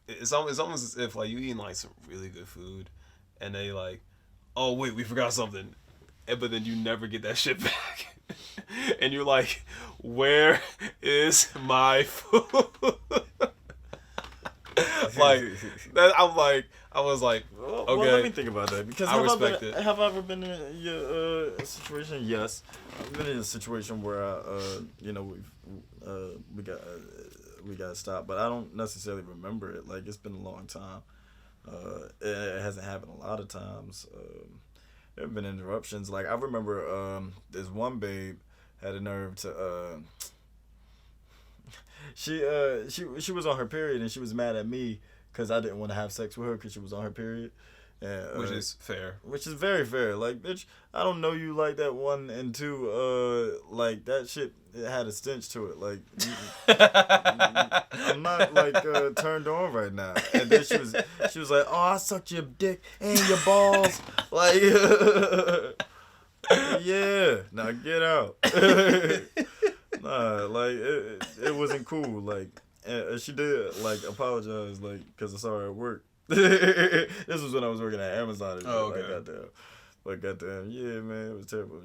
it's almost as if like you eating like some really good food, and they like, oh wait, we forgot something, but then you never get that shit back, and you're like, where is my food? Like that, I was like, okay. Well, let me think about that because I respect it. have I ever been in your situation? Yes, I've been in a situation where we got stopped, but I don't necessarily remember it. Like it's been a long time. It hasn't happened a lot of times. There have been interruptions. Like I remember this one babe had a nerve to she was on her period and she was mad at me because I didn't want to have sex with her because she was on her period. And, which is fair. Which is very fair. Like, bitch, I don't know you like that, one, and two, like, that shit, it had a stench to it. Like, I'm not, like, turned on right now. And then she was like, oh, I sucked your dick and your balls. Like, yeah, now get out. Nah, like, it wasn't cool. Like, and she did, like, apologize, like, because I saw her at work. This was when I was working at Amazon. Oh, okay. Goddamn, yeah, man, it was terrible.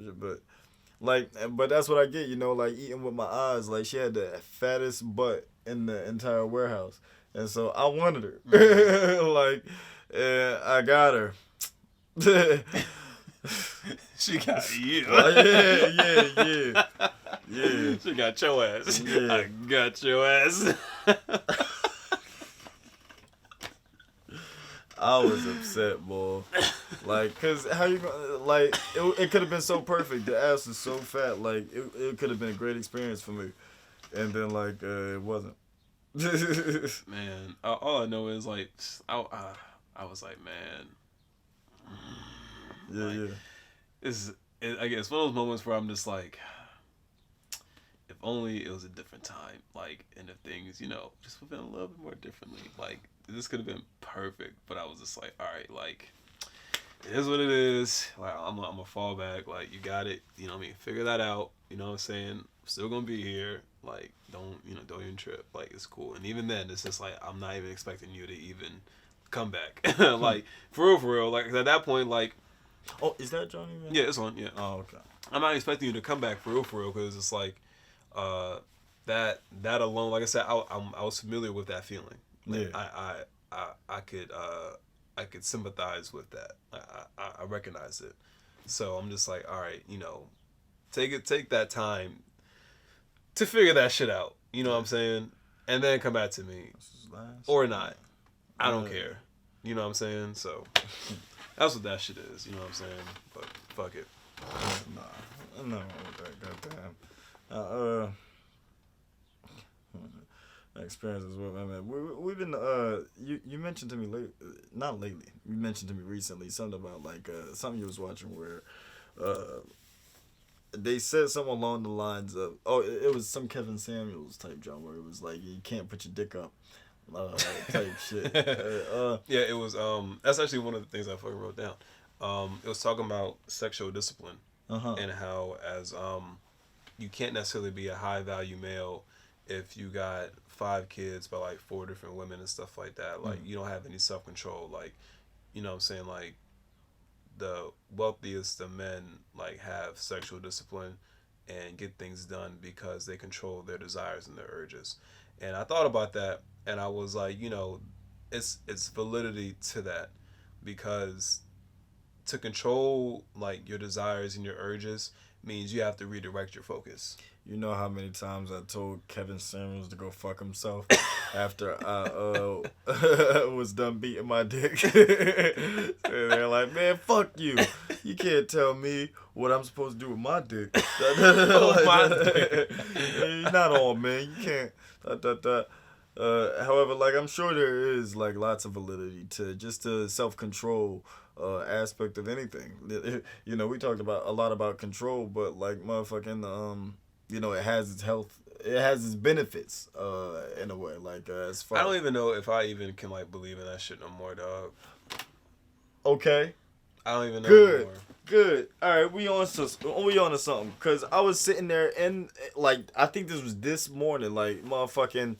But that's what I get, you know, like eating with my eyes. Like she had the fattest butt in the entire warehouse, and so I wanted her. Like, I got her. She got you. Yeah. She got your ass. Yeah. I got your ass. I was upset, boy. Like, cause how you gonna, like, it could have been so perfect. The ass was so fat. Like, it could have been a great experience for me. And then, like, it wasn't. Man, all I know is, like, I was like, man. Yeah. I guess one of those moments where I'm just like, if only it was a different time. Like, and if things, you know, just would have been a little bit more differently. Like, this could have been perfect, but I was just like, all right, like, it is what it is. Like, I'm a fall back. Like, you got it. You know what I mean? Figure that out. You know what I'm saying? I'm still gonna be here. Like, don't even trip. Like, it's cool. And even then, it's just like, I'm not even expecting you to even come back. Like, for real. Like, at that point, like. Oh, is that Johnny? Man? Yeah, it's on. Yeah. Oh, okay. I'm not expecting you to come back for real, because it's like, that alone. Like I said, I was familiar with that feeling. Like, yeah. I could sympathize with that. I recognize it. So I'm just like, all right, you know, take that time to figure that shit out. You know what I'm saying? And then come back to me, or not. I don't care. You know what I'm saying? So that's what that shit is. You know what I'm saying? But fuck it. Nah, I'm not wrong with that. Goddamn. Experience as well, man. We've been you mentioned to me not lately. You mentioned to me recently something about like something you was watching where they said something along the lines of it was some Kevin Samuels type joke where it was like you can't put your dick up type shit. Yeah, it was that's actually one of the things I fucking wrote down. It was talking about sexual discipline and how as you can't necessarily be a high value male if you got 5 kids by like 4 different women and stuff like that. Like you don't have any self-control. Like, you know what I'm saying? Like the wealthiest of men like have sexual discipline and get things done because they control their desires and their urges. And I thought about that and I was like, you know, it's validity to that, because to control like your desires and your urges means you have to redirect your focus. You know how many times I told Kevin Samuels to go fuck himself after I was done beating my dick. And they're like, man, fuck you. You can't tell me what I'm supposed to do with my dick. Not all, man. You can't. However, like I'm sure there is like lots of validity to just the self-control aspect of anything. You know, we talked about a lot about control, but like motherfucking you know, it has its health, it has its benefits in a way. Like as far I don't even know if I even can like believe in that shit no more, dog. Okay. I don't even know anymore. Good. All right, we on to something. Cause I was sitting there and like I think this was this morning, like motherfucking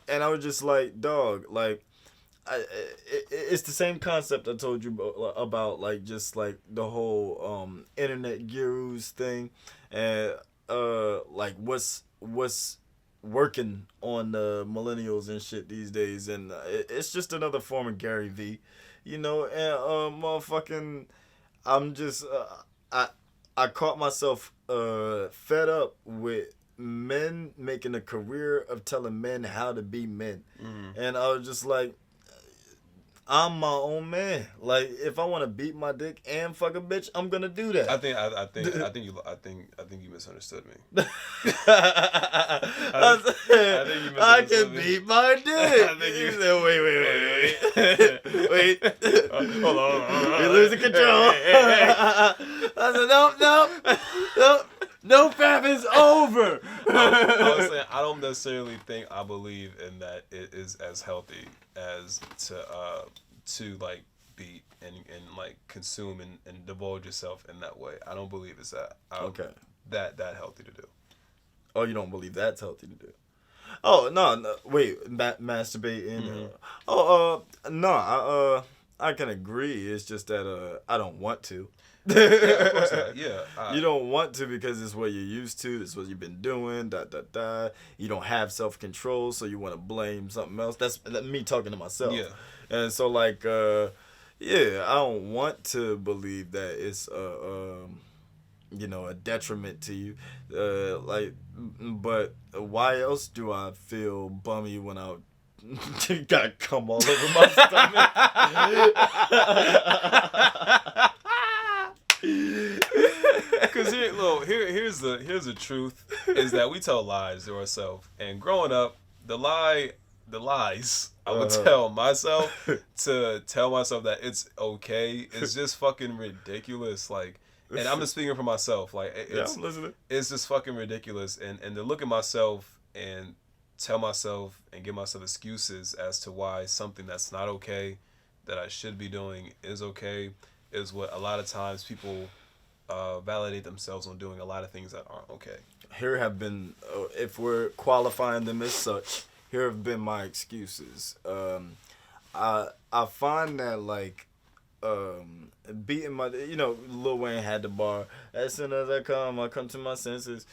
and I was just like, dog, like, it's the same concept I told you about, like, just like the whole internet gurus thing, and like what's working on the millennials and shit these days, and it's just another form of Gary V, you know, and motherfucking, I'm just I caught myself fed up with men making a career of telling men how to be men, and I was just like, I'm my own man. Like, if I want to beat my dick and fuck a bitch, I'm gonna do that. I think you misunderstood me. I can beat my dick. I think you said, wait. Hold on. You're losing control. I said, nope. No fab is over. I was saying, I don't necessarily think I believe in that it is as healthy as to like beat and like consume and divulge yourself in that way. I don't believe it's that that healthy to do. Oh, you don't believe that's healthy to do? Oh no, wait, masturbating. No, I can agree. It's just that I don't want to. Yeah, of course not. Yeah, you don't want to because it's what you're used to. It's what you've been doing. You don't have self-control, so you want to blame something else. That's me talking to myself. Yeah, and so like, I don't want to believe that it's a detriment to you. But why else do I feel bummy when I got cum all over my stomach? Because here's the truth is that we tell lies to ourselves, and growing up, the lies I would tell myself to tell myself that it's okay is just fucking ridiculous. Like, and I'm just speaking for myself. Like, I'm listening. It's just fucking ridiculous, and to look at myself and tell myself and give myself excuses as to why something that's not okay that I should be doing is okay is what a lot of times people validate themselves on doing a lot of things that aren't okay. Here have been, if we're qualifying them as such, here have been my excuses. I find that like beating my, Lil Wayne had the bar. As soon as I come to my senses.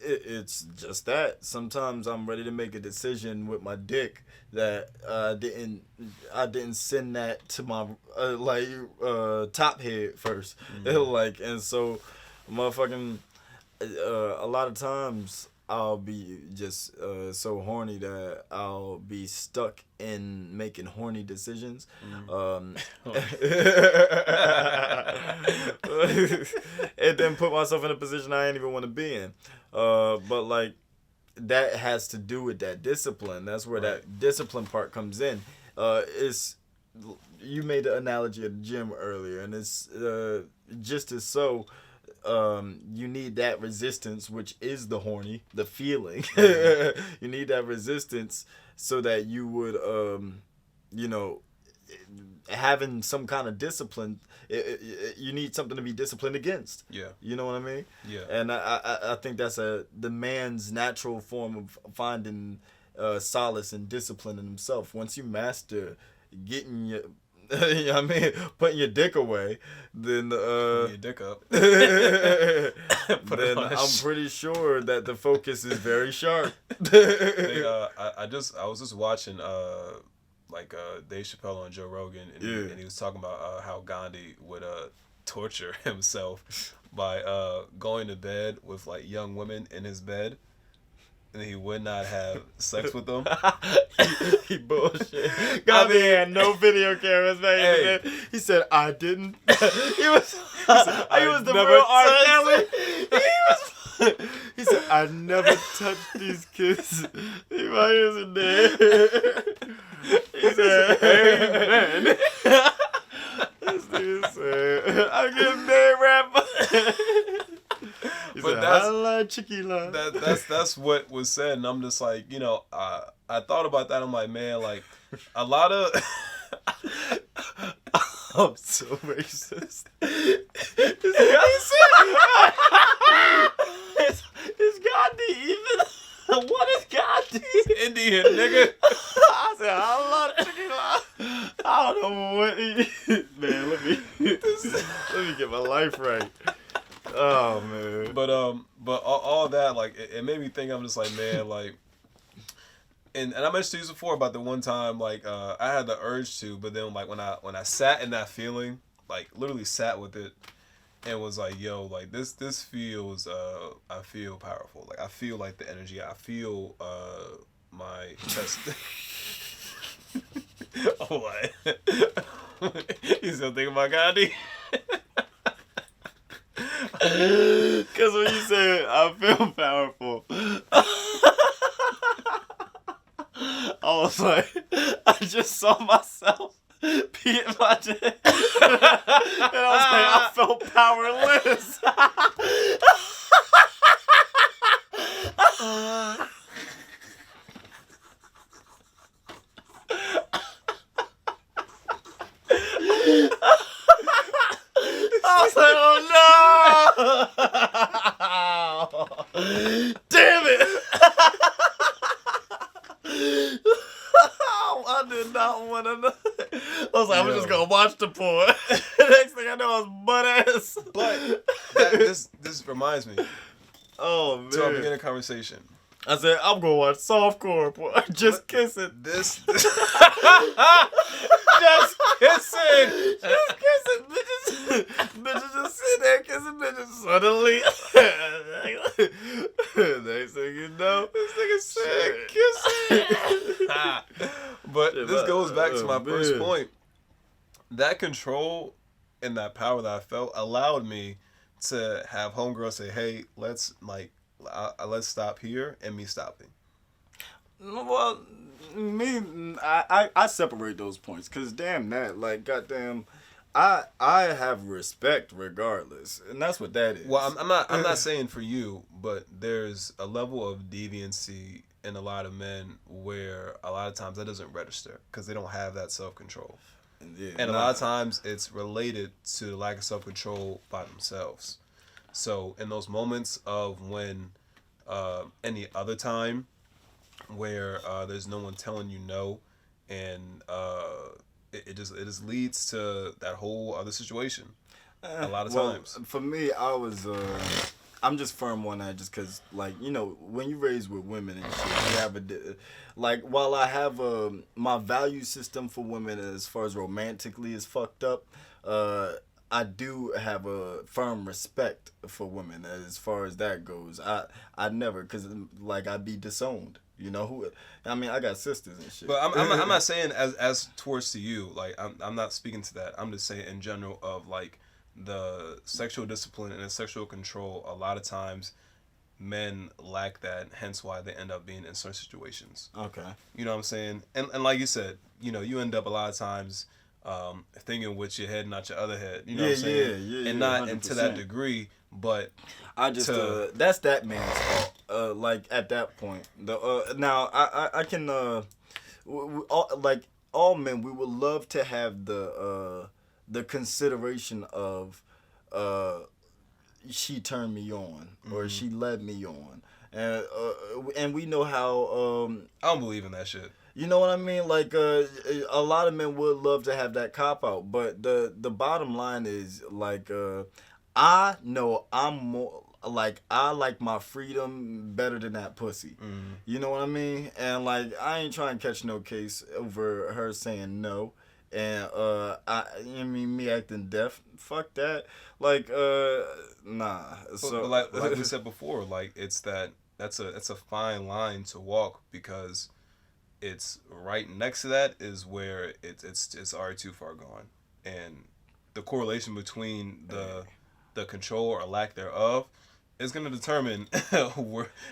It's just that. Sometimes I'm ready to make a decision with my dick that I didn't send that to my top head first. Mm-hmm. And so motherfucking a lot of times I'll be just so horny that I'll be stuck in making horny decisions. And then put myself in a position I ain't even want to be in. But like that has to do with that discipline. That's where that discipline part comes in. You made the analogy of the gym earlier, and it's just as so. You need that resistance, which is the horny, the feeling. You need that resistance so that you would, having some kind of discipline. You need something to be disciplined against. Yeah. You know what I mean? Yeah. And I think that's the man's natural form of finding solace and discipline in himself. Once you master getting your putting your dick away, then putting your dick up. Then I'm pretty sure that the focus is very sharp. I was just watching Dave Chappelle on Joe Rogan, and he was talking about how Gandhi would torture himself by going to bed with like young women in his bed. And he would not have sex with them. He bullshit. Gandhi had no video cameras back then. He said, I didn't. He was the real R. Kelly. He said, I never touched these kids. He wasn't there. He said, amen. This dude said, I'm getting married, rapper. But that's what was said, and I'm just like, I thought about that. I'm like, man, like a lot of. I'm so racist. Is Gandhi even? What is Gandhi? Indian, nigga. I said, I love chicken. I don't know what. Man, let me get my life right. Oh man. But all that, like, it made me think. I'm just like, man, like, and I mentioned to you before about the one time, like, I had the urge to, but then like when I sat in that feeling, like literally sat with it, and was like, yo, like this feels, I feel powerful. Like I feel like the energy. I feel my chest. Oh, what? You still thinking about Gandhi? Because when you said I feel powerful, I was like, I just saw myself peeing my dick. And I was like, I felt powerless. I was like, oh no! Damn it! I did not want to know. I was like, I'm just gonna watch the porn. Next thing I know, I was butt ass. But this reminds me. Oh man! To our beginning conversation. I said, I'm gonna watch softcore porn. Just kissing. This. Just kissing. Just kissing. Bitches just sitting there kissing bitches. Suddenly. Next thing you know, this nigga said kissing. But this goes back to my first point. That control and that power that I felt allowed me to have homegirl say, hey, let's stop here, and me stopping. Well, I separate those points because damn that, like, goddamn, I have respect regardless, and that's what that is. Well, I'm not saying for you, but there's a level of deviancy in a lot of men where a lot of times that doesn't register because they don't have that self-control. Yeah, and a lot of times it's related to the lack of self-control by themselves. So in those moments of when any other time where there's no one telling you no, and it just leads to that whole other situation a lot of times. For me, I'm just firm on that just because, like, you know, when you raise with women and shit, you have like, while I have my value system for women as far as romantically is fucked up, I do have a firm respect for women as far as that goes. I never, because, like, I'd be disowned. You know I mean, I got sisters and shit. But I'm not saying as towards to you. Like, I'm not speaking to that. I'm just saying in general of, like, the sexual discipline and the sexual control. A lot of times men lack that, hence why they end up being in certain situations. Okay. You know what I'm saying? And like you said, you know, you end up a lot of times thinking with your head, not your other head. You know what I'm saying? Yeah, and not and to that degree, but I just that's that man's fault. Like at that point, now I can like all men, we would love to have the consideration of she turned me on or she led me on, and we know how I don't believe in that shit. You know what I mean? Like, a lot of men would love to have that cop out, but the bottom line is, like, I know I'm more, like, I like my freedom better than that pussy. Mm. You know what I mean? And, like, I ain't trying to catch no case over her saying no. And, I mean, me acting deaf, fuck that. Like, nah. So, but like we said before, like, that's a fine line to walk, because it's right next to that is where it's already too far gone, and the correlation between the control or lack thereof is going to determine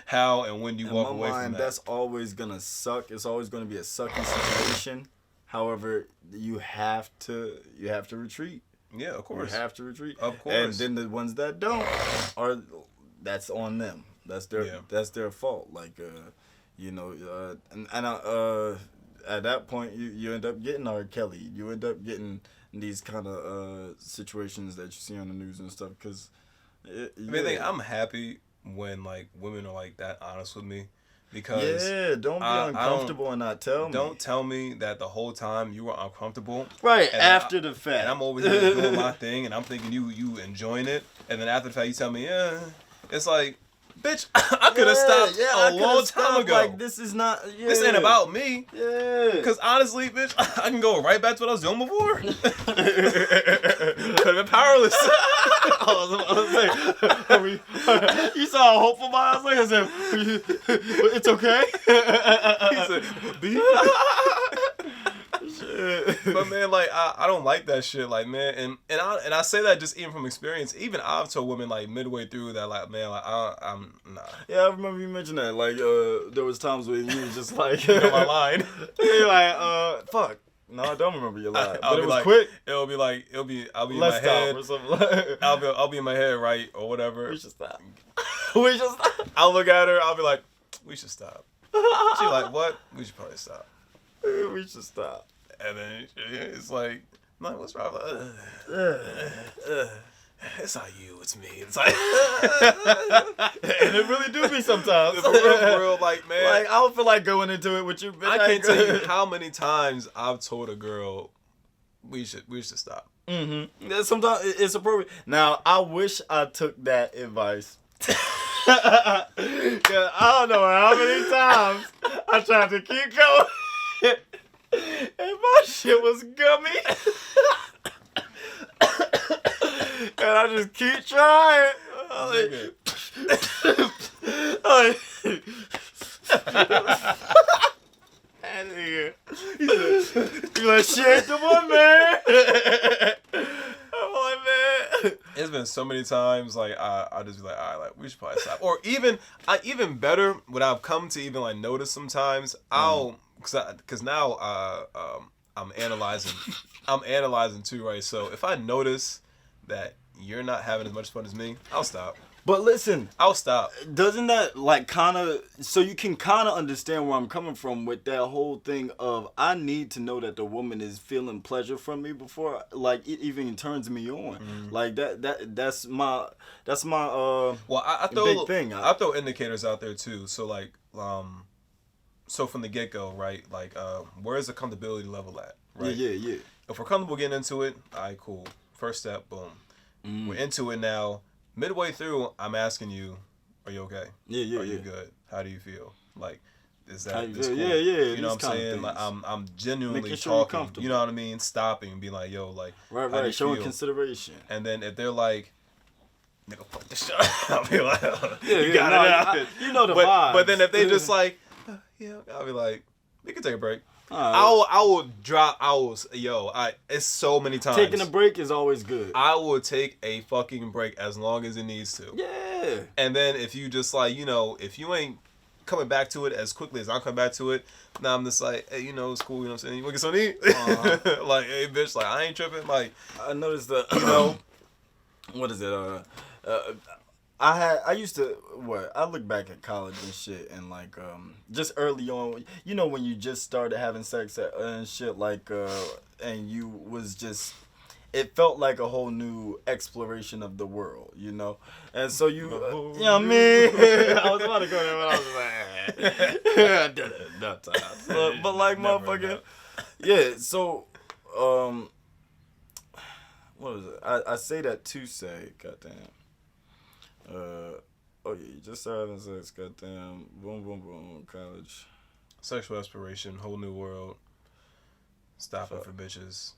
how and when you walk away from that. That's always going to suck. It's always going to be a sucky situation. However, you have to retreat. Yeah, of course. You have to retreat. Of course. And then the ones that don't that's on them. That's their fault. Like, you know, and at that point, you end up getting R. Kelly. You end up getting these kind of situations that you see on the news and stuff. Because, I'm happy when, like, women are, like, that honest with me. Because don't be uncomfortable and not tell me. Don't tell me that the whole time you were uncomfortable. Right, after the fact. And I'm over here doing my thing, and I'm thinking you enjoying it, and then after the fact you tell me, yeah, it's like, bitch, I could have stopped a long time ago. Like, this is not. Yeah. This ain't about me. Yeah. Because honestly, bitch, I can go right back to what I was doing before. Could have been powerless. You saw a hopeful my eyes. Like I said, it's okay. He said, B. But man, like I don't like that shit. Like man, and I say that just even from experience. Even I've told women like midway through that like man, like I'm nah. Yeah, I remember you mentioned that. Like there was times when you was just like my line. You're like fuck. No, I don't remember your line. But it was like, quick. I'll be in Let's my head. or something. I'll be in my head, right, or whatever. We should stop. We should stop. I'll look at her. I'll be like, we should stop. She like, what? We should probably stop. We should stop. And then it's like, I'm like, what's wrong? It's not you, it's me. It's like, and it really do be sometimes. For real, like man, like I don't feel like going into it with you. Bitch. I can't tell you how many times I've told a girl we should stop. Mm-hmm. Sometimes it's appropriate. Now I wish I took that advice. I don't know how many times I tried to keep going. And my shit was gummy. And I just keep trying. You like shit, come on, man. I'm like, man. It's been so many times, like I just be like, all right, like we should probably stop. Or even better, what I've come to even like notice sometimes, because now I'm analyzing. I'm analyzing too, right? So if I notice that you're not having as much fun as me, I'll stop. But listen, I'll stop. Doesn't that like kind of, so you can kind of understand where I'm coming from with that whole thing of I need to know that the woman is feeling pleasure from me before like it even turns me on. Like that's my well, I throw big thing. I throw indicators out there too. So like so from the get go, right? Like where's the comfortability level at? Right? Yeah. If we're comfortable getting into it, all right, cool. First step, boom. We're into it now. Midway through, I'm asking you, are you okay? Yeah. Are you good? How do you feel? Like, is that cool? Yeah. You know what I'm saying? Like, I'm genuinely sure talking. You know what I mean? Stopping, being like, yo, like, right. Showing consideration. And then if they're like, nigga, fuck this shit, I'll be like, you got it. You know the vibe. But then if they just like, yeah, I'll be like, we can take a break. I will drop. It's so many times. Taking a break is always good. I will take a fucking break as long as it needs to. Yeah. And then if you just like, if you ain't coming back to it as quickly as I come back to it, now I'm just like, hey, it's cool. You know what I'm saying? You want to get something to eat? Like, hey, bitch, like I ain't tripping. Like, I noticed that. What is it? I used to I look back at college and shit and like just early on, when you just started having sex and shit like and you was just, it felt like a whole new exploration of the world, and so you know what I mean. I was about to go there when I was like I did it that time, but like motherfucker, yeah. So what is it? I say that to say, goddamn. Oh yeah, you just started having sex, goddamn, boom, college. Sexual exploration, whole new world. Stopping for bitches.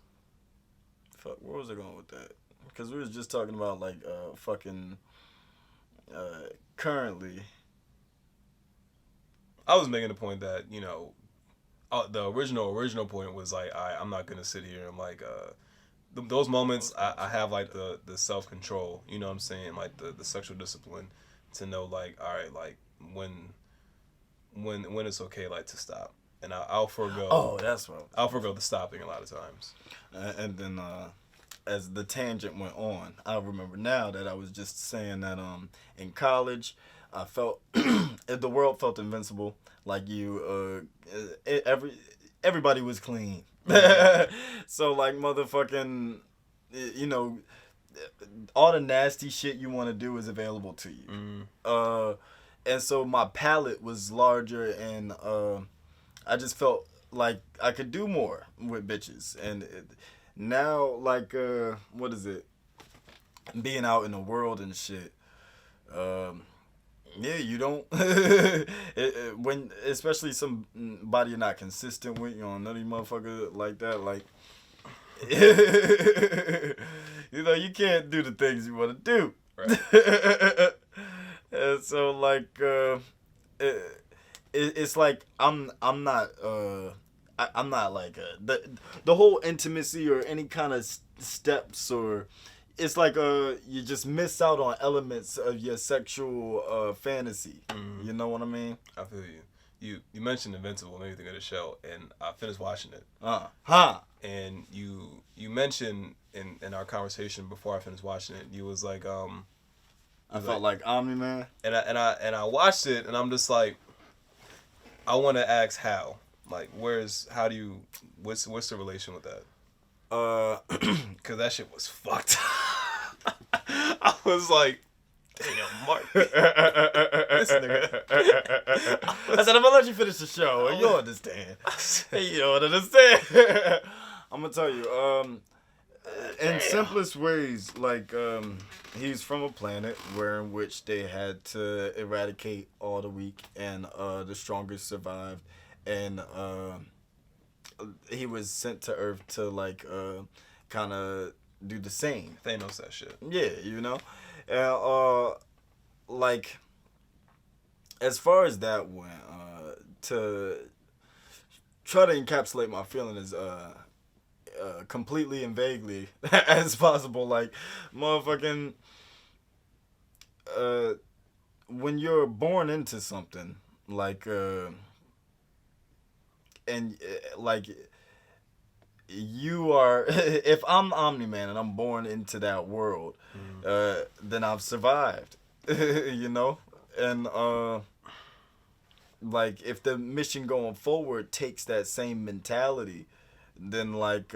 Fuck, where was I going with that? Because we was just talking about like fucking currently. I was making the point that the original point was like, I'm not gonna sit here and like those moments I have like the self-control, you know what I'm saying, like the sexual discipline to know like, all right, like when it's okay like to stop, and I'll forego. Oh, that's what I'll forego the stopping a lot of times. And then as the tangent went on, I remember now that I was just saying that in college I felt the world felt invincible, like everybody was clean. So like motherfucking, all the nasty shit you want to do is available to you. and so my palate was larger, and I just felt like I could do more with bitches. And now, like, what is it? Being out in the world and shit. Yeah, you don't. When especially somebody you're not consistent with, you know, none of you motherfucker like that, like. You know, you can't do the things you want to do. Right. And so, like, it's like I'm not I'm not like the whole intimacy or any kind of steps, or it's like you just miss out on elements of your sexual fantasy. Mm. You know what I mean? I feel you. You mentioned Invincible, made me think of the show, and I finished watching it. And you mentioned in our conversation before I finished watching it, you was like, I felt like Omni-Man. And I watched it, and I'm just like, I want to ask how. Like, what's the relation with that? Cause that shit was fucked. I was like, damn, Mark. This nigga. I said, I'm gonna let you finish the show, and you'll understand. You don't understand. I'm gonna tell you, in simplest ways, like, he's from a planet in which they had to eradicate all the weak, and the strongest survived, and he was sent to Earth to, like, kind of do the same. Thanos that shit. Yeah, you know? And, like, as far as that went, to try to encapsulate my feeling as completely and vaguely as possible, like, motherfucking, when you're born into something, like, and, like, you are, if I'm Omni-Man and I'm born into that world, then I've survived, you know? And, like, if the mission going forward takes that same mentality, then, like,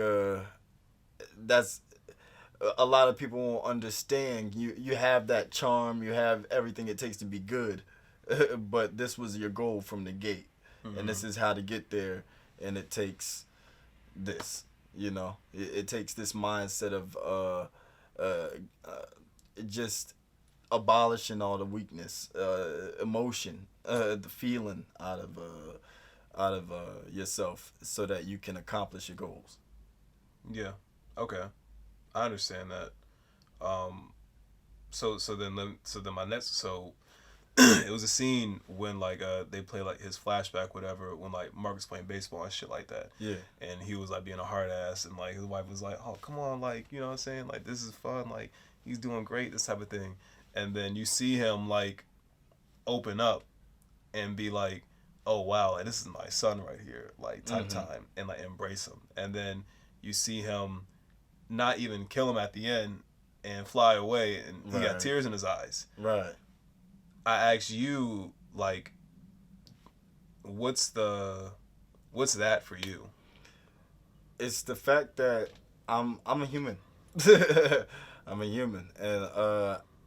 that's, a lot of people won't understand. You have that charm, you have everything it takes to be good, but this was your goal from the gate, and this is how to get there, and it takes this, you know? It takes this mindset of just abolishing all the weakness, emotion, the feeling out of yourself, so that you can accomplish your goals. Yeah. Okay. I understand that. So then my next it was a scene when, like, they play, like, his flashback, whatever, when, like, Mark was playing baseball and shit like that. Yeah. And he was, like, being a hard ass, and, like, his wife was like, oh, come on, like, you know what I'm saying? Like, this is fun. Like, he's doing great, this type of thing. And then you see him, like, open up and be like, oh, wow, like, this is my son right here, like, time, and, like, embrace him. And then you see him not even kill him at the end and fly away, and he got tears in his eyes. Right. I asked you, like, what's that for you? It's the fact that I'm a human. I'm a human, and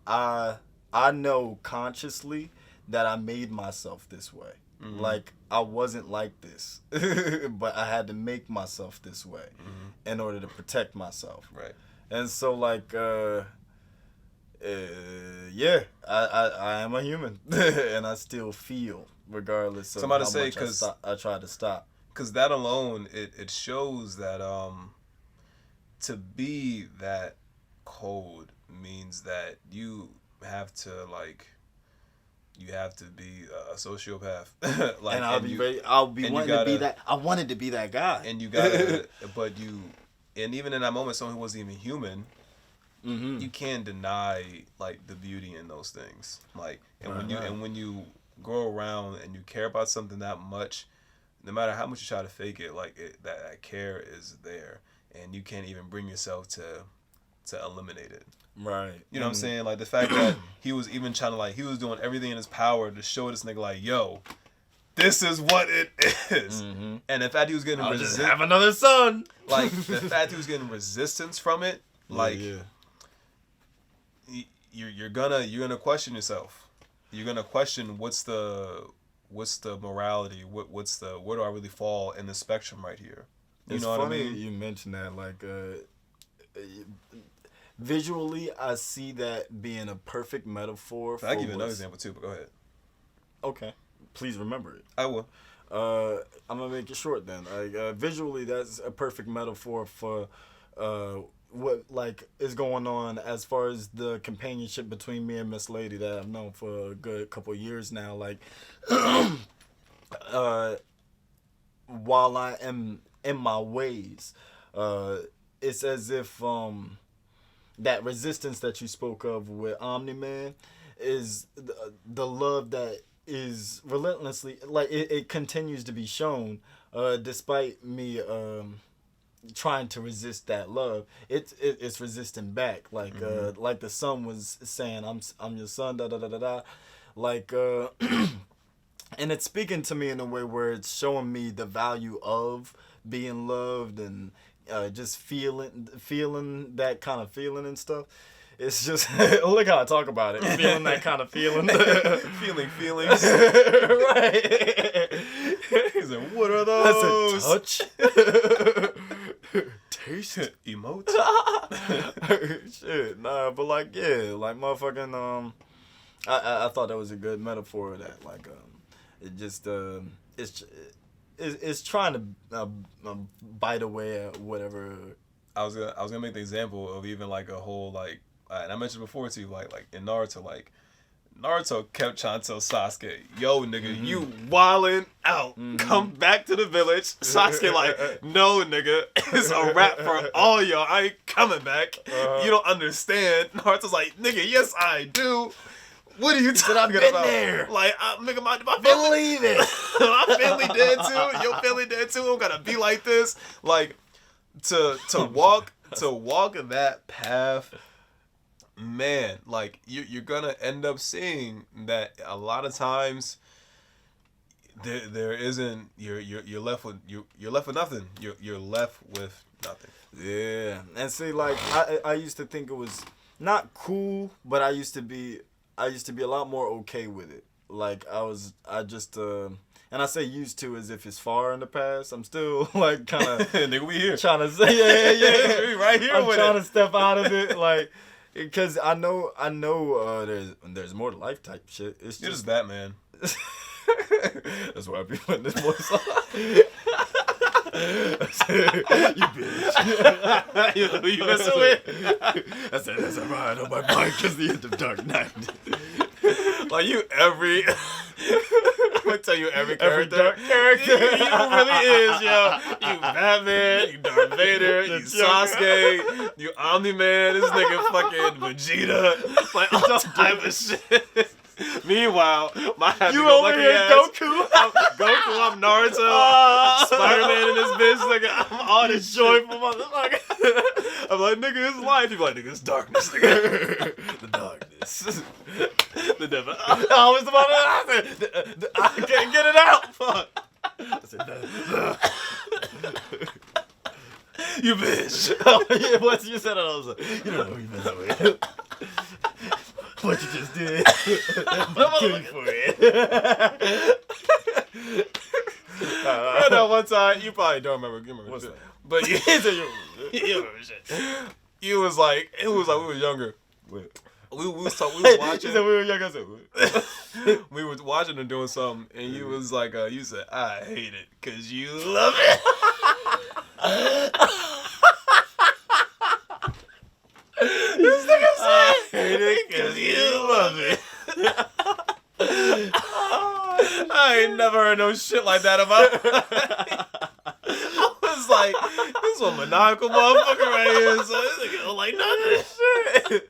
I know consciously that I made myself this way. Mm-hmm. Like, I wasn't like this, but I had to make myself this way in order to protect myself. Right. And so, like, yeah, I am a human, and I still feel, regardless of how much I try to stop. Because that alone, it shows that to be that cold means that you have to, like, you have to be a sociopath. Like, and I'll be wanting to be that. I wanted to be that guy. And you gotta, and even in that moment, someone who wasn't even human, you can't deny, like, the beauty in those things. Like, and when you grow around and you care about something that much, no matter how much you try to fake it, like, that care is there, and you can't even bring yourself to eliminate it. Right. You know what I'm saying? Like, the fact that he was even trying to, like, he was doing everything in his power to show this nigga, like, yo, this is what it is. Mm-hmm. And the fact he was getting just have another son. Like, the fact he was getting resistance from it, like, you're gonna question yourself. you're gonna question what's the morality, where do I really fall in the spectrum right here? It's know funny what I mean? you mentioned that. Like, visually, I see that being a perfect metaphor. I give you another example too, but go ahead. Okay, please remember it. I will. I'm gonna make it short then. Like, visually, that's a perfect metaphor for what like is going on as far as the companionship between me and Miss Lady that I've known for a good couple of years now. Like, while I am in my ways, it's as if that resistance that you spoke of with Omni Man is the love that is relentlessly, like, it continues to be shown despite me trying to resist that love. It's resisting back, like the son was saying, I'm your son, da da da da da, like and it's speaking to me in a way where it's showing me the value of being loved and just feeling that kind of feeling and stuff. It's just look how I talk about it, feeling that kind of feeling, feelings. Right. He's like, what are those? I said touch, taste, emote. Shit, nah, but like yeah, like motherfucking I thought that was a good metaphor of that. Like it just it's trying to bite away at whatever. I was gonna make the example of even like a whole like, and I mentioned before to you, like in Naruto, like Naruto kept trying to tell Sasuke, yo nigga, you wildin' out. Come back to the village. Sasuke like, no nigga, it's a wrap for all y'all. I ain't coming back. You don't understand. Naruto's like, nigga, yes I do. What are you talking about? There. Like, nigga, my family, Believe it. my family dead too. Your family dead too. I'm gonna be like this. Like, to walk that path, man. Like, you're gonna end up seeing that a lot of times. There isn't. You're left with nothing. You're left with nothing. Yeah, and see, like I used to think it was not cool, but I used to be a lot more okay with it. Like I just and I say used to as if it's far in the past. I'm still like kind of nigga, we here trying to say yeah we right here. I'm with trying it. to step out of it, like, because I know there's more to life type shit. It's You're just Batman. That's why I be putting this voice on. You bitch. You know who you messing with? I said that's a ride on my bike because the end of Dark Knight. Like you every I'm gonna tell you every character. Every dark character. You really is, yo. You Batman, you Darth Vader, you Sasuke, you Omni-Man, this nigga fucking Vegeta, like all type of shit. Meanwhile, my happy-go-lucky ass, Goku. I'm Naruto, Spider-Man in this bitch, nigga, I'm all this joyful motherfucker. I'm like, nigga, it's life. You be like, nigga, it's darkness, nigga. The darkness. The devil. I was about to I can't get it out. Fuck. I said, you bitch. Oh, yeah, once you said it, I was like, you don't know who you messing with. What you just did. I'm gonna kill you for it. That one time, you probably don't remember. You remember What's shit. that? But you remember shit. You was like, it was like we were younger. Wait. We was watching. She said we were young. I said, what? We were watching and doing something, and you was like, you said, I hate it because you love it. This nigga said, I hate it because you love it. I ain't never heard no shit like that about. I was like, this is a maniacal motherfucker right here. So this nigga don't like nothing. Shit.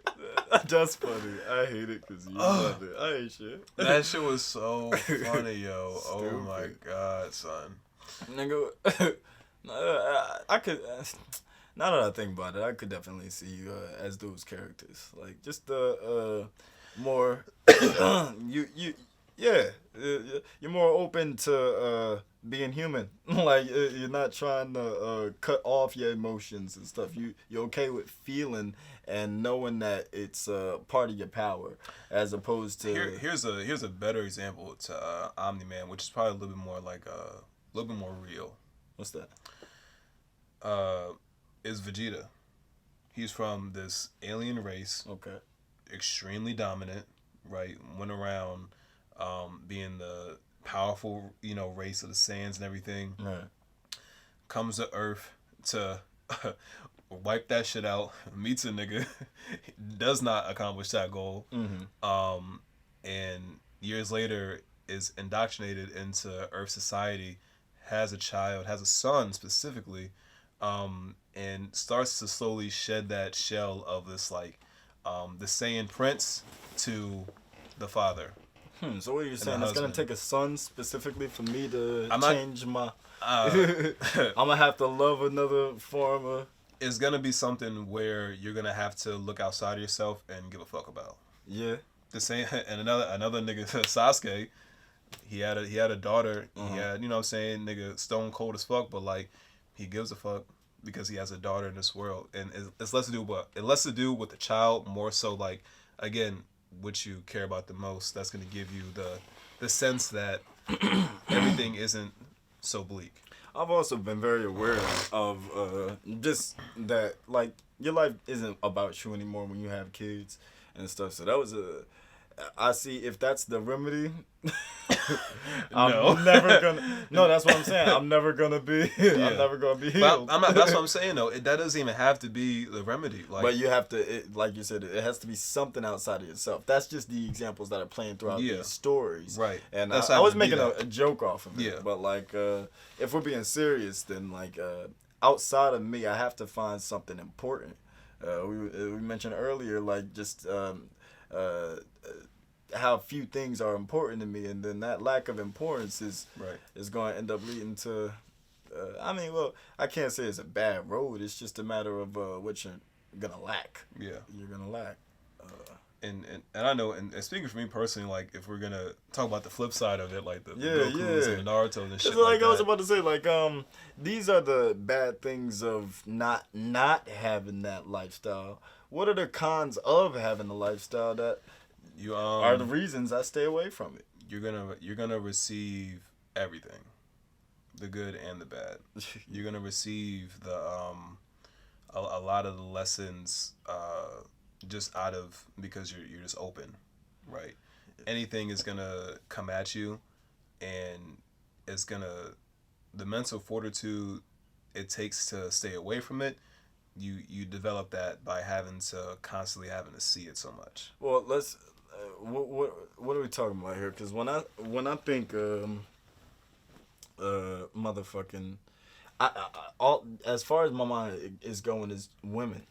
That's funny. I hate it because you love it. I hate shit. That shit was so funny, yo. Stupid. Oh my god, son. Nigga, I could. Now that I think about it, I could definitely see you as those characters. Like just more. Yeah, you're more open to being human. Like you're not trying to cut off your emotions and stuff. You're okay with feeling and knowing that it's part of your power, as opposed to here's a better example to Omni Man, which is probably a little bit more like a little bit more real. What's that? Is Vegeta. He's from this alien race. Okay. Extremely dominant, right? Went around being the powerful, race of the Saiyans and everything. Right. Comes to Earth to wipe that shit out. Meets a nigga. Does not accomplish that goal. Mm-hmm. And years later is indoctrinated into Earth society. Has a child. Has a son specifically. And starts to slowly shed that shell of this the Saiyan prince to the father. So what are you saying? It's gonna take a son specifically for me to change my. I'm gonna have to love another form of. It's gonna be something where you're gonna have to look outside of yourself and give a fuck about. Yeah. The same, and another nigga, Sasuke. He had a daughter. He had, what I'm saying, nigga, stone cold as fuck, but he gives a fuck because he has a daughter in this world, and it's less to do with the child, more so again, what you care about the most. That's gonna give you the sense that everything isn't so bleak. I've also been very aware of just that your life isn't about you anymore when you have kids and stuff. So that was I see if that's the remedy. I'm never gonna. No, that's what I'm saying. I'm never gonna be. Yeah. I'm never gonna be healed. That's what I'm saying though. That doesn't even have to be the remedy. But you have to, like you said, it has to be something outside of yourself. That's just the examples that are playing throughout these stories. Right. And I was making a joke off of it. Yeah. But if we're being serious, then outside of me, I have to find something important. We mentioned earlier, how few things are important to me, and then that lack of importance is going to end up leading to I can't say it's a bad road. It's just a matter of what you're gonna lack. Yeah, you're gonna lack. And I know, and speaking for me personally, if we're gonna talk about the flip side of it, the Goku's and the Naruto's and shit I was about to say, these are the bad things of not having that lifestyle. What are the cons of having a lifestyle that you are the reasons I stay away from it? You're gonna receive everything, the good and the bad. You're gonna receive the a lot of the lessons just out of because you're just open, right? Anything is gonna come at you, and it's gonna the mental fortitude it takes to stay away from it. You develop that by constantly having to see it so much. Well, let's. What are we talking about here? Because when I think motherfucking, all as far as my mind is going is women.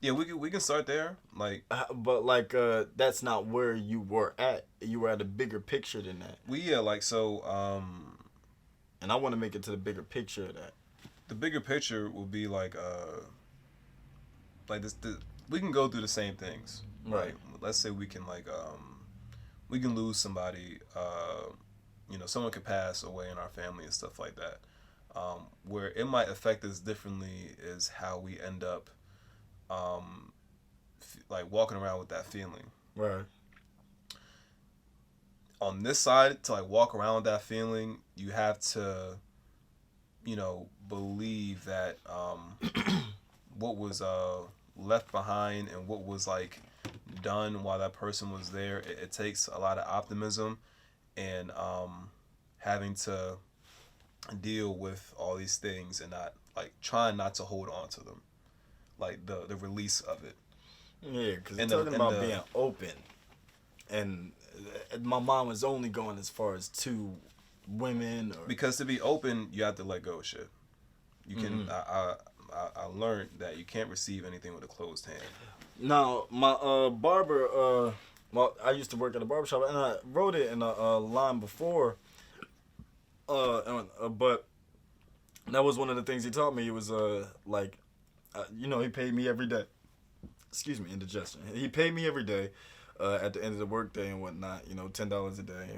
Yeah, we can start there. But that's not where you were at. You were at a bigger picture than that. And I want to make it to the bigger picture of that. The bigger picture will be this. We can go through the same things, right? Let's say we can we can lose somebody. Someone could pass away in our family and stuff like that. Where it might affect us differently is how we end up. Walking around with that feeling. Right. On this side, to walk around with that feeling, you have to, believe that what was left behind and what was done while that person was there, it takes a lot of optimism and having to deal with all these things and not trying not to hold on to them. The release of it. Yeah, because you're talking about being open. And my mom was only going as far as 2 women. Because to be open, you have to let go of shit. You can. I learned that you can't receive anything with a closed hand. Now, my barber, I used to work at a barbershop, and I wrote it in a line before. But that was one of the things he taught me. It was he paid me every day. Excuse me, indigestion. He paid me every day at the end of the workday and whatnot. You know, $10 a day.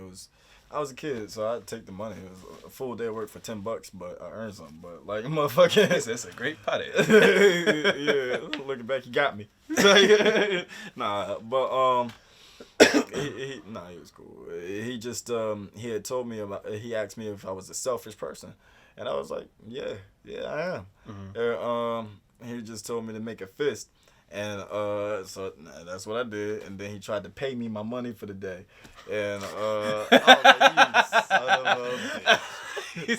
I was a kid, so I'd take the money. It was a full day of work for $10, but I earned something. But like motherfucking, that's a great party. Yeah, looking back, he got me. Nah, but he was cool. He just he had told me he asked me if I was a selfish person, and I was like, yeah, I am. He just told me to make a fist. And so that's what I did. And then he tried to pay me my money for the day. And I was like, you son of a bitch.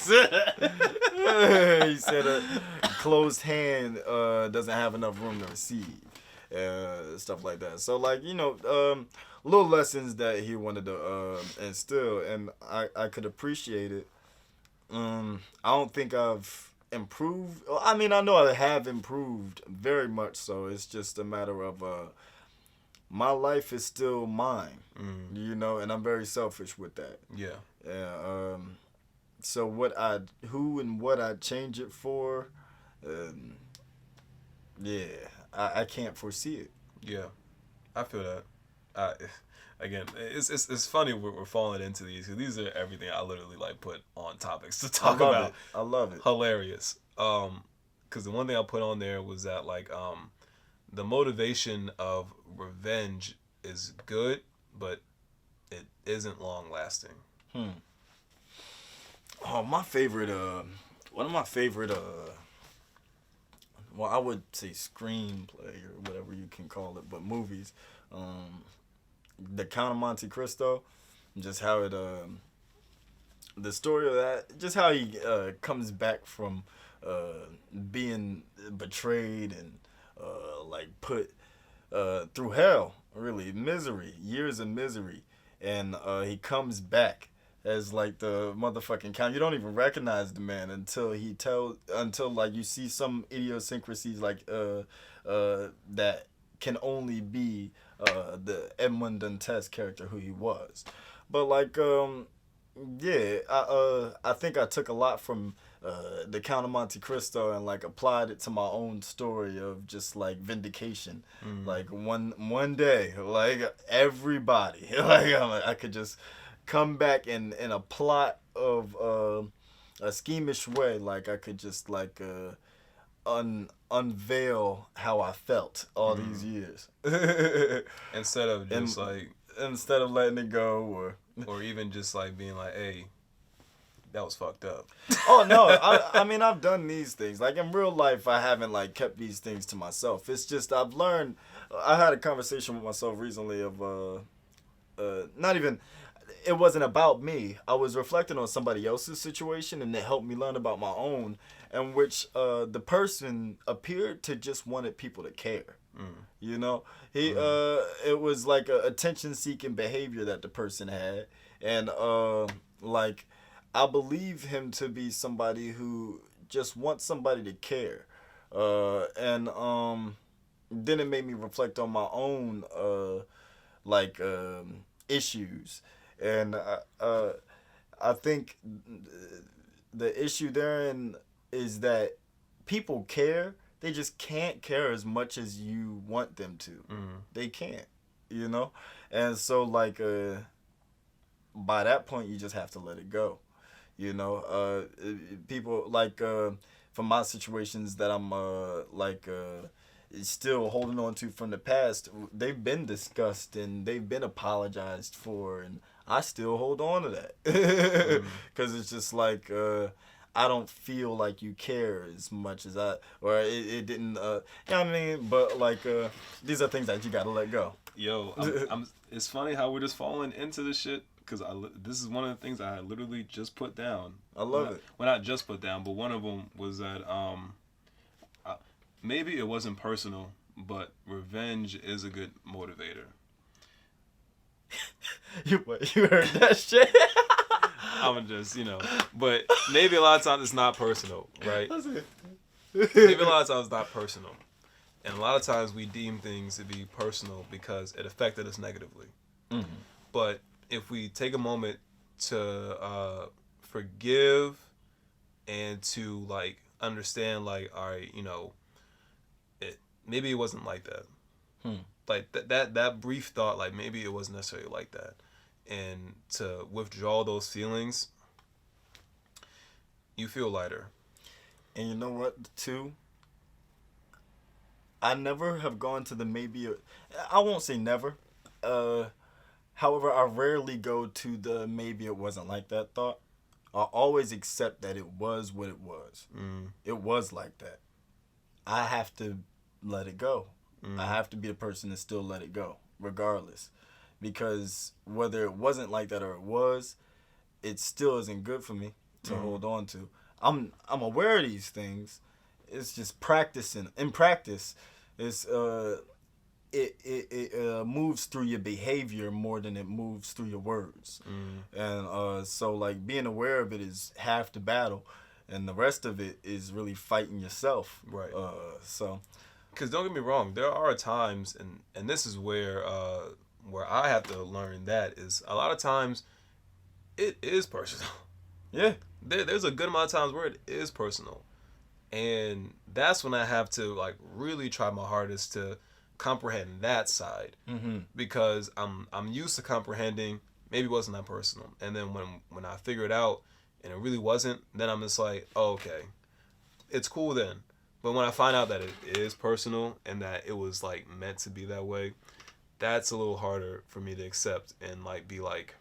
He said a closed hand doesn't have enough room to receive. Stuff like that. So like, you know, little lessons that he wanted to instill, and I could appreciate it. I don't think I've improved. I mean, I know I have improved very much so. It's just a matter of my life is still mine, you know, and I'm very selfish with that. Yeah. Yeah. So who and what I'd change it for, yeah, I can't foresee it. Yeah, I feel that. Again, it's funny we're falling into these, because these are everything I literally like put on topics to talk about. I love it. Hilarious. Because the one thing I put on there was that like the motivation of revenge is good, but it isn't long lasting. Oh, my favorite one of my favorite well, I would say screenplay or whatever you can call it, but movies. The Count of Monte Cristo, just how it the story of that, just how he comes back from being betrayed and like put through hell, really misery, years of misery, and he comes back as like the motherfucking count. You don't even recognize the man until like you see some idiosyncrasies like that can only be the Edmond Dantes character who he was. But like yeah, I think I took a lot from the Count of Monte Cristo and like applied it to my own story of just like vindication. Like one day, like everybody, like I could just come back in a plot of a schemish way. Like I could just like unveil how I felt all these years. Instead of just instead of letting it go or even just like being like, hey, that was fucked up. Oh no, I mean I've done these things. Like in real life I haven't like kept these things to myself. It's just I've learned. I had a conversation with myself recently of not even, it wasn't about me. I was reflecting on somebody else's situation, and it helped me learn about my own, in which the person appeared to just wanted people to care. You know, it was like a attention-seeking behavior that the person had, and like I believe him to be somebody who just wants somebody to care, and then it made me reflect on my own issues. And I think the issue therein is that people care. They just can't care as much as you want them to. They can't, you know? And so, like, by that point, you just have to let it go. You know? People, like, from my situations that I'm, still holding on to from the past, they've been discussed and they've been apologized for, and I still hold on to that. Because it's just like, I don't feel like you care as much as it didn't, you know what I mean? But like, these are things that you gotta let go. Yo, it's funny how we're just falling into this shit, because this is one of the things I literally just put down. I love it. Well, not just put down, but one of them was that, maybe it wasn't personal, but revenge is a good motivator. You heard that shit? I'm just, but maybe a lot of times it's not personal, right? Maybe a lot of times it's not personal. And a lot of times we deem things to be personal because it affected us negatively. But if we take a moment to forgive and to, like, understand, like, all right, maybe it wasn't like that. like that brief thought, like maybe it wasn't necessarily like that, and to withdraw those feelings, you feel lighter. And you know what, too? I never have gone to the maybe. I won't say never. However, I rarely go to the maybe it wasn't like that thought. I always accept that it was what it was. It was like that. I have to let it go. I have to be the person to still let it go, regardless. Because whether it wasn't like that or it was, it still isn't good for me to hold on to. I'm aware of these things. It's just practicing. In practice, it's it moves through your behavior more than it moves through your words. And so like being aware of it is half the battle, and the rest of it is really fighting yourself. Right. So, because don't get me wrong, there are times, and this is where I have to learn that is a lot of times it is personal. Yeah. There's a good amount of times where it is personal, and that's when I have to like really try my hardest to comprehend that side, because I'm used to comprehending maybe it wasn't that personal, and then when I figure it out and it really wasn't, then I'm just like, oh, okay, it's cool then. But when I find out that it is personal and that it was like meant to be that way, that's a little harder for me to accept and like be like,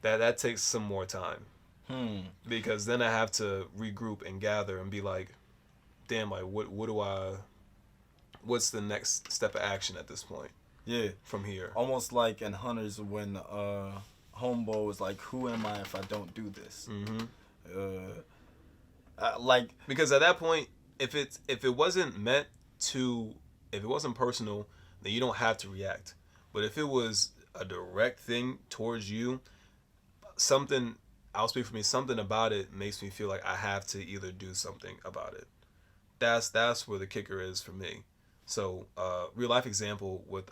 that takes some more time. Because then I have to regroup and gather and be like, damn, like what's the next step of action at this point? Yeah. From here. Almost like in Hunters when Homeboy was like, who am I if I don't do this? Like, because at that point, if it wasn't personal, then you don't have to react. But if it was a direct thing towards you, I'll speak for me, something about it makes me feel like I have to either do something about it. That's where the kicker is for me. So, real life example with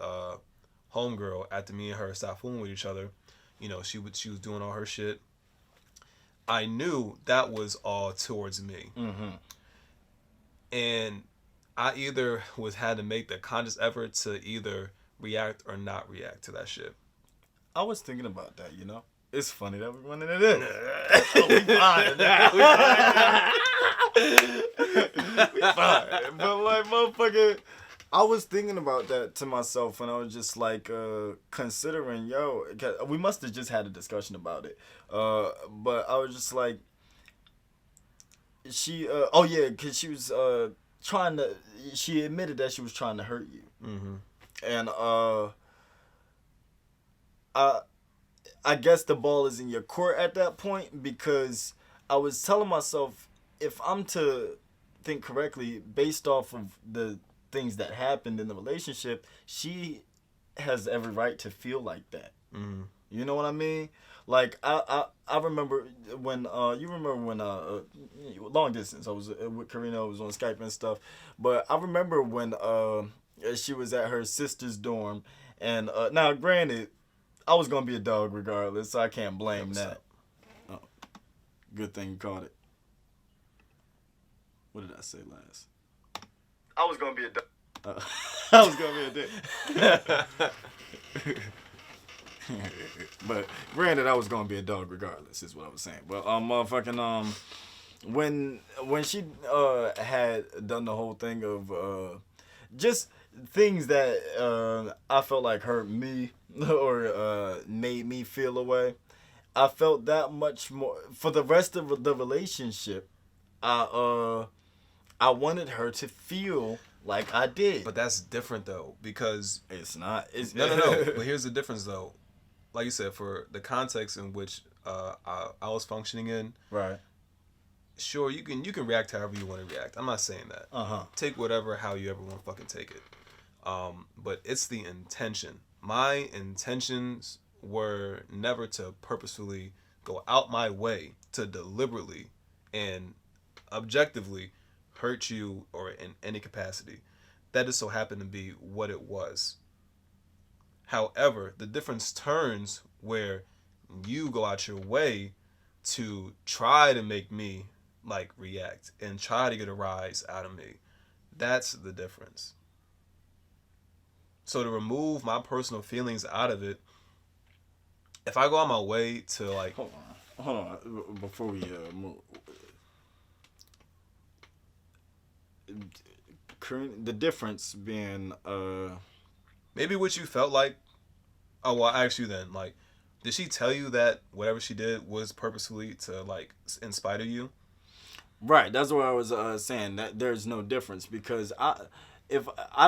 homegirl, after me and her stopped fooling with each other, you know, she was doing all her shit. I knew that was all towards me. And I either had to make the conscious effort to either react or not react to that shit. I was thinking about that, you know? It's funny that we're running it in. We fine now. We fine. But like, motherfucker, I was thinking about that to myself when I was just like considering, we must have just had a discussion about it. But I was just like, because she was she admitted that she was trying to hurt you. And I guess the ball is in your court at that point, because I was telling myself, if I'm to think correctly, based off of the things that happened in the relationship, she has every right to feel like that. You know what I mean? Like, I remember when, long distance, I was with Karina, I was on Skype and stuff, but I remember when she was at her sister's dorm, and now granted, I was going to be a dog regardless, so I can't blame that. Oh, good thing you caught it. What did I say last? I was going to be a dog. I was going to be a dick. But granted, I was going to be a dog regardless, is what I was saying. But when she had done the whole thing of just things that I felt like hurt me or made me feel away, I felt that much more for the rest of the relationship. I wanted her to feel like I did. But that's different though, because it's not. No. But here's the difference though. Like you said, for the context in which I was functioning in, right? Sure, you can react however you want to react. I'm not saying that. Take how you ever want to fucking take it. But it's the intention. My intentions were never to purposefully go out my way to deliberately and objectively hurt you or in any capacity. That just so happened to be what it was. However, the difference turns where you go out your way to try to make me like react and try to get a rise out of me. That's the difference. So to remove my personal feelings out of it, if I go on my way to like, hold on, before we move, the difference being maybe what you felt like. Oh well, I ask you then. Like, did she tell you that whatever she did was purposefully to like in spite of you? Right. That's what I was saying. That there's no difference because I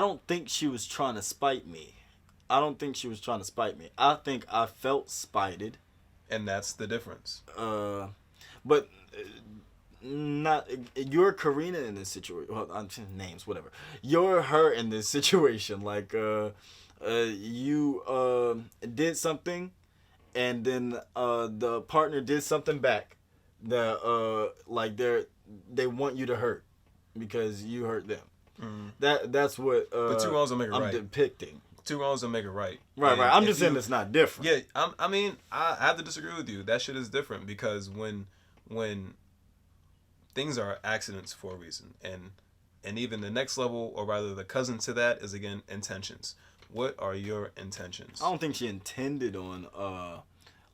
don't think she was trying to spite me. I don't think she was trying to spite me. I think I felt spited. And that's the difference. But not you're Karina in this situation. Well, I'm names, whatever. You're her in this situation. Like, you did something, and then the partner did something back. That like they want you to hurt because you hurt them. Mm-hmm. That's what but two wrongs don't make it right. Depicting. Two wrongs don't make it right. Right. I'm just saying it's not different. Yeah, I mean, I have to disagree with you. That shit is different because when things are accidents for a reason, and even the next level, or rather the cousin to that, is again intentions. What are your intentions? I don't think she intended on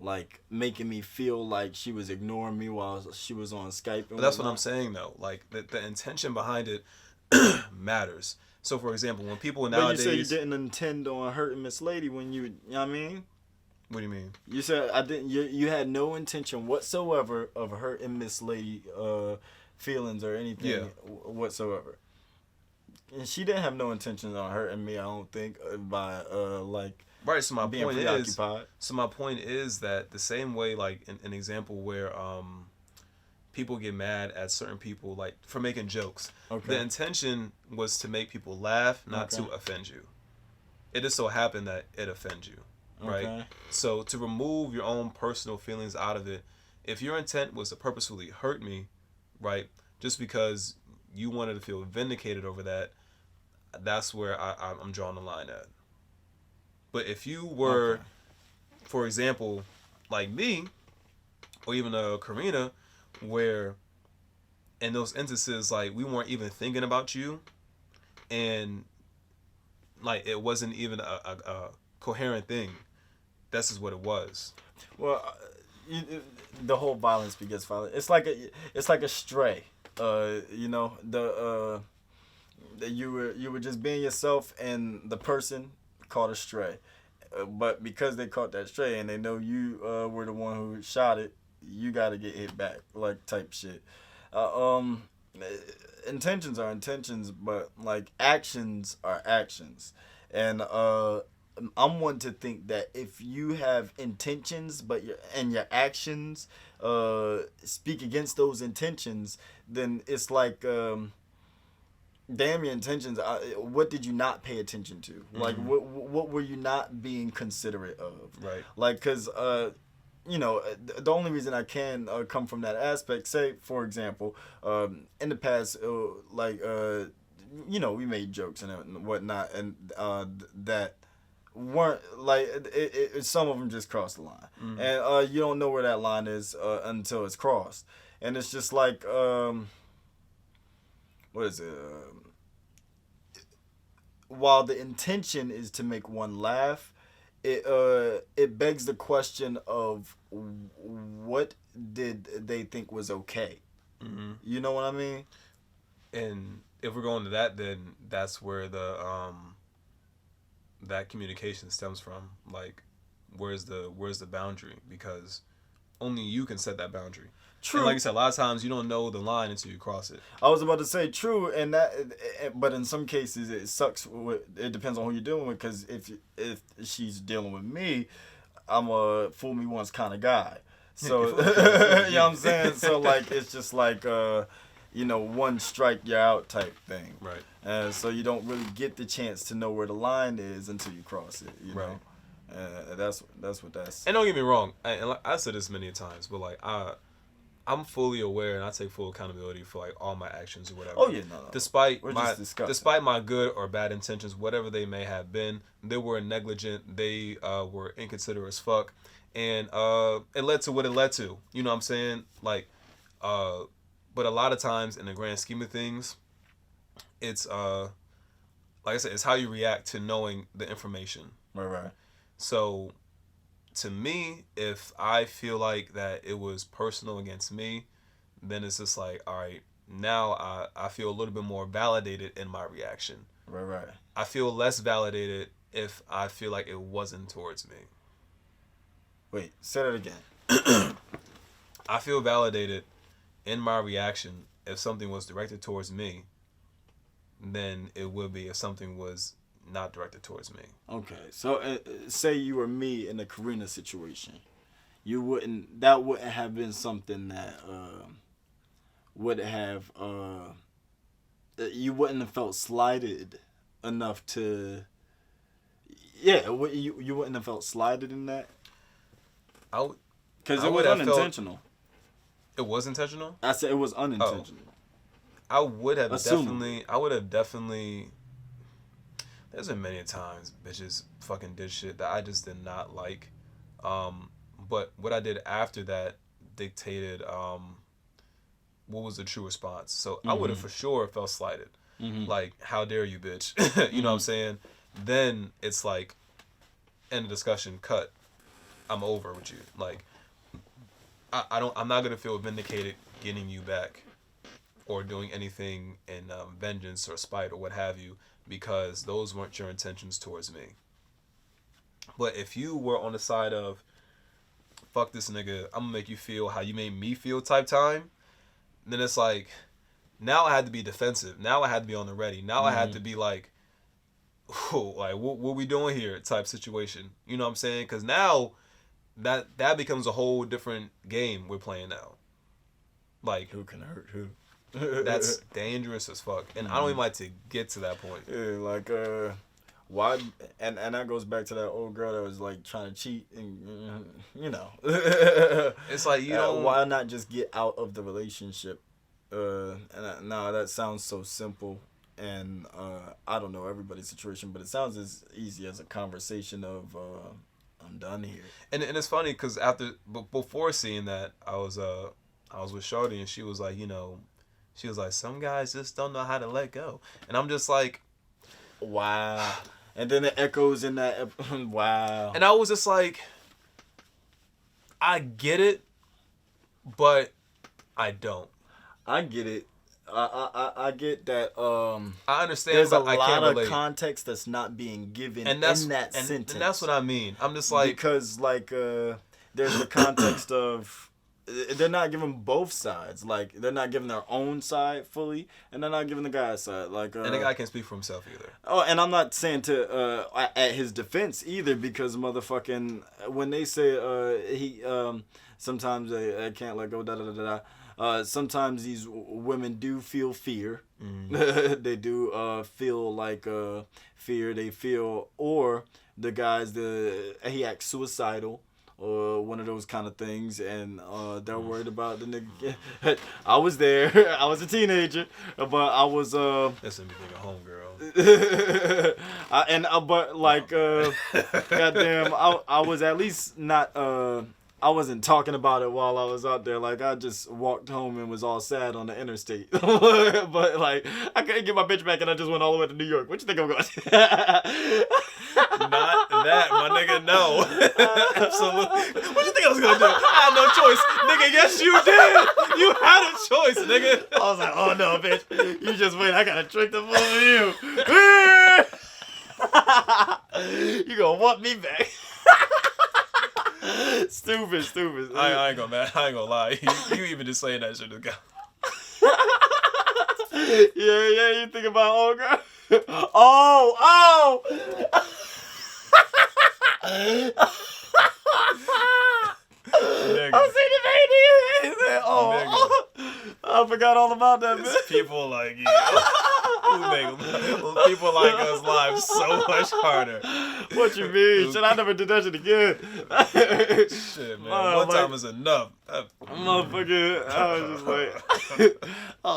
like making me feel like she was ignoring me while she was on Skype. But that's what I'm saying though. Like the intention behind it matters. So, for example, when people nowadays... But you said you didn't intend on hurting Miss Lady when you know what I mean? What do you mean? You said I didn't. You had no intention whatsoever of hurting Miss Lady feelings or anything whatsoever. And she didn't have no intentions on hurting me, I don't think, by like right. So my being point preoccupied. So my point is that the same way, like an example where people get mad at certain people, like for making jokes. Okay. The intention was to make people laugh, not to offend you. It just so happened that it offends you, right? Okay. So to remove your own personal feelings out of it, if your intent was to purposefully hurt me, right, just because you wanted to feel vindicated over that, that's where I'm drawing the line at. But if you were, for example, like me, or even Karina, where in those instances, like, we weren't even thinking about you, and like it wasn't even a coherent thing. This is what it was. Well, the whole violence begets violence. It's like a stray. You know, you were just being yourself, and the person caught a stray. But because they caught that stray and they know you were the one who shot it, you got to get hit back, like type shit. Intentions are intentions, but like actions are actions. And I'm one to think that if you have intentions, but your actions speak against those intentions, then it's like, damn, your intentions. What did you not pay attention to? Mm-hmm. Like, what were you not being considerate of? Right. Like, because you know, the only reason I can come from that aspect, say, for example, in the past, like, you know, we made jokes and whatnot, and that weren't, like, some of them just crossed the line. Mm-hmm. And you don't know where that line is until it's crossed. And it's just like, what is it? While the intention is to make one laugh, it begs the question of what did they think was okay. Mm-hmm. You know what I mean? And if we're going to that, then that's where the that communication stems from. Like, where's the boundary? Because only you can set that boundary. True. And like I said, a lot of times you don't know the line until you cross it. I was about to say true, and that, but in some cases it sucks. It depends on who you're dealing with. Because if she's dealing with me, I'm a fool me once kind of guy. So you know what I'm saying. So like it's just like you know, one strike you're out type thing. Right. So you don't really get the chance to know where the line is until you cross it. You know. That's what that's. And don't get me wrong. I said this many times, but like I'm fully aware and I take full accountability for like all my actions or whatever. Oh yeah, no. Despite my good or bad intentions, whatever they may have been, they were negligent. They were inconsiderate as fuck, and it led to what it led to. You know what I'm saying? Like, but a lot of times in the grand scheme of things, it's like I said, it's how you react to knowing the information. Right. So, to me, if I feel like that it was personal against me, then it's just like, all right, now I feel a little bit more validated in my reaction. Right. I feel less validated if I feel like it wasn't towards me. Wait, say that again. I feel validated in my reaction if something was directed towards me than it would be if something was not directed towards me. Okay, so say you were me in the Karina situation. That wouldn't have been something that would have you wouldn't have felt slighted enough to you wouldn't have felt slighted in that because it was unintentional. It was intentional? I said it was unintentional. I would have definitely there's been many times bitches fucking did shit that I just did not like. But what I did after that dictated what was the true response. So I would have for sure felt slighted. Like, how dare you, bitch? You know what I'm saying? Then it's like, end of discussion, cut. I'm over with you. Like, I'm not gonna feel vindicated getting you back or doing anything in vengeance or spite or what have you, because those weren't your intentions towards me. But if you were on the side of, fuck this nigga, I'm gonna make you feel how you made me feel type time, then it's like, now I had to be defensive. Now I had to be on the ready. Now I had to be like, oh, like what we doing here type situation. You know what I'm saying? Because now that becomes a whole different game we're playing now. Like, who can hurt who? That's dangerous as fuck. And I don't even like to get to that point. Yeah, like, why? And that goes back to that old girl that was like trying to cheat, and you know. It's like, you know, why not just get out of the relationship? No, that sounds so simple, and I don't know everybody's situation, but it sounds as easy as a conversation of I'm done here. And it's funny because before seeing that, I was with Shorty, and she was like, you know, she was like, some guys just don't know how to let go, and I'm just like, wow. And then it echoes in that, wow. And I was just like, I get it, but I don't. I get it. I get that. I understand. There's a but I lot can't of relate. Context that's not being given in that sentence. And that's what I mean. I'm just like, because like there's the context of they're not giving both sides. Like, they're not giving their own side fully, and they're not giving the guy's side. Like, and the guy can't speak for himself either. Oh, and I'm not saying to at his defense either, because motherfucking when they say he sometimes I can't let go sometimes these women do feel fear. They do feel like fear. They feel, or the guys he acts suicidal. Or one of those kind of things, and they're worried about the nigga. I was there. I was a teenager, but I was. That's me thinking homegirl. But like, goddamn, I was at least not. I wasn't talking about it while I was out there. Like, I just walked home and was all sad on the interstate. But like, I couldn't get my bitch back, and I just went all the way to New York. What you think I'm going to? Not that, my nigga, no. Absolutely. What you think I was going to do? I had no choice. Nigga, yes, you did. You had a choice, nigga. I was like, oh, no, bitch. You just wait. I got to trick the fool of you. You going to want me back. Stupid. I ain't gonna lie. You even just saying that shit to go. Yeah, you think about old girl? Oh! I see the baby. He said, oh. I forgot all about that, man. People like you who make people like us lives so much harder. What you mean? Shit, I never did that shit again. Shit, man. One time is enough. Motherfucker, I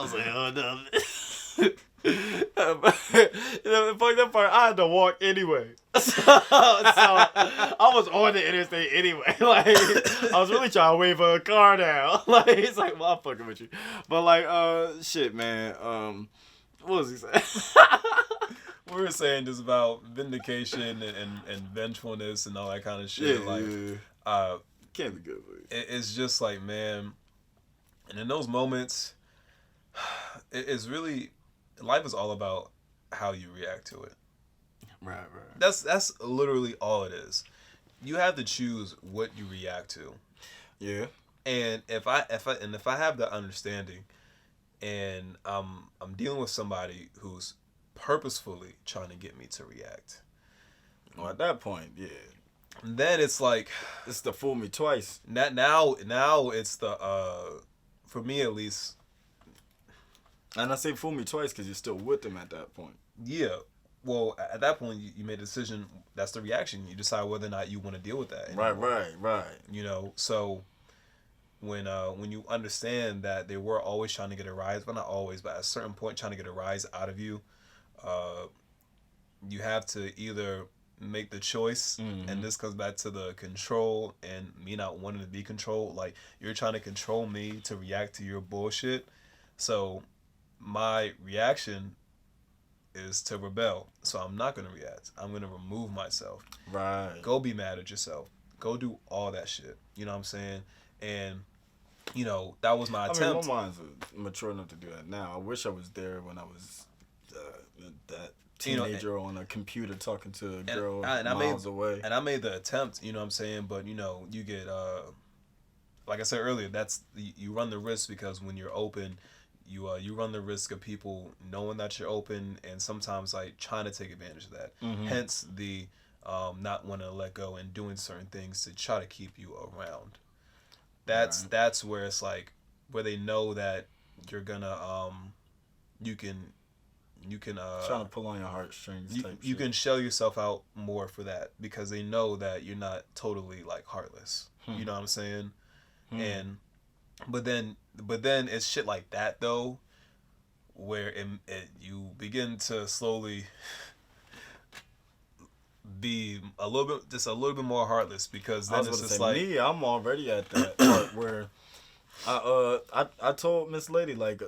was like, oh no. The fucked up part, I had to walk anyway. So I was on the interstate anyway. Like, I was really trying to wave a car down. Like, he's like, well, I'm fucking with you. But like, shit, man. What was he saying? we were saying just about vindication and vengefulness and all that kind of shit. Can't be good. It's just like, man, and in those moments, it's really, life is all about how you react to it. Right. That's literally all it is. You have to choose what you react to. Yeah. And if I have that understanding, and I'm dealing with somebody who's purposefully trying to get me to react. Well, at that point, yeah. Then it's like, it's the fool me twice. Now it's the for me at least. And I say fool me twice because you're still with them at that point. Yeah. Well, at that point, you made a decision. That's the reaction. You decide whether or not you want to deal with that anymore. Right. You know, so when you understand that they were always trying to get a rise, but not always, but at a certain point trying to get a rise out of you, you have to either make the choice, and this comes back to the control and me not wanting to be controlled. Like, you're trying to control me to react to your bullshit, so my reaction is to rebel. So I'm not gonna react. I'm gonna remove myself. Right. Go be mad at yourself. Go do all that shit. You know what I'm saying? And you know, that was my attempt. My mind's mature enough to do that now. I wish I was there when I was that teenager on a computer talking to a girl miles away. And I made the attempt, you know what I'm saying? But, you know, you get, like I said earlier, you run the risk, because when you're open, you run the risk of people knowing that you're open and sometimes, like, trying to take advantage of that. Hence the not wanting to let go and doing certain things to try to keep you around. That's where it's like, where they know that you're gonna, you can trying to pull on your heartstrings. You can shell yourself out more for that, because they know that you're not totally, like, heartless. You know what I'm saying? And but then it's shit like that though, where you begin to slowly be a little bit more heartless, because then it's just like me. I'm already at that part where I told Miss Lady, like,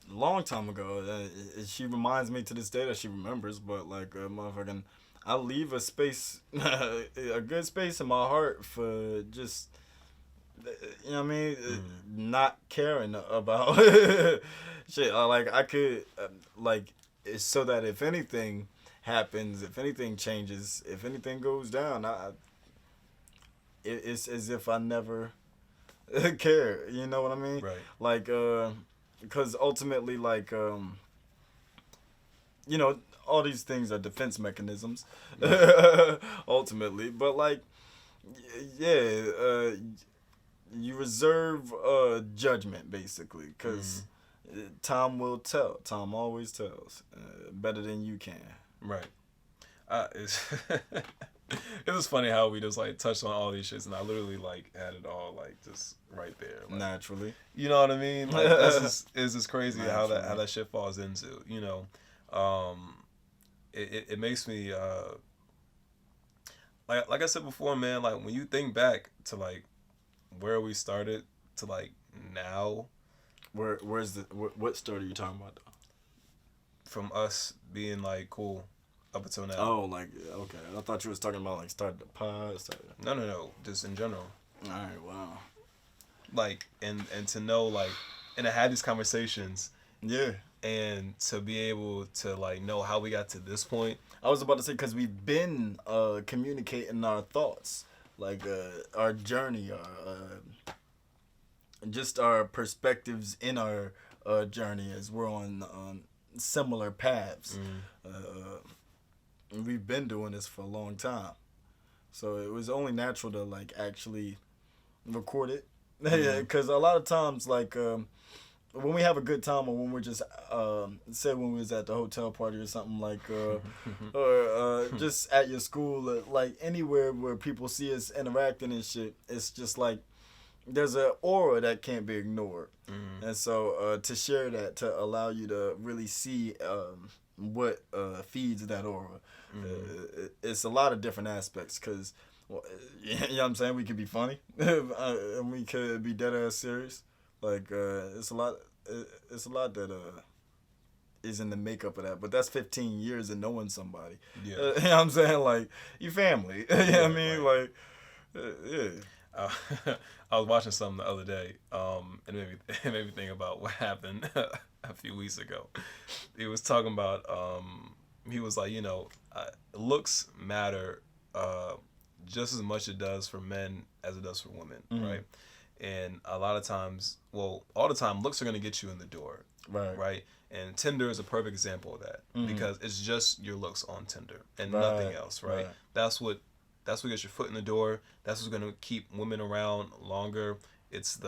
long time ago. She reminds me to this day that she remembers, but like motherfucking, I leave a space, a good space in my heart for just, you know what I mean, not caring about shit. Like, I could, like, it's so that if anything happens, if anything changes, if anything goes down, it's as if I never care. You know what I mean? Right. Like, because ultimately, like, you know, all these things are defense mechanisms, ultimately. But, like, yeah, you reserve judgment, basically, because time will tell. Time always tells, better than you can. Right. It was funny how we just, like, touched on all these shits, and I literally, like, had it all, like, just right there. Like, naturally. You know what I mean? Like, it's just crazy how that shit falls into, you know. It makes me, like I said before, man, like, when you think back to, like, where we started to, like, now. What story are you talking about, though? From us being, like, cool up until now. Oh, like, okay. I thought you was talking about, like, starting the pod. No. Just in general. All right, wow. Like, and to know, like, and to have these conversations. Yeah. And to be able to, like, know how we got to this point. I was about to say, because we've been communicating our thoughts. Like, our journey, just our perspectives in our journey as we're on similar paths. We've been doing this for a long time, so it was only natural to, like, actually record it. Because a lot of times, like, when we have a good time, or when we're just say when we was at the hotel party or something, like, or just at your school, like, anywhere where people see us interacting and shit, it's just like there's an aura that can't be ignored. And so to share that, to allow you to really see what feeds that aura, it's a lot of different aspects, because, well, you know what I'm saying, we could be funny and we could be dead ass serious. Like, it's a lot that is in the makeup of that. But that's 15 years of knowing somebody. Yeah. You know what I'm saying? Like, you family. You know what I mean? Right. Like, yeah. I was watching something the other day, and it made me think about what happened a few weeks ago. He was talking about, he was like, looks matter just as much it does for men as it does for women, right? And a lot of times, well, all the time, looks are going to get you in the door, right? And Tinder is a perfect example of that because it's just your looks on Tinder and nothing else, right? That's what gets your foot in the door. That's what's gonna keep women around longer. It's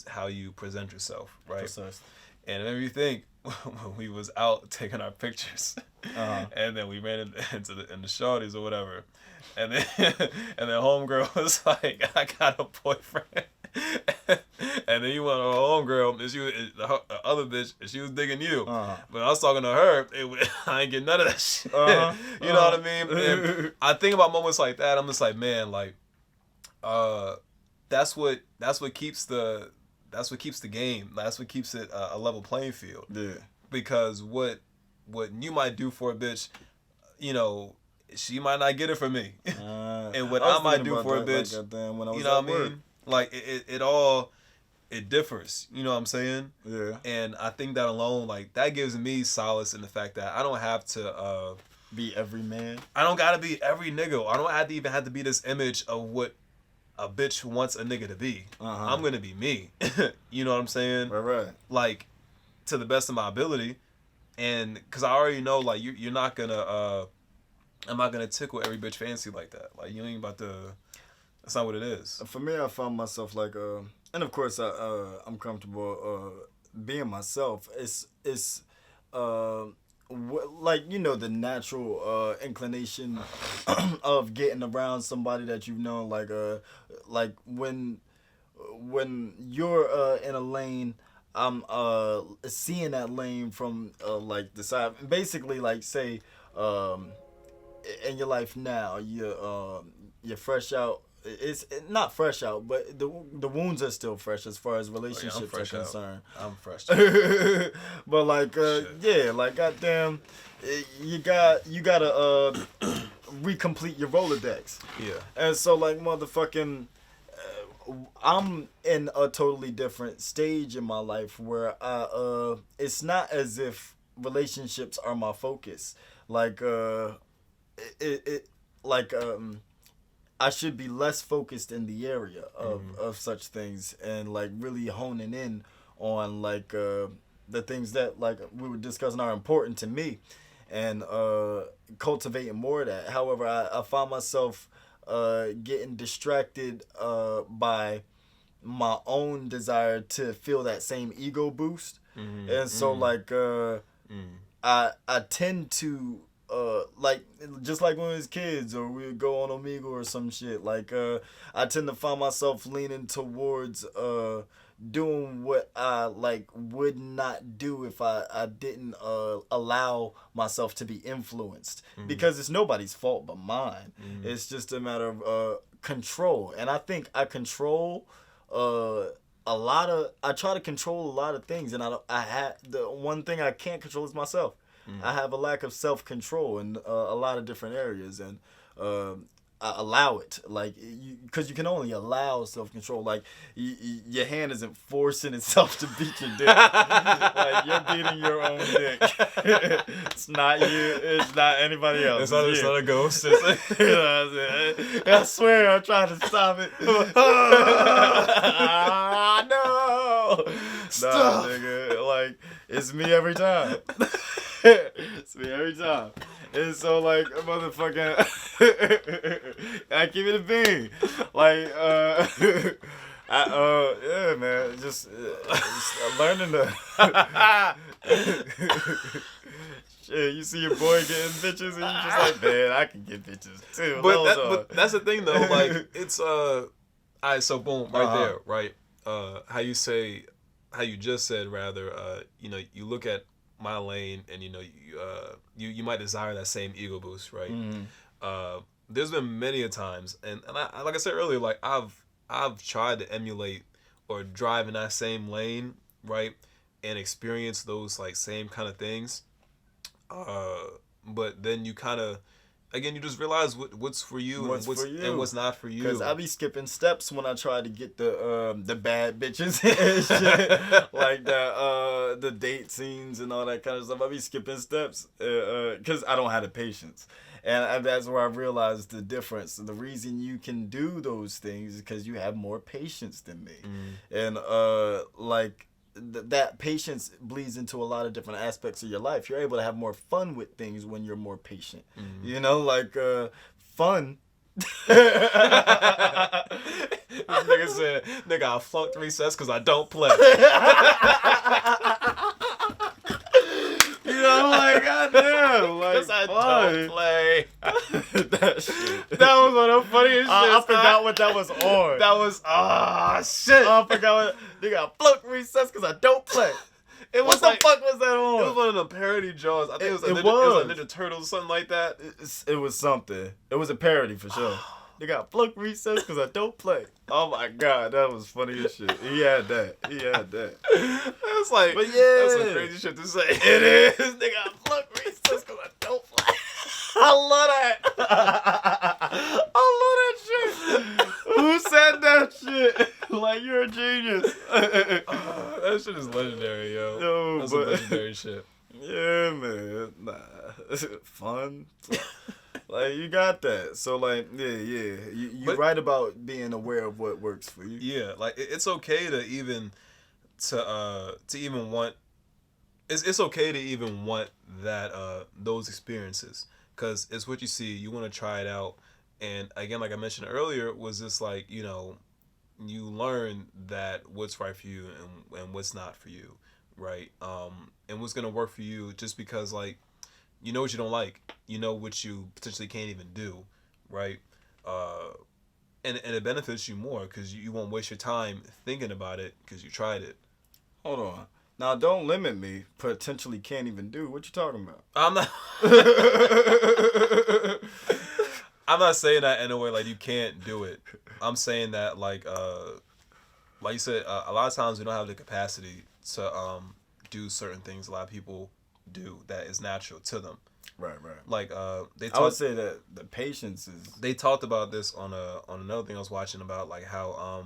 how you present yourself, right? Precisely. And it made me think when we was out taking our pictures, and then we ran into the shorties or whatever, and then homegirl was like, "I got a boyfriend." And then you want a homegirl, the other bitch, and she was digging you. But I was talking to her, I ain't getting none of that shit. You know what I mean? And I think about moments like that. I'm just like, man, like, that's what keeps the game. That's what keeps it a level playing field. Yeah. Because what you might do for a bitch, she might not get it from me. And what I might do for a bitch, like, you know what I mean? Like it differs, you know what I'm saying? Yeah. And I think that alone, like, that gives me solace in the fact that I don't have to be every man. I don't gotta be every nigga. I don't have to be this image of what a bitch wants a nigga to be. I'm gonna be me. You know what I'm saying? Right. Like, to the best of my ability, and because I already know, like, you're not gonna I'm not gonna tickle every bitch fancy like that. Like, you ain't about to. That's not what it is. For me, I found myself like, and of course, I'm comfortable being myself. It's like, the natural inclination of getting around somebody that you've known. Like when you're in a lane, I'm seeing that lane from like the side. Basically, like, say in your life now, you're fresh out. It's not fresh out, but the wounds are still fresh as far as relationships are concerned. I'm fresh. But like, like, goddamn, you gotta recomplete your Rolodex. Yeah. And so, like, motherfucking, I'm in a totally different stage in my life where it's not as if relationships are my focus. Like, I should be less focused in the area of such things and, like, really honing in on, like, the things that, like, we were discussing are important to me and cultivating more of that. However, I found myself getting distracted by my own desire to feel that same ego boost. And so, like, I tend to like, just like when we was kids or we would go on Omegle or some shit, like, I tend to find myself leaning towards doing what I, like, would not do if I didn't allow myself to be influenced. Because it's nobody's fault but mine. It's just a matter of control. And I think I control I try to control a lot of things, and the one thing I can't control is myself. I have a lack of self-control in a lot of different areas, and I allow it, like, because you can only allow self-control. Like, your hand isn't forcing itself to beat your dick. Like, you're beating your own dick. It's not you. It's not anybody else. It's not a ghost. You know what I'm saying? I swear I'm trying to stop it. No. Stop. Nah, nigga. Like, it's me every time. It's me every time. And so, like, motherfucking, I keep it a bean. Like, yeah, man, just learning to. Shit, you see your boy getting bitches, and you just like, man, I can get bitches too. But that's the thing, though. Like, it's all right. So boom, right there, right. How you just said, rather. You look at my lane, and you might desire that same ego boost, right? There's been many a times, and I, like I said earlier, like, I've tried to emulate or drive in that same lane, right? and experience those like same kind of things. But then you kind of, again, you just realize what's for you, and what's not for you. Because I be skipping steps when I try to get the bad bitches and shit, like the date scenes and all that kind of stuff. I be skipping steps because I don't have the patience. And that's where I realized the difference. The reason you can do those things is because you have more patience than me. And that patience bleeds into a lot of different aspects of your life. You're able to have more fun with things when you're more patient. You know, like fun. This nigga said, "Nigga, I flunked recess because I don't play." You know, like, goddamn, like, because I don't play. That shit. That was one of the funniest shit. I forgot what that was on. That was, shit. I forgot what, nigga, I flunked recess because I don't play. What the fuck was that on? It was one of the parody jaws. I think it was a Ninja Turtles, something like that. It was something. It was a parody for sure. Nigga, I flunked recess because I don't play. Oh my god, that was funny as shit. He had that. That's like, but yeah, that's some crazy shit to say. It is. Nigga, I flunked recess because I don't play. I love that. I love that shit. Who said that shit? Like, you're a genius. That shit is legendary, yo. That's some legendary shit. Yeah, man. Nah. Fun. Like, you got that. So, like, yeah. You're right about being aware of what works for you. Yeah, like, it's okay to even want. It's okay to even want that those experiences, because it's what you see. You want to try it out, and again, like I mentioned earlier, was this like, you know, you learn that what's right for you and what's not for you, right? And what's gonna work for you, just because, like, you know what you don't like, you know what you potentially can't even do, right? And it benefits you more because you won't waste your time thinking about it because you tried it. Hold on. Now, don't limit me. Potentially can't even do. What you talking about? I'm not. I'm not saying that in a way like you can't do it. I'm saying that like you said, a lot of times we don't have the capacity to do certain things a lot of people do that is natural to them. Right. Like I would say that the patience is. They talked about this on another thing I was watching about, like how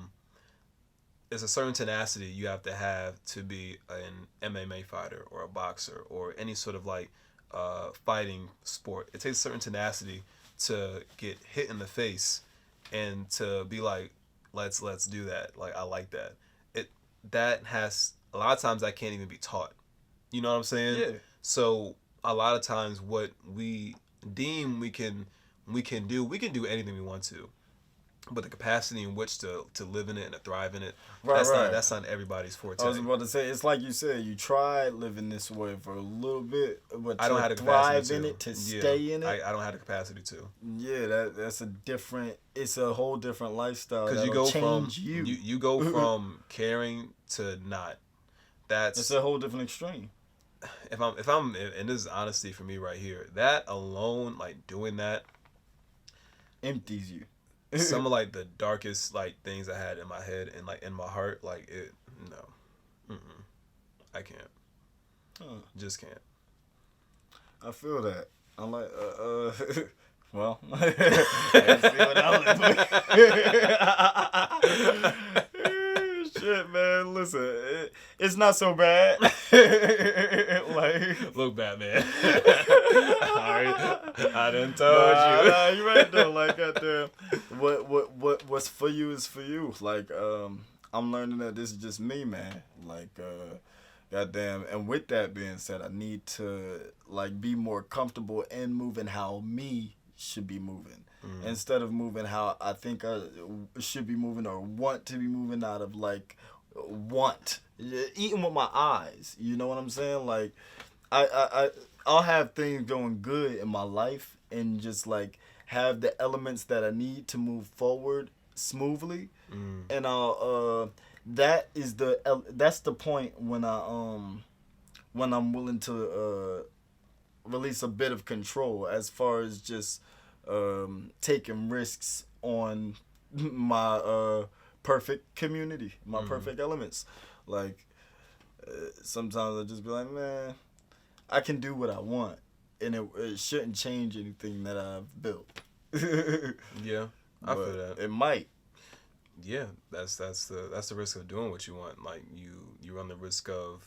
there's a certain tenacity you have to be an MMA fighter or a boxer or any sort of like fighting sport. It takes a certain tenacity to get hit in the face and to be like, let's do that. Like, I like that. That has a lot of times that can't even be taught. You know what I'm saying? Yeah. So a lot of times what we deem we can do anything we want to. But the capacity in which to live in it and to thrive in it, that's not everybody's forte. I was about to say, it's like you said, you tried living this way for a little bit, but I don't have the thrive capacity in it, to stay in it. I don't have the capacity to. Yeah, it's a whole different lifestyle. Because you go from caring to not. It's a whole different extreme. If I'm and this is honesty for me right here, that alone, like doing that, empties you. Some of like the darkest like things I had in my head and like in my heart, like I can't. Just can't. I feel that. I'm like, well, I see what I shit, man. Listen, it's not so bad. Like, look, Batman. I done told you. Nah, you right though. Like, goddamn, what's for you is for you. Like, I'm learning that this is just me, man. Like, goddamn. And with that being said, I need to like be more comfortable in moving how me should be moving. Instead of moving how I think I should be moving or want to be moving out of like want. Eating with my eyes. You know what I'm saying? Like, I'll have things going good in my life and just like have the elements that I need to move forward smoothly. And I'll that's the point when I'm willing to release a bit of control as far as just taking risks on my perfect community, my perfect elements. Like, Sometimes I just be like, man, I can do what I want, and it shouldn't change anything that I've built. Yeah, I feel that. It might. Yeah, that's the risk of doing what you want. Like you run the risk of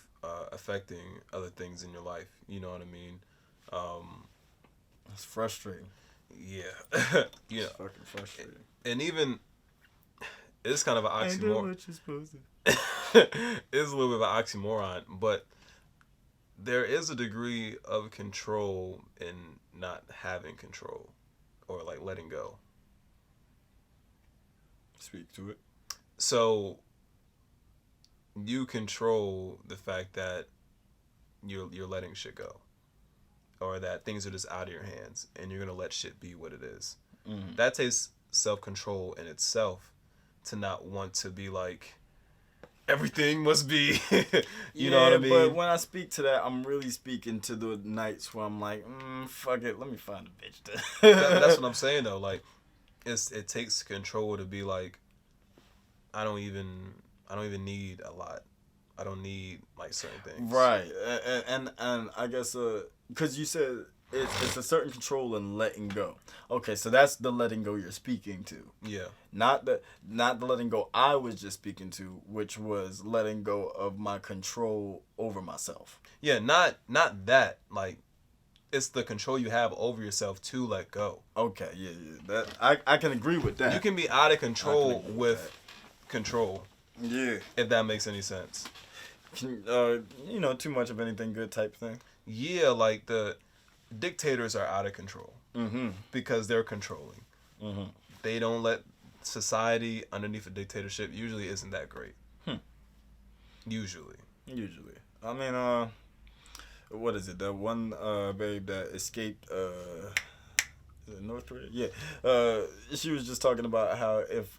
affecting other things in your life. You know what I mean? It's frustrating. Yeah, yeah. It's fucking frustrating. And even it's kind of an oxymoron. I know what you're supposed to. It's a little bit of an oxymoron, but there is a degree of control in not having control, or like letting go. Speak to it. So you control the fact that you're letting shit go, or that things are just out of your hands, and you're gonna let shit be what it is. Mm-hmm. That takes self-control in itself, to not want to be like everything must be. You know what I mean? But when I speak to that, I'm really speaking to the nights where I'm like, fuck it, let me find a bitch. That's what I'm saying though. Like, it takes control to be like, I don't even need a lot. I don't need like certain things. Right, and I guess because you said it's a certain control and letting go. Okay, so that's the letting go you're speaking to. Yeah. Not the letting go I was just speaking to, which was letting go of my control over myself. Yeah, not that. Like, it's the control you have over yourself to let go. Okay, yeah. That I can agree with that. You can be out of control with control. Yeah. If that makes any sense. Too much of anything good type thing. Yeah, like the dictators are out of control. Mm-hmm. Because they're controlling. Mm-hmm. They don't let society underneath a dictatorship usually isn't that great. Usually. I mean, what is it? That one babe that escaped is it North Korea? Yeah. She was just talking about how if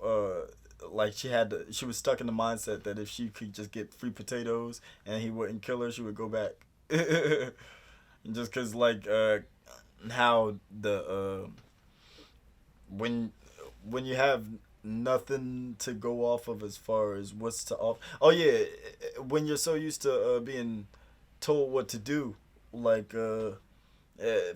she was stuck in the mindset that if she could just get free potatoes and he wouldn't kill her, she would go back. Just cause how the when you have nothing to go off of as far as what's to off. Oh yeah, when you're so used to being told what to do,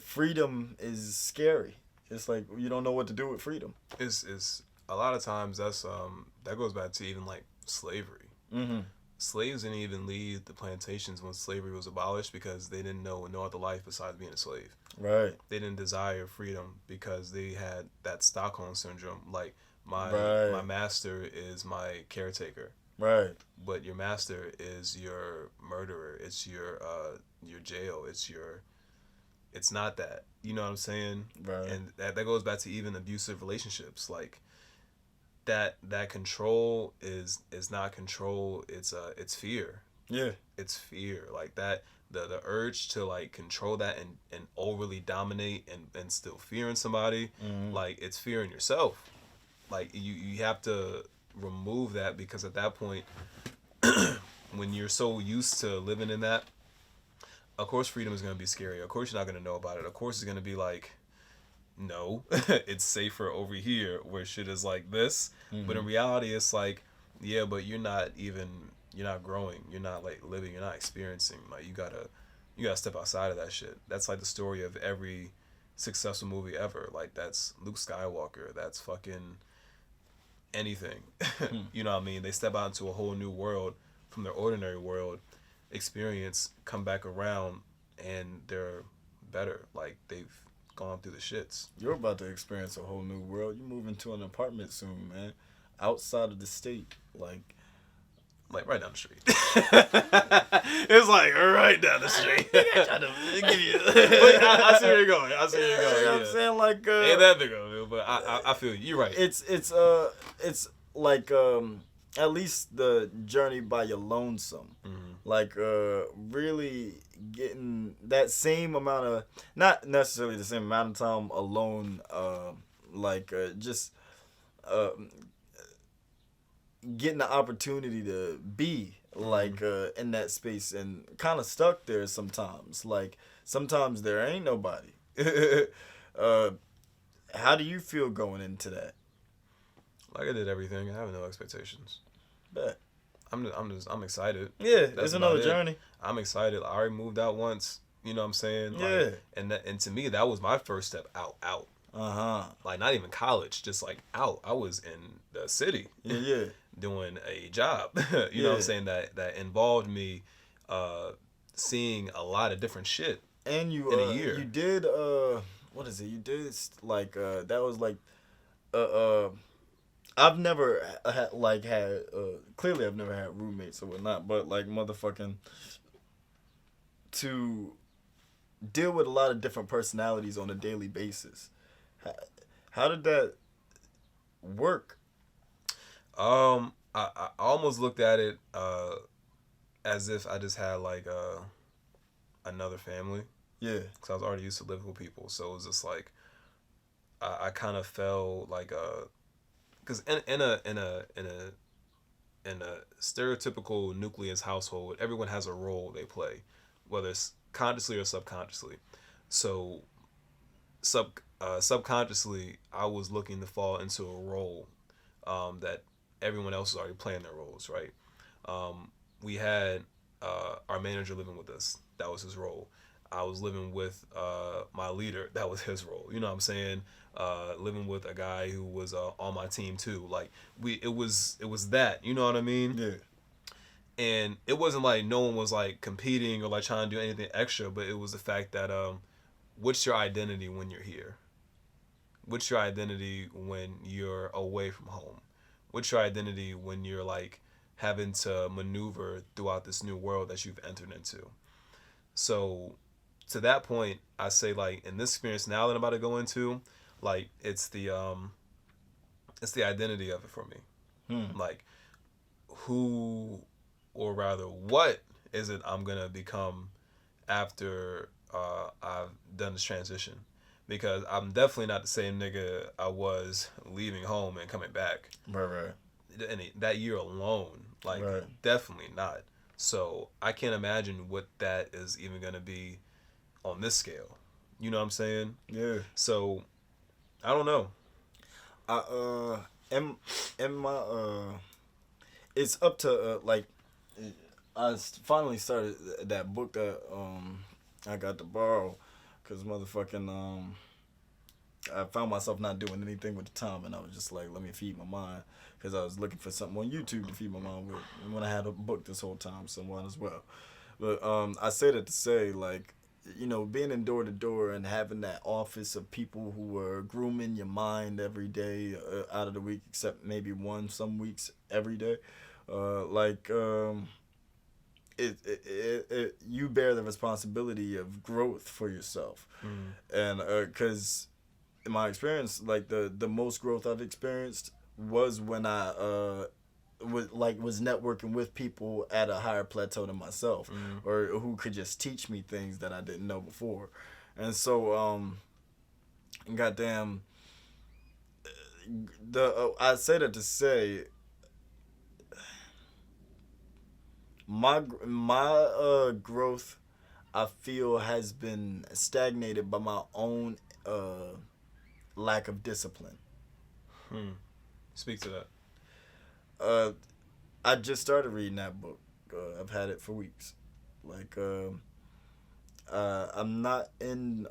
freedom is scary. It's like you don't know what to do with freedom. Is a lot of times that goes back to even like slavery. Mm-hmm. Slaves didn't even leave the plantations when slavery was abolished because they didn't know no other life besides being a slave. Right. They didn't desire freedom because they had that Stockholm syndrome. Like my master is my caretaker. Right. But your master is your murderer. It's your jail. It's not that. You know what I'm saying? Right. And that goes back to even abusive relationships. Like that control is not control. It's fear. Yeah. It's fear. Like that the urge to like control that and overly dominate and instill fear in somebody. Mm-hmm. Like it's fear in yourself. Like you have to remove that, because at that point when you're so used to living in that, of course freedom is going to be scary. Of course you're not going to know about it. Of course it's going to be like, no, it's safer over here where shit is like this. Mm-hmm. But in reality it's like, yeah, but you're not growing, you're not like living, you're not experiencing. Like you gotta step outside of that shit. That's like the story of every successful movie ever. Like that's Luke Skywalker, that's fucking anything. You know what I mean? They step out into a whole new world from their ordinary world, experience, come back around, and they're better. Like they've gone through the shits. You're about to experience a whole new world. You move into an apartment soon, man. Outside of the state, like right down the street. It's like right down the street. I see where you're going. You know I'm saying, like, ain't that big of a deal, but I feel you. You're right. It's like at least the journey by your lonesome. Mm-hmm. Like really getting that same amount of, not necessarily the same amount of time alone, just getting the opportunity to be like in that space and kind of stuck there sometimes. Like sometimes there ain't nobody. How do you feel going into that? Like I did everything. I have no expectations. Bet. I'm excited. Yeah, That's it's another about it. journey. I'm excited. I already moved out once. You know what I'm saying? Yeah. Like, and to me that was my first step out. Like not even college, just like out. I was in the city. Yeah. Doing a job. You know what I'm saying? That involved me seeing a lot of different shit. And you in a year. you did what is it? You did like that was like uh, uh I've never had clearly I've never had roommates or whatnot, but like motherfucking to deal with a lot of different personalities on a daily basis. How did that work? I almost looked at it as if I just had like another family. Yeah. Because I was already used to living with people, so it was just like I kind of felt like because in a stereotypical nucleus household, everyone has a role they play, whether it's consciously or subconsciously. So subconsciously, I was looking to fall into a role that everyone else was already playing their roles, right? We had our manager living with us. That was his role. I was living with my leader. That was his role. You know what I'm saying? Living with a guy who was on my team too. Like it was that. You know what I mean? Yeah. And it wasn't like no one was like competing or like trying to do anything extra, but it was the fact that what's your identity when you're here? What's your identity when you're away from home? What's your identity when you're like having to maneuver throughout this new world that you've entered into? So to that point, I say like in this experience now that I'm about to go into, like it's the identity of it for me. Like who, or rather what is it I'm gonna become after I've done this transition? Because I'm definitely not the same nigga I was leaving home and coming back. Right. And that year alone, like definitely not. So I can't imagine what that is even gonna be on this scale. You know what I'm saying? Yeah. So I don't know. In my it's up to like I finally started that book that I got to borrow because motherfucking I found myself not doing anything with the time, and I was just like, let me feed my mind, because I was looking for something on YouTube to feed my mind with, and when I had a book this whole time, someone as well. But I say that to say, like, you know, being in door to door and having that office of people who are grooming your mind every day out of the week, except maybe some weeks every day, you bear the responsibility of growth for yourself, and because in my experience, like the most growth I've experienced was when I was networking with people at a higher plateau than myself, or who could just teach me things that I didn't know before, and so goddamn, I say that to say my growth, I feel, has been stagnated by my own lack of discipline. Speak to that. I just started reading that book. I've had it for weeks. Like, I'm not in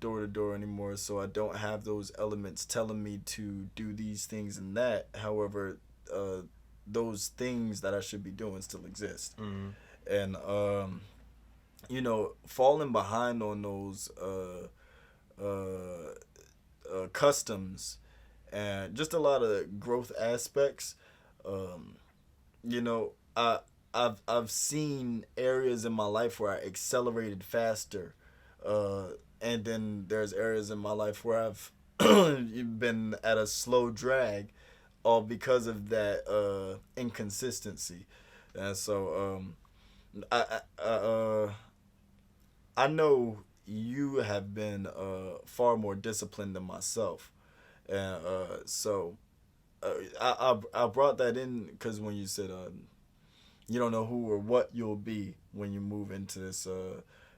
door to door anymore, so I don't have those elements telling me to do these things and that. However, those things that I should be doing still exist. And you know, falling behind on those customs and just a lot of growth aspects. You know, I've seen areas in my life where I accelerated faster, and then there's areas in my life where I've been at a slow drag, all because of that inconsistency. And so I know you have been far more disciplined than myself, and so I brought that in because when you said you don't know who or what you'll be when you move into this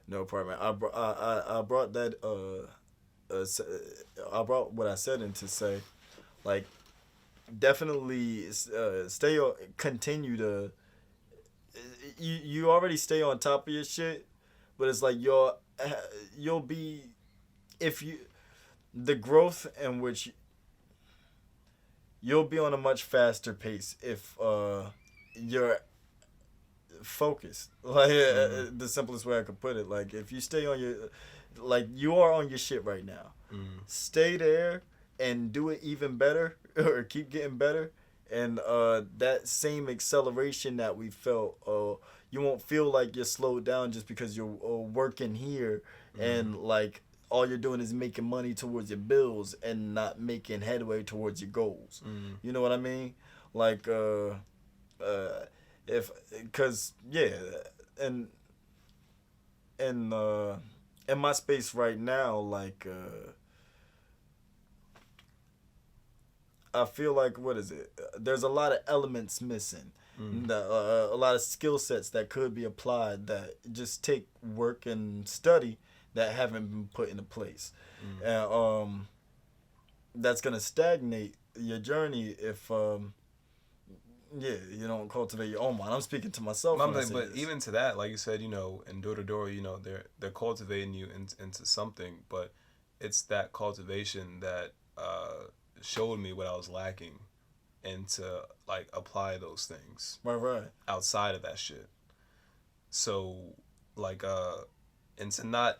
new apartment, I brought that I brought what I said in to say, like, definitely continue to you already stay on top of your shit, but it's like you'll be if you the growth in which you'll be on a much faster pace if you're focused. Like the simplest way I could put it. Like if you stay on your like you are on your shit right now. Stay there and do it even better or keep getting better. And that same acceleration that we felt, you won't feel like you're slowed down just because you're working here and like all you're doing is making money towards your bills and not making headway towards your goals. You know what I mean? Like, cause yeah, and in my space right now, like, I feel like what is it? There's a lot of elements missing. A lot of skill sets that could be applied that just take work and study that haven't been put into place. And that's gonna stagnate your journey if you don't cultivate your own mind. I'm speaking to myself. But even to that, like you said, in door to door, they're cultivating you into something, but it's that cultivation that showed me what I was lacking, and to like apply those things right outside of that shit. So like and to not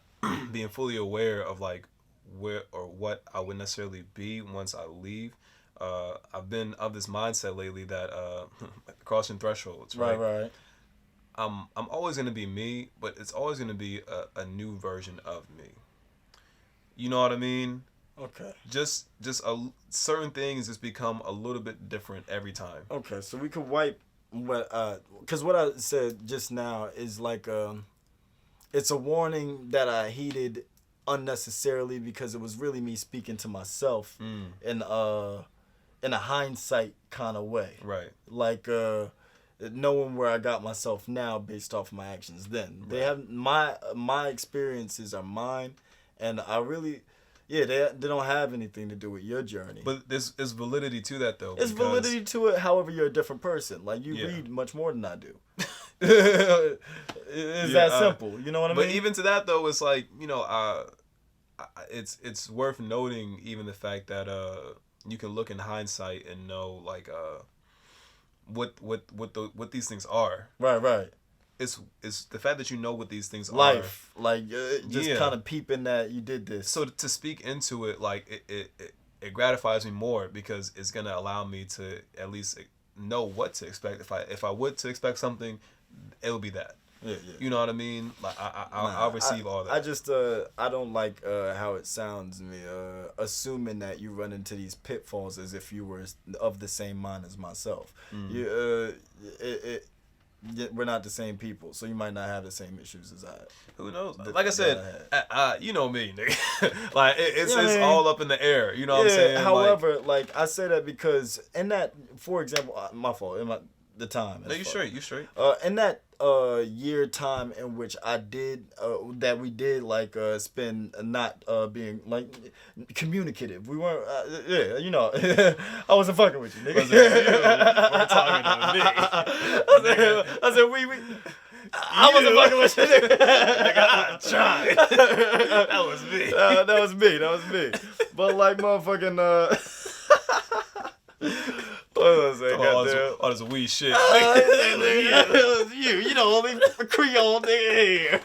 being fully aware of like where or what I would necessarily be once I leave. I've been of this mindset lately that crossing thresholds, right? Right. I'm always gonna be me, but it's always gonna be a new version of me. You know what I mean? Okay. Just certain things just become a little bit different every time. Okay, so we could wipe what because what I said just now is like it's a warning that I heeded unnecessarily because it was really me speaking to myself in a hindsight kind of way. Right. Like knowing where I got myself now based off my actions then. Right. They have my experiences are mine, and I really. Yeah, they don't have anything to do with your journey. But there's validity to that, though. There's validity to it, however, you're a different person. Like, you read much more than I do. It's that simple. You know what I mean? But even to that, though, it's like, it's worth noting even the fact that you can look in hindsight and know, like, what these things are. Right. It's the fact that you know what these things are. Like just kind of peeping that you did this. So to speak into it, like it gratifies me more because it's gonna allow me to at least know what to expect. If I would to expect something, it'll be that. Yeah. You know what I mean? Like I'll receive all that. I just I don't like how it sounds to me. Assuming that you run into these pitfalls as if you were of the same mind as myself. We're not the same people, so you might not have the same issues as I have. Who knows? Like I said, you know me, nigga. Like it's all up in the air. You know what I'm saying? However, like I say that because in that, for example, my fault. The time. No, you straight. In that year time in which I did that we did like spend not being like communicative. We weren't. I wasn't fucking with you, nigga. We're talking to me. I said we. I wasn't fucking with you, nigga. I'm trying. That was me. That was me. But like motherfucking. All this weed shit. It was you. You know, only Creole nigga here.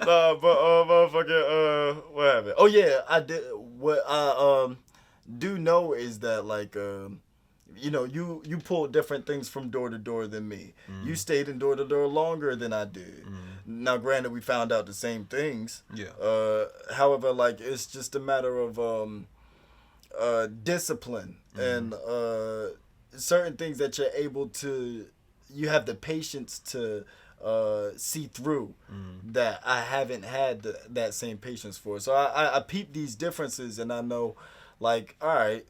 Nah, but motherfucking what happened? Oh yeah, I did. What I do know is that like you pulled different things from door to door than me. You stayed in door to door longer than I did. Now, granted, we found out the same things. Yeah. However, like it's just a matter of discipline and certain things that you're able to. You have the patience to see through that I haven't had that same patience for. So I peep these differences and I know, like, all right,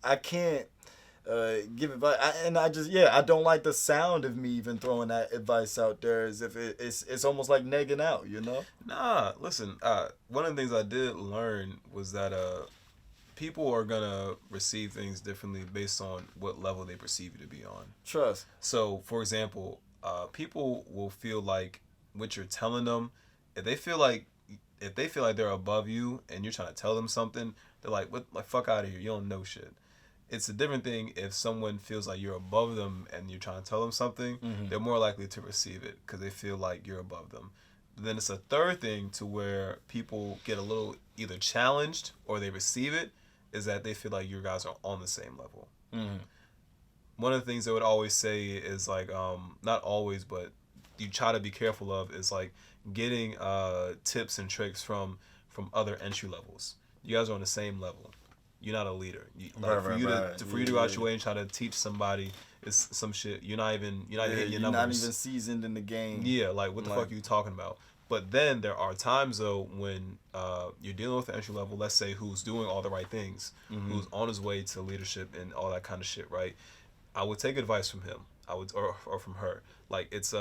I can't. Give advice, I don't like the sound of me even throwing that advice out there as if it's almost like negging out, you know. Nah, listen. One of the things I did learn was that people are gonna receive things differently based on what level they perceive you to be on. Trust. So, for example, people will feel like what you're telling them, if they feel like they're above you and you're trying to tell them something, they're like, "What? Like, fuck out of here! You don't know shit." It's a different thing if someone feels like you're above them and you're trying to tell them something. Mm-hmm. They're more likely to receive it because they feel like you're above them. Then it's a third thing to where people get a little either challenged or they receive it, is that they feel like you guys are on the same level. Mm-hmm. One of the things I would always say is like, not always, but you try to be careful of is like getting tips and tricks from other entry levels. You guys are on the same level. You're not a leader. For you to go out your way and try to teach somebody is some shit. You're not even hitting your numbers. You're not even seasoned in the game. Yeah, like what the fuck are you talking about? But then there are times though when you're dealing with the entry level, let's say, who's doing all the right things, who's on his way to leadership and all that kind of shit, right? I would take advice from him. Or from her. Like it's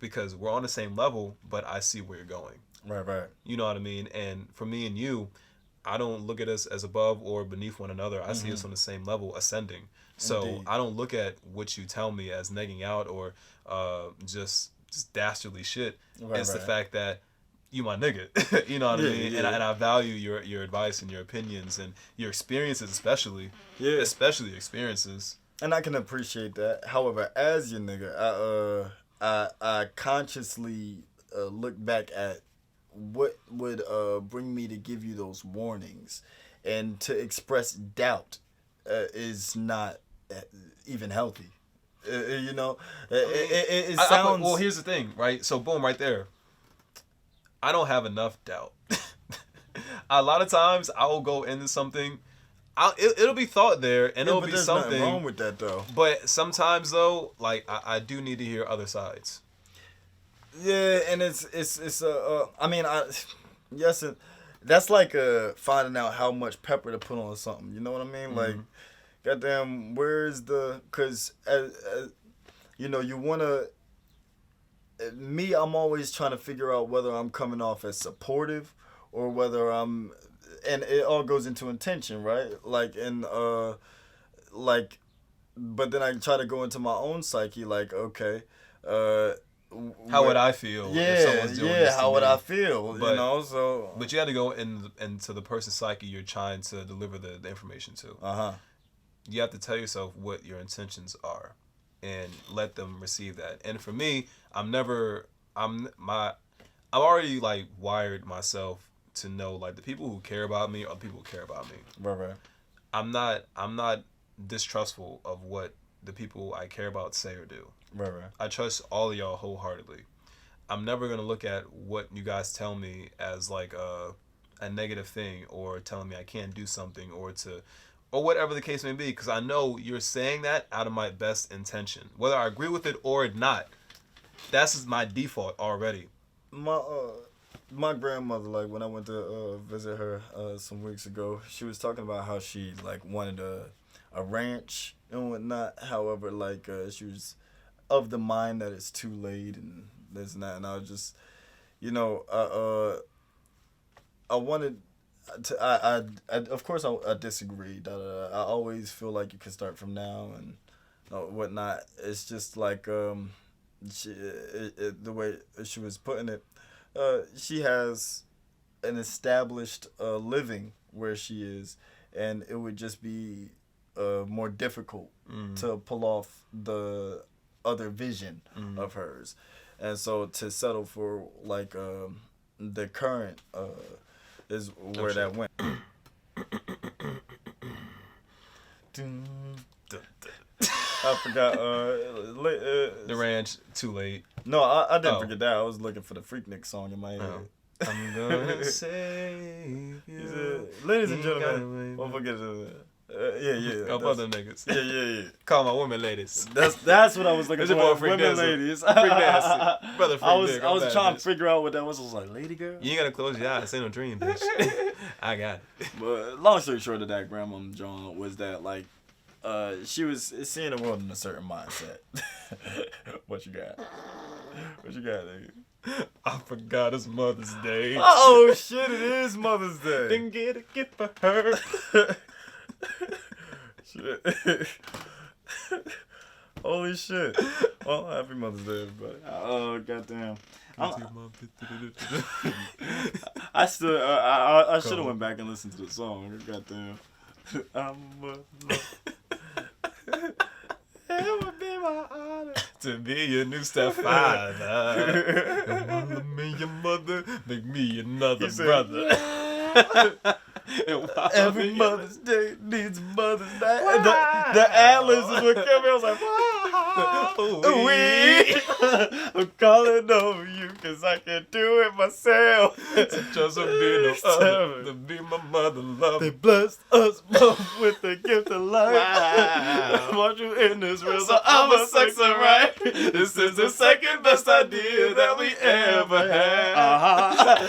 because we're on the same level, but I see where you're going. Right. You know what I mean? And for me and you, I don't look at us as above or beneath one another. I see us on the same level, ascending. So Indeed. I don't look at what you tell me as negging out or just dastardly shit. It's the fact that you my nigga. You know what I mean? Yeah. And I value your advice and your opinions and your experiences, especially. Yeah. Especially experiences. And I can appreciate that. However, as your nigga, I consciously look back at what would bring me to give you those warnings, and to express doubt is not even healthy. You know, it sounds. Well, here's the thing, right? So, boom, right there. I don't have enough doubt. A lot of times, I will go into something. It'll be thought there, and it'll be something. There's nothing wrong with that, though. But sometimes, though, like I do need to hear other sides. Yeah, and it's that's like finding out how much pepper to put on something. You know what I mean? Mm-hmm. Like, goddamn, where's the? Because you know, you wanna. Me, I'm always trying to figure out whether I'm coming off as supportive or whether I'm, and it all goes into intention, right? Like, but then I try to go into my own psyche, like, okay, how would I feel? If someone's doing this to how me? would I feel? But, you know, so. But you had to go into the person's psyche you're trying to deliver the information to. You have to tell yourself what your intentions are, and let them receive that. And for me, I'm already like wired myself to know like the people who care about me are the people who care about me. Right. I'm not distrustful of what the people I care about say or do. Right. I trust all of y'all wholeheartedly. I'm never gonna look at what you guys tell me as like a negative thing, or telling me I can't do something, or whatever the case may be, because I know you're saying that out of my best intention, whether I agree with it or not. That's my default already. My grandmother, like when I went to visit her some weeks ago, she was talking about how she like wanted a ranch and whatnot. However, like she was of the mind that it's too late and this and that, and I was just, you know, I wanted to. I of course I disagreed. I always feel like you can start from now and whatnot. It's just like the way she was putting it. She has an established living where she is, and it would just be more difficult to pull off the other vision of hers. And so to settle for like the current is where that went. I forgot the ranch, too late. No, I didn't forget that. I was looking for the Freaknik song in my head. I'm gonna save you. Ladies and gentlemen, don't forget to yeah. Help other niggas. Yeah. Call my women ladies. That's what I was looking for. Women ladies. Freak nasty. Brother freak I was trying to figure out what that was. I was like, lady girl? You ain't gotta close your eyes. Ain't no dream, bitch. I got it. But long story short of that, Grandma John, was that like she was seeing the world in a certain mindset. What you got? What you got, nigga? I forgot it's Mother's Day. Oh shit! It is Mother's Day. Didn't get a gift for her. Shit. Holy shit. Well, happy Mother's Day, everybody. Oh, goddamn. I still, I should have went back and listened to the song. Goddamn. It would be my honor to be your new stepfather. Your mother make me another brother. Every Mother's Day needs Mother's Day. Wow. The ad-libs is what kept me. I was like, wow. I'm calling over you because I can't do it myself. Just to be no other, to be my mother love. They blessed us both with the gift of life. Wow. Want you in this world, so I'm a sex right. This is the second best idea that we ever had.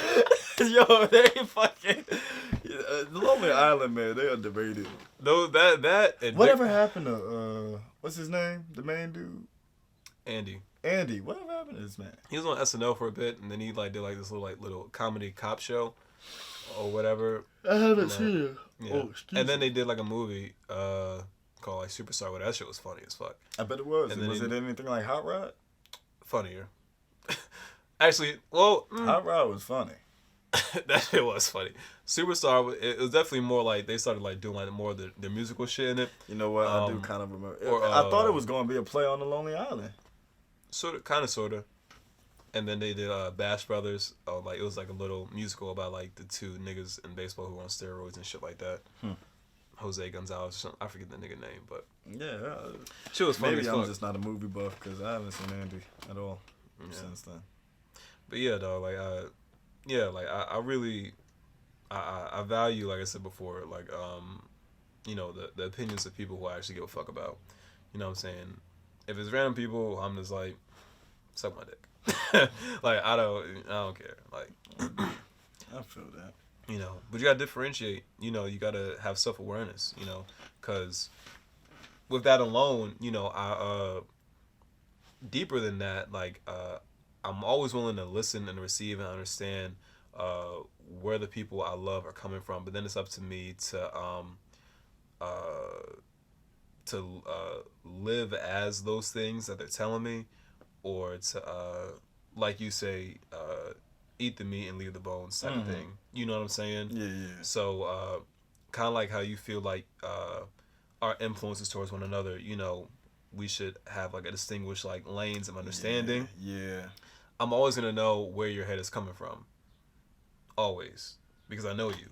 Yo, they fucking... The Lonely Island, man, they underrated. No, that. And whatever happened to what's his name? The main dude. Andy. Whatever happened to this man? He was on SNL for a bit, and then he did this little comedy cop show, or whatever. I haven't seen it. Yeah. Oh, and then they did a movie called Superstar. Where that shit was funny as fuck. I bet it was. And was it anything like Hot Rod? Funnier. Actually, well, Hot Rod was funny. That shit was funny. Superstar, it was definitely more like they started doing more of the musical shit in it. You know what? I do kind of remember. I thought it was going to be a play on the Lonely Island. Sort of. And then they did Bash Brothers. It was a little musical about the two niggas in baseball who were on steroids and shit like that. Jose Gonzalez or something. I forget the nigga name, but yeah, shit was funny. Maybe I'm just not a movie buff because I haven't seen Andy at all since then. But yeah, dog. I really, I value, like I said before, the opinions of people who I actually give a fuck about. You know what I'm saying? If it's random people, I'm just like, suck my dick. I don't care. I feel that. But you gotta differentiate. You gotta have self-awareness. Because with that alone, I deeper than that, I'm always willing to listen and receive and understand where the people I love are coming from. But then it's up to me to live as those things that they're telling me, or to like you say, eat the meat and leave the bones type of thing. You know what I'm saying? Yeah. So kind of like how you feel like our influences towards one another. We should have a distinguished lanes of understanding. Yeah. I'm always gonna know where your head is coming from. Always. Because I know you.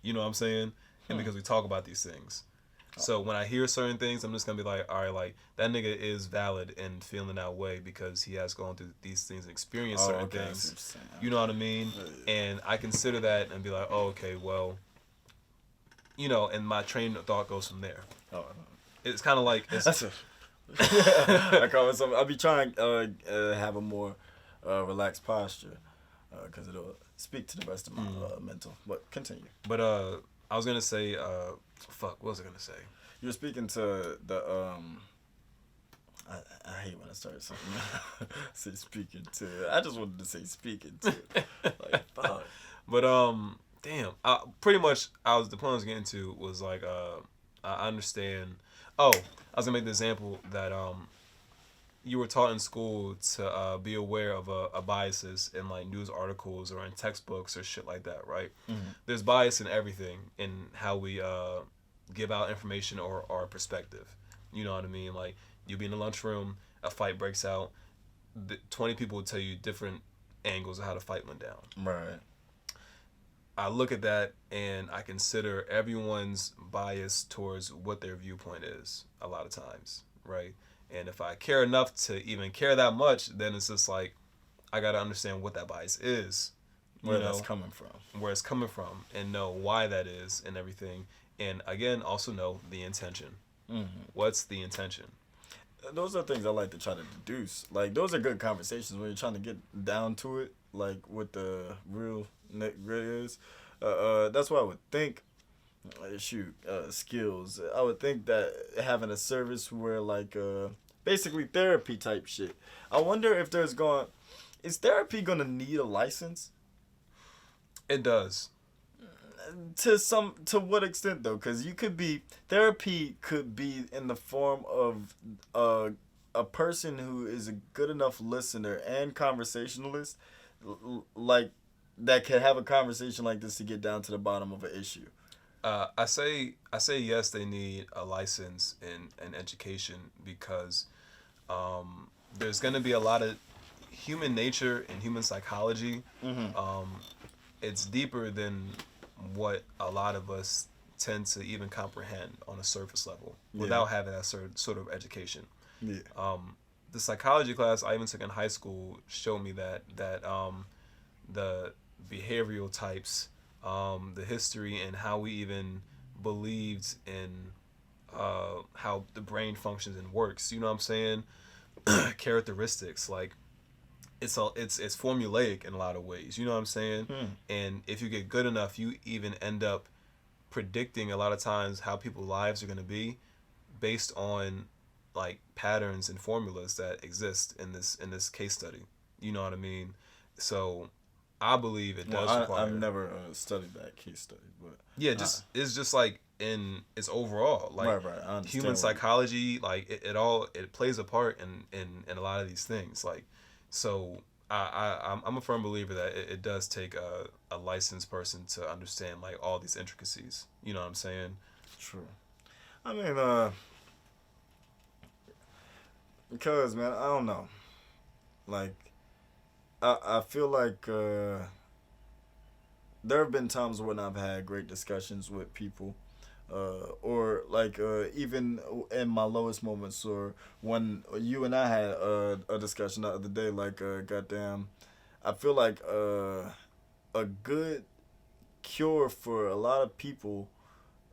You know what I'm saying? And because we talk about these things. So when I hear certain things, I'm just gonna be like, all right, that nigga is valid in feeling that way because he has gone through these things and experienced certain things. You know what I mean? And I consider that and be like, oh, okay, well, and my train of thought goes from there. It's kind of like I'll be trying to have a more relaxed posture because it'll speak to the rest of my mental. But continue. But I was gonna say, what was I gonna say? You were speaking to the I hate when I start something. Say speaking to. I just wanted to say speaking to. Fuck. But damn. Pretty much, the point I was getting to was I understand. Oh, I was gonna make the example that you were taught in school to be aware of biases in news articles or in textbooks or shit like that, right? Mm-hmm. There's bias in everything in how we give out information or our perspective. You know what I mean? You be in the lunchroom, a fight breaks out, 20 people will tell you different angles of how the fight went down. Right. I look at that and I consider everyone's bias towards what their viewpoint is a lot of times, right? And if I care enough to even care that much, then it's just I got to understand what that bias is. Where that's coming from. Where it's coming from and know why that is and everything. And again, also know the intention. Mm-hmm. What's the intention? Those are things I like to try to deduce. Those are good conversations when you're trying to get down to it, what the real nitty is. That's why I would think, skills. I would think that having a service where basically therapy type shit. I wonder if is therapy gonna need a license? It does. to what extent though? Because you could be therapy could be in the form of a person who is a good enough listener and conversationalist, like that can have a conversation like this to get down to the bottom of an issue. I say yes. They need a license in education because there's going to be a lot of human nature and human psychology. It's deeper than what a lot of us tend to even comprehend on a surface level without having that sort of education. Yeah. The psychology class I even took in high school showed me that the behavioral types, the history, and how we even believed in how the brain functions and works. You know what I'm saying? Characteristics like it's formulaic in a lot of ways. You know what I'm saying? And if you get good enough, you even end up predicting a lot of times how people's lives are going to be based on like patterns and formulas that exist in this case study. You know what I mean? So I believe it does require. I've never studied that case study, but yeah, it's just like in its overall like right. human psychology, like it plays a part in a lot of these things. Like, so I'm a firm believer that it does take a licensed person to understand like all these intricacies. You know what I'm saying? True. I mean, because man, I don't know. Like, I feel like there have been times when I've had great discussions with people, or like even in my lowest moments, or when you and I had a discussion the other day. Like, goddamn, I feel like a good cure for a lot of people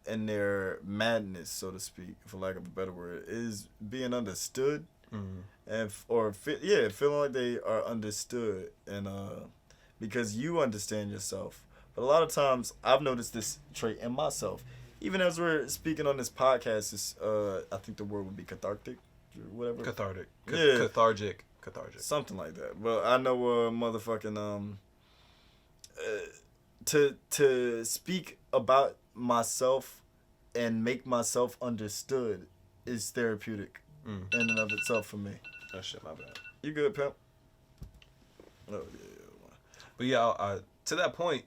in their madness, so to speak, for lack of a better word, is being understood. And feeling like they are understood, and because you understand yourself. But a lot of times, I've noticed this trait in myself. Even as we're speaking on this podcast, it's, I think the word would be cathartic, or whatever. Cathartic. Yeah. Cathartic. Something like that. But I know motherfucking to speak about myself and make myself understood is therapeutic. In and of itself for me. Oh shit, my bad. You good, pimp? Oh yeah. But yeah, to that point,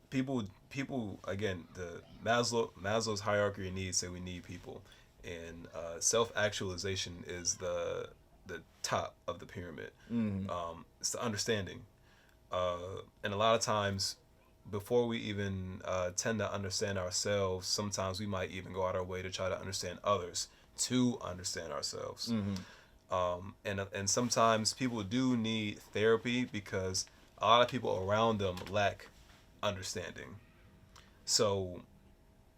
people again, the Maslow's hierarchy of needs say we need people, and self-actualization is the top of the pyramid. It's the understanding, and a lot of times, before we even tend to understand ourselves, sometimes we might even go out our way to try to understand others to understand ourselves. And sometimes people do need therapy because a lot of people around them lack understanding. So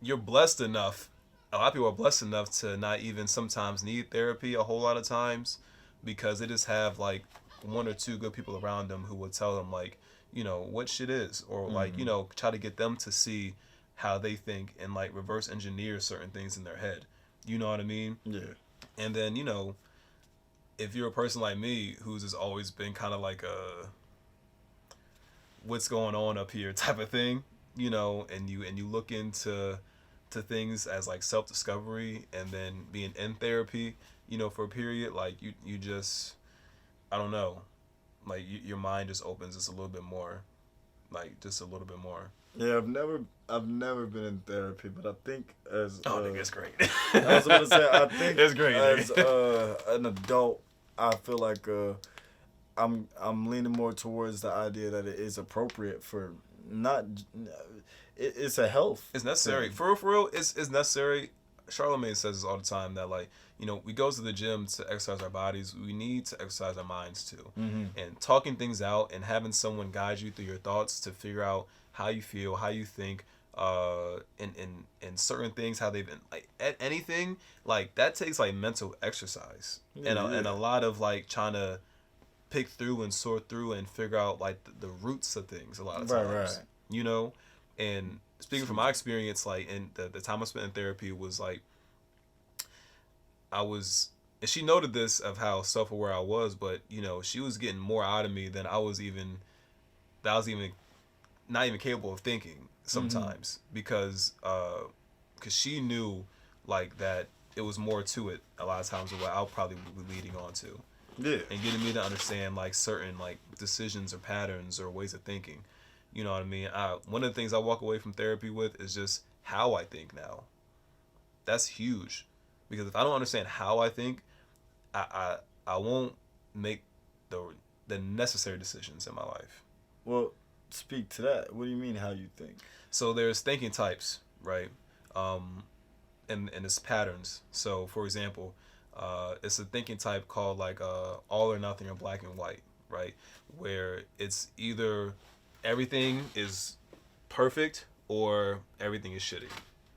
you're blessed enough, a lot of people are blessed enough to not even sometimes need therapy a whole lot of times, because they just have like one or two good people around them who will tell them like, you know, what shit is, or like, you know, try to get them to see how they think and like reverse engineer certain things in their head. You know what I mean? Yeah. And then, you know, if you're a person like me who's just always been kind of like a what's going on up here type of thing, you know, and you look into things as like self-discovery and then being in therapy, you know, for a period, like you just, I don't know, like your mind just opens just a little bit more, like just a little bit more. Yeah, I've never been in therapy, but I think as nigga, it's great. I was going to say, I think it's great as an adult, I feel like I'm leaning more towards the idea that it is appropriate for not. It's a health. It's necessary thing. For real. It's necessary. Charlemagne says this all the time that like, you know, we go to the gym to exercise our bodies. We need to exercise our minds too. And talking things out and having someone guide you through your thoughts to figure out how you feel, how you think, in certain things, how they've been like at anything like that takes like mental exercise and a lot of like trying to pick through and sort through and figure out like the roots of things a lot of times. Right. You know, and speaking from my experience, like in the time I spent in therapy was like and she noted this of how self-aware I was, but you know, she was getting more out of me than I was even not even capable of thinking sometimes because she knew like that it was more to it a lot of times of what I'll probably be leading on to. Yeah. And getting me to understand like certain like decisions or patterns or ways of thinking. You know what I mean? One of the things I walk away from therapy with is just how I think now. That's huge. Because if I don't understand how I think, I won't make the necessary decisions in my life. Well, speak to that. What do you mean how you think? So there's thinking types, right? And it's patterns. So for example, it's a thinking type called like all or nothing or black and white, right? Where it's either everything is perfect or everything is shitty.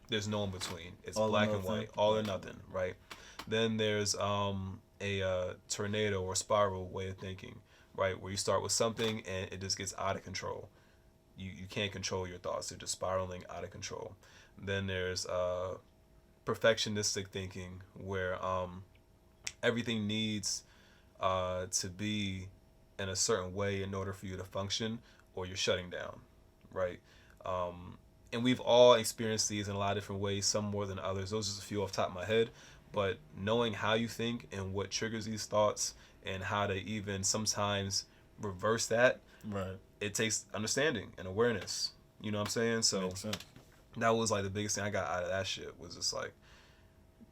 There's no in between. It's all black and white, all or nothing, right? Then there's a tornado or spiral way of thinking, right? Where you start with something and it just gets out of control. You can't control your thoughts. They're just spiraling out of control. Then there's perfectionistic thinking where everything needs to be in a certain way in order for you to function or you're shutting down, right? And we've all experienced these in a lot of different ways, some more than others. Those are just a few off the top of my head. But knowing how you think and what triggers these thoughts and how to even sometimes reverse that, right? It takes understanding and awareness. You know what I'm saying? So that was like the biggest thing I got out of that shit was just like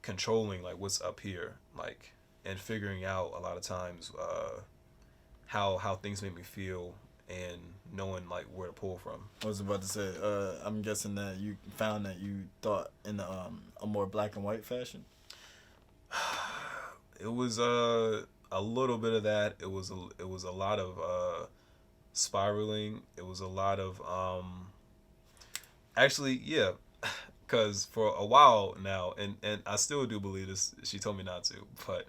controlling like what's up here, like, and figuring out a lot of times how things make me feel and knowing like where to pull from. I was about to say, I'm guessing that you found that you thought in a more black and white fashion. It was a little bit of that. It was a lot of spiraling. It was a lot of actually, yeah, because for a while now, and I still do believe this. She told me not to, but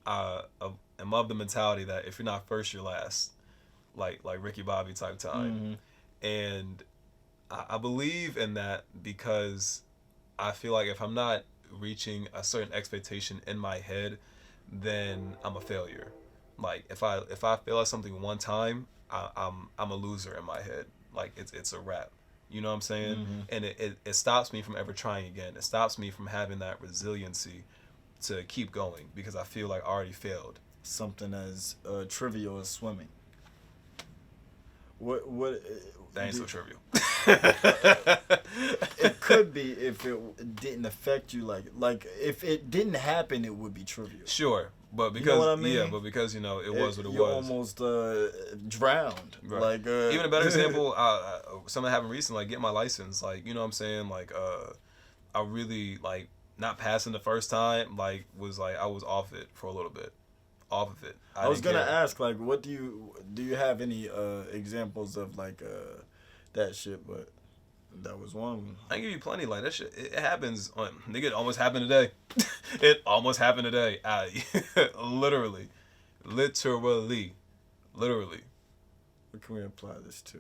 I'm of the mentality that if you're not first, you're last, like Ricky Bobby type time, and I believe in that because I feel like if I'm not reaching a certain expectation in my head, then I'm a failure. Like if I fail at something one time, I'm a loser in my head. Like it's a wrap. You know what I'm saying? And it stops me from ever trying again. It stops me from having that resiliency to keep going because I feel like I already failed. Something as trivial as swimming. What? That ain't so trivial. It could be if it didn't affect you. Like if it didn't happen, it would be trivial. Sure, but because you know what I mean? Yeah, but because it was what it you're was. Almost drowned. Right. Like even a better example, something happened recently, like get my license. Like you know what I'm saying? Like I really like not passing the first time. Like was like I was off it for a little bit. Off of it. I was gonna ask, like, what do you have any examples of like that shit? But that was one of them. I can give you plenty. Like that shit, it happens. Nigga, it almost happened today. It almost happened today. Literally. What can we apply this to?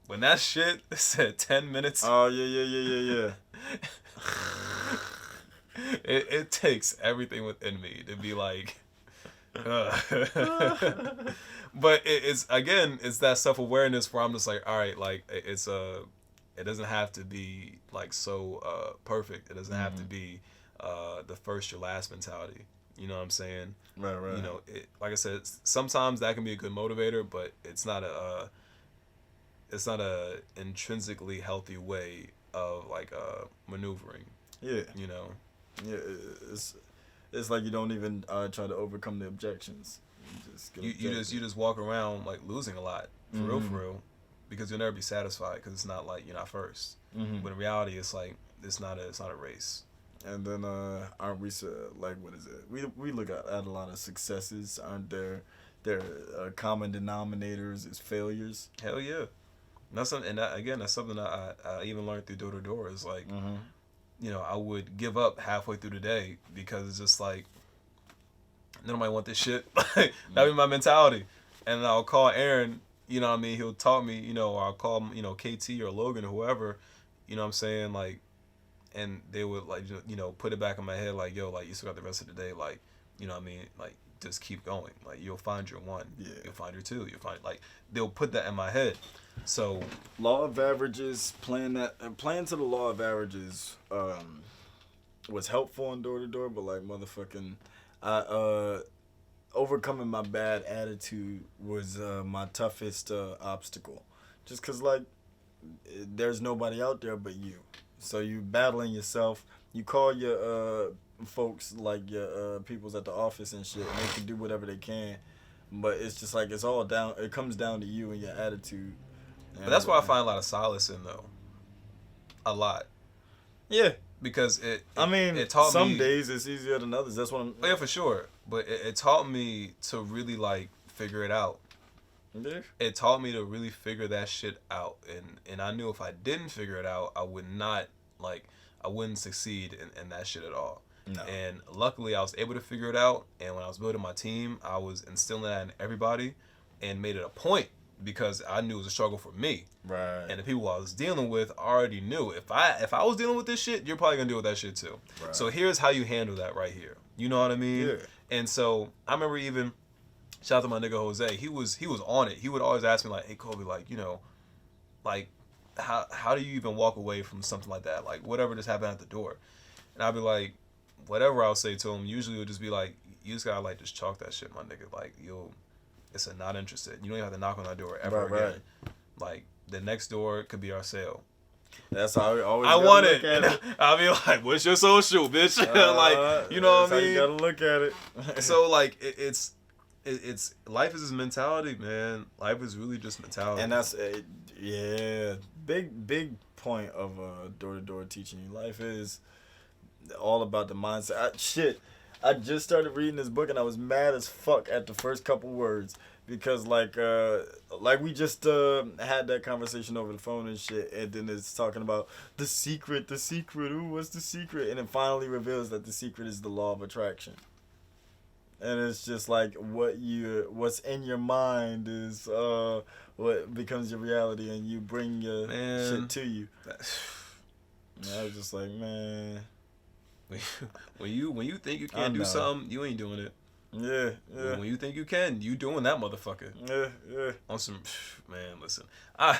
When that shit said 10 minutes. Oh yeah. It takes everything within me to be like. But it's again, it's that self-awareness where I'm just like, all right, like it doesn't have to be like so perfect. It doesn't have to be the first your last mentality. You know what I'm saying? Right. You know, like I said, sometimes that can be a good motivator, but it's not a intrinsically healthy way of like maneuvering. Yeah. You know. Yeah, it's like you don't even try to overcome the objections. You just walk around like losing a lot for real, because you'll never be satisfied because it's not like you're not first. But in reality, it's like it's not a race. And then aren't we like what is it? We look at a lot of successes. Aren't there common denominators is failures? Hell yeah. That's something, and that's something that I even learned through Door to Door is like. You know, I would give up halfway through the day because it's just like, nobody want this shit. That'd be my mentality. And I'll call Aaron, you know what I mean? He'll talk me, you know, or I'll call him, you know, KT or Logan or whoever, you know what I'm saying? Like, and they would like, you know, put it back in my head like, yo, like, you still got the rest of the day. Like, you know what I mean? Like, just keep going. Like, you'll find your one. Yeah. You'll find your two. You'll find, like, they'll put that in my head. So law of averages, playing to the law of averages was helpful on door to door, but like motherfucking overcoming my bad attitude was my toughest obstacle. Just cause like there's nobody out there but you. So you battling yourself. You call your folks, like your peoples at the office and shit, and they can do whatever they can. But it's just like it's all down. It comes down to you and your attitude. But that's why I find a lot of solace in, though. A lot. Yeah. Because it it taught some days it's easier than others. That's what I'm... Oh, yeah, for sure. But it taught me to really, like, figure it out. Yeah. It taught me to really figure that shit out. And I knew if I didn't figure it out, I wouldn't succeed in that shit at all. No. And luckily, I was able to figure it out. And when I was building my team, I was instilling that in everybody and made it a point. Because I knew it was a struggle for me. Right. And the people I was dealing with already knew. If I was dealing with this shit, you're probably going to deal with that shit too. Right. So here's how you handle that right here. You know what I mean? Yeah. And so I remember even, shout out to my nigga Jose, he was on it. He would always ask me like, hey Kobe, like, you know, like, how do you even walk away from something like that? Like, whatever just happened at the door. And I'd be like, whatever I'll say to him, usually it would just be like, you just got to like just chalk that shit, my nigga. Like, it's a not interested. You don't even have to knock on that door ever again. Right. Like, the next door could be our sale. That's how I always want it. I'll be like, what's your social, bitch? Like, you know what I mean? You gotta look at it. So, like, it's life is this mentality, man. Life is really just mentality. And that's, big point of door-to-door teaching you. Life is all about the mindset. I just started reading this book and I was mad as fuck at the first couple words because like we just had that conversation over the phone and shit, and then it's talking about the secret. Ooh, what's the secret? And it finally reveals that the secret is the law of attraction. And it's just like what's in your mind is what becomes your reality, and you bring your shit to you. And I was just like, man. When you think you can't do something, you ain't doing it. Yeah. When you think you can, you doing that motherfucker. Yeah. On some, man, listen. On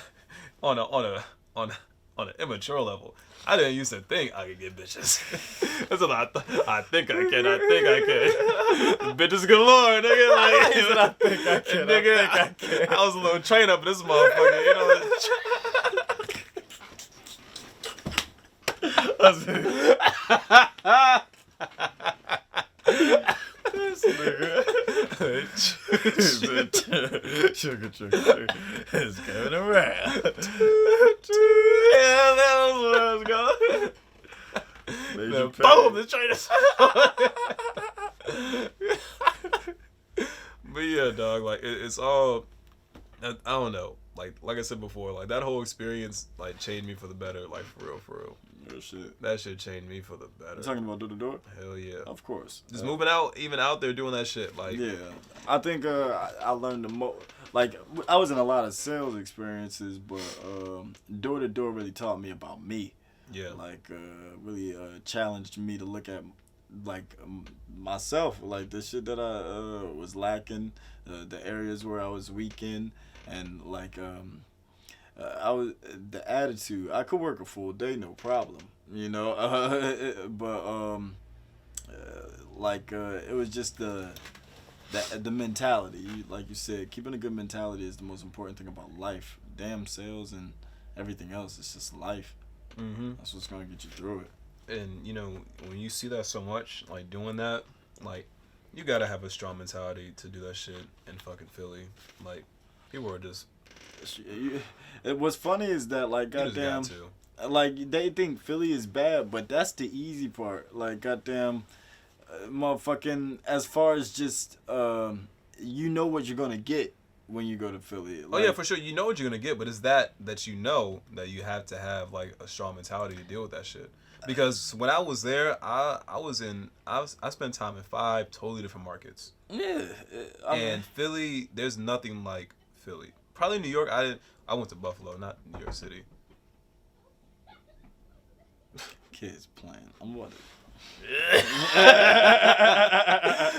an immature level, I didn't used to think I could get bitches. That's what I think I can. Bitches galore, nigga. Like, I think I can. Nigga, I was a little train up in this motherfucker, you know. This nigga. Sugar is coming around. Yeah, that was where I was going. Boom, the train is. But yeah, dog, like it's all. I don't know. Like I said before, like that whole experience like changed me for the better. Like for real. Real shit. That shit changed me for the better. You talking about door to door? Hell yeah. Of course. Just moving out, even out there doing that shit. Like, yeah, I think I learned the most. Like, I was in a lot of sales experiences, but door to door really taught me about me. Yeah. Like, really challenged me to look at like myself, like the shit that I was lacking, the areas where I was weak in, and like I was the attitude. I could work a full day, no problem, you know. But it was just the mentality. Like you said, keeping a good mentality is the most important thing about life. Damn sales and everything else, it's just life. Mm-hmm. That's what's gonna get you through it. And you know, when you see that so much, like doing that, like you gotta have a strong mentality to do that shit in fucking Philly. Like people are just. What's funny is that like goddamn, like they think Philly is bad, but that's the easy part. Like goddamn, motherfucking. As far as just you know what you're gonna get when you go to Philly. Like, oh yeah, for sure. You know what you're gonna get, but it's that you know that you have to have like a strong mentality to deal with that shit. Because when I was there, I spent time in 5 totally different markets. Yeah, and Philly, there's nothing like Philly. Probably New York. I went to Buffalo, not New York City. Kids playing. I'm what?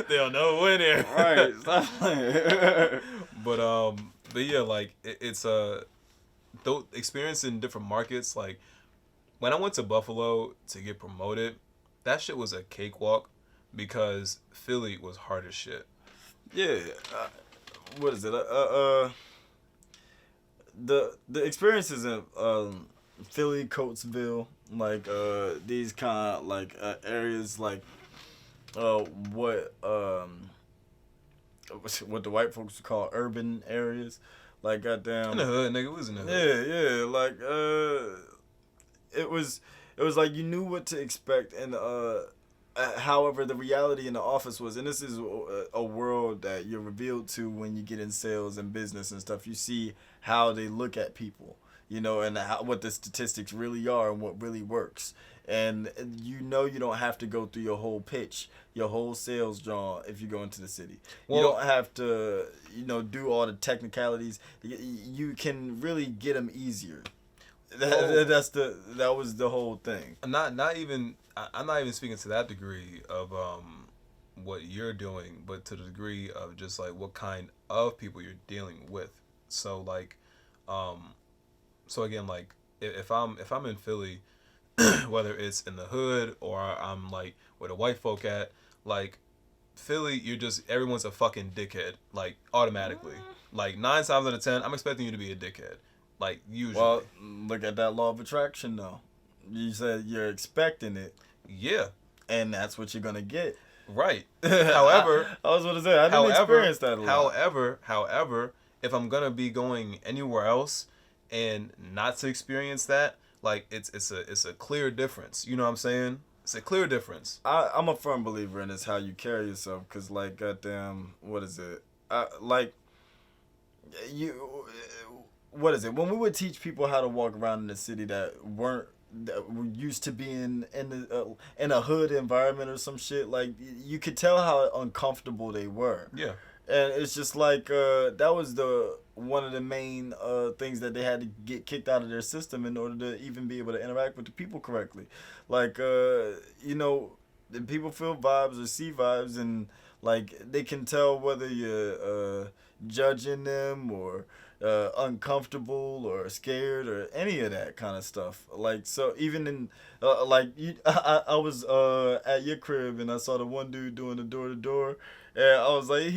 They don't know when here. Right. Stop playing. But yeah, like it's though experiencing different markets. Like when I went to Buffalo to get promoted, that shit was a cakewalk because Philly was hard as shit. Yeah. What is it? The experiences in Philly, Coatesville, like these kind of like areas, like what what the white folks would call urban areas, like goddamn. In the hood, nigga, we was in the hood. Yeah, like it was like you knew what to expect, and however the reality in the office was, and this is a world that you're revealed to when you get in sales and business and stuff. You see how they look at people, you know, and what the statistics really are and what really works. And you know you don't have to go through your whole pitch, your whole sales draw if you go into the city. Well, you don't have to, you know, do all the technicalities. You can really get them easier. That was the whole thing. I'm not even speaking to that degree of what you're doing, but to the degree of just like what kind of people you're dealing with. So like, so again, like if I'm in Philly, whether it's in the hood or I'm like where the white folk at, like Philly, everyone's a fucking dickhead, like automatically. Like 9 times out of 10, I'm expecting you to be a dickhead, like usually. Well, look at that law of attraction though. You said you're expecting it. Yeah. And that's what you're gonna get. Right. However, I was going to say I didn't experience that a lot. However, if I'm gonna be going anywhere else and not to experience that, like it's a clear difference. You know what I'm saying? It's a clear difference. I'm a firm believer in it's how you carry yourself. Cause like goddamn, what is it? Like you, what is it? When we would teach people how to walk around in the city that were used to being in a hood environment or some shit, like you could tell how uncomfortable they were. Yeah. And it's just like that was one of the main things that they had to get kicked out of their system in order to even be able to interact with the people correctly. Like you know, the people feel vibes or see vibes, and like they can tell whether you're judging them or uncomfortable or scared or any of that kind of stuff. Like so, even in like I was at your crib and I saw the one dude doing the door to door. And I was like,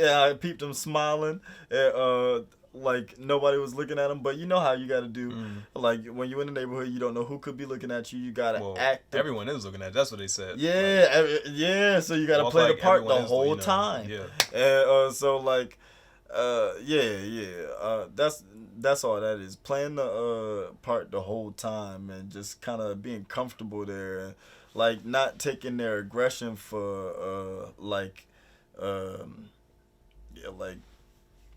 I peeped him smiling, and like nobody was looking at him. But you know how you got to do, like when you're in the neighborhood, you don't know who could be looking at you. You gotta act. Everyone is looking at you. That's what they said. Yeah, like, yeah. So you gotta play the part the whole time. Yeah. And so like, that's all that is. Playing the part the whole time and just kind of being comfortable there, and like not taking their aggression for like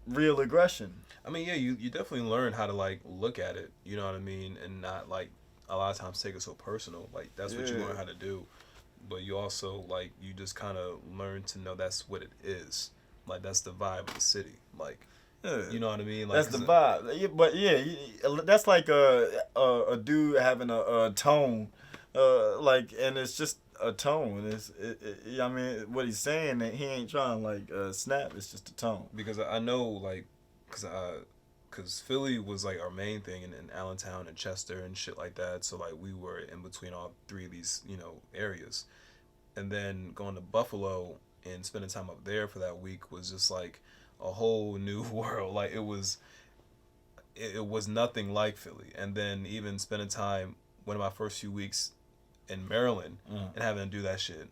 real aggression. I mean, yeah, you definitely learn how to like look at it, you know what I mean, and not like a lot of times take it so personal. Like that's what you learn how to do, but you also like you just kind of learn to know that's what it is. Like that's the vibe of the city. Like you know what I mean. Like, that's the vibe. But yeah, that's like a dude having a tone, like, and it's just a tone. I mean, what he's saying that he ain't trying to like snap. It's just a tone. Because I know like, cause Philly was like our main thing in Allentown and Chester and shit like that. So like we were in between all three of these areas, and then going to Buffalo and spending time up there for that week was just like a whole new world. Like it was nothing like Philly. And then even spending time one of my first few weeks in Maryland and having to do that shit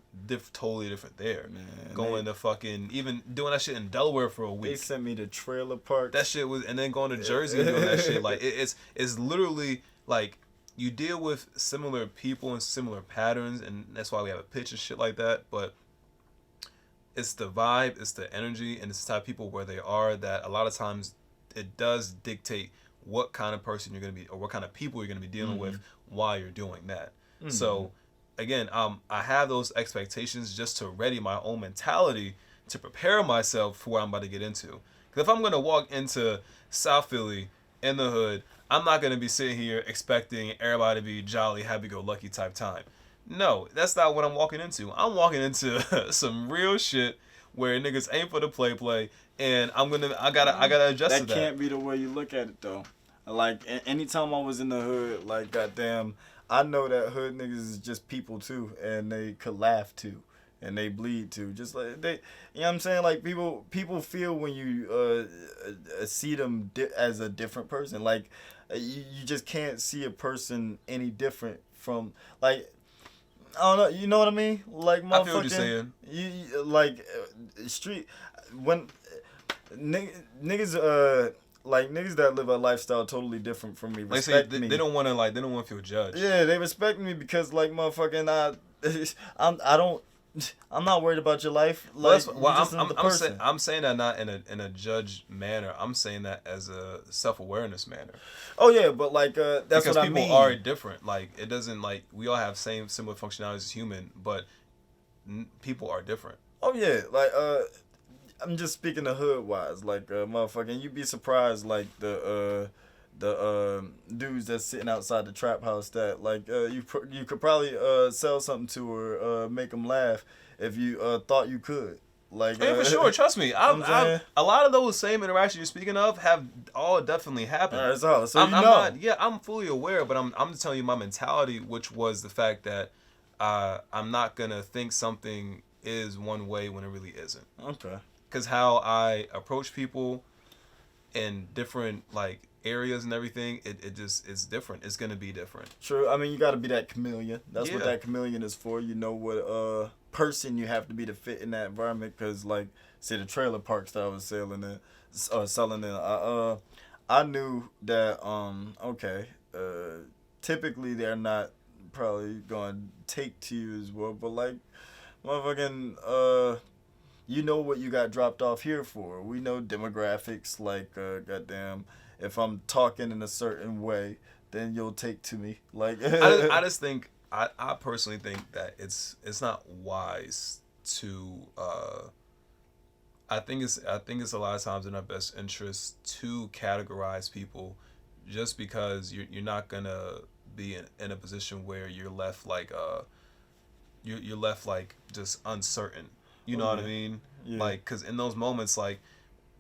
totally different there. Man, going to fucking even doing that shit in Delaware for a week. They sent me to trailer park. That shit was, and then going to Jersey and doing that shit. Like it's literally like you deal with similar people and similar patterns, and that's why we have a pitch and shit like that. But it's the vibe, it's the energy, and it's the type of people where they are that a lot of times it does dictate what kind of person you're going to be or what kind of people you're going to be dealing with while you're doing that. So, again, I have those expectations just to ready my own mentality to prepare myself for what I'm about to get into. Because if I'm going to walk into South Philly in the hood, I'm not going to be sitting here expecting everybody to be jolly, happy-go-lucky type time. No, that's not what I'm walking into. I'm walking into some real shit where niggas ain't for the play, and I gotta adjust to that. That can't be the way you look at it though. Like anytime I was in the hood, like goddamn, I know that hood niggas is just people too, and they could laugh too, and they bleed too. Just like they, you know what I'm saying? Like people feel when you see them as a different person. Like you just can't see a person any different from like. I don't know. You know what I mean? Like motherfucking. I feel what you're saying. You like street when niggas like niggas that live a lifestyle totally different from me respect me. They don't want to feel judged. Yeah, they respect me because like motherfucking I'm not worried about your life. Like I'm saying that not in a judge manner. I'm saying that as a self-awareness manner. Oh yeah, but like that's because what I mean. People are different. Like it doesn't like we all have similar functionalities as human, but people are different. Oh yeah, like I'm just speaking the hood wise. Like motherfucking, you'd be surprised like the dudes that's sitting outside the trap house that like you could probably sell something to or make them laugh if you thought you could. Like hey, for sure, trust me. A lot of those same interactions you're speaking of have all definitely happened. All right, so I'm fully aware, but I'm just telling you my mentality, which was the fact that I'm not gonna think something is one way when it really isn't. Okay. Because how I approach people in different like areas and everything, it's different. It's gonna be different. True. I mean, you got to be that chameleon. That's what that chameleon is for. You know what person you have to be to fit in that environment. Because like, say the trailer parks that I was selling in, I knew that okay, typically they're not probably gonna take to you as well, but like, motherfucking you know what you got dropped off here for. We know demographics, like goddamn. If I'm talking in a certain way, then you'll take to me. Like I just think I personally think that it's not wise to I think it's a lot of times in our best interest to categorize people just because you're not gonna be in a position where you're left like you're left like just uncertain. You know what I mean? Yeah. Like, cause in those moments, like,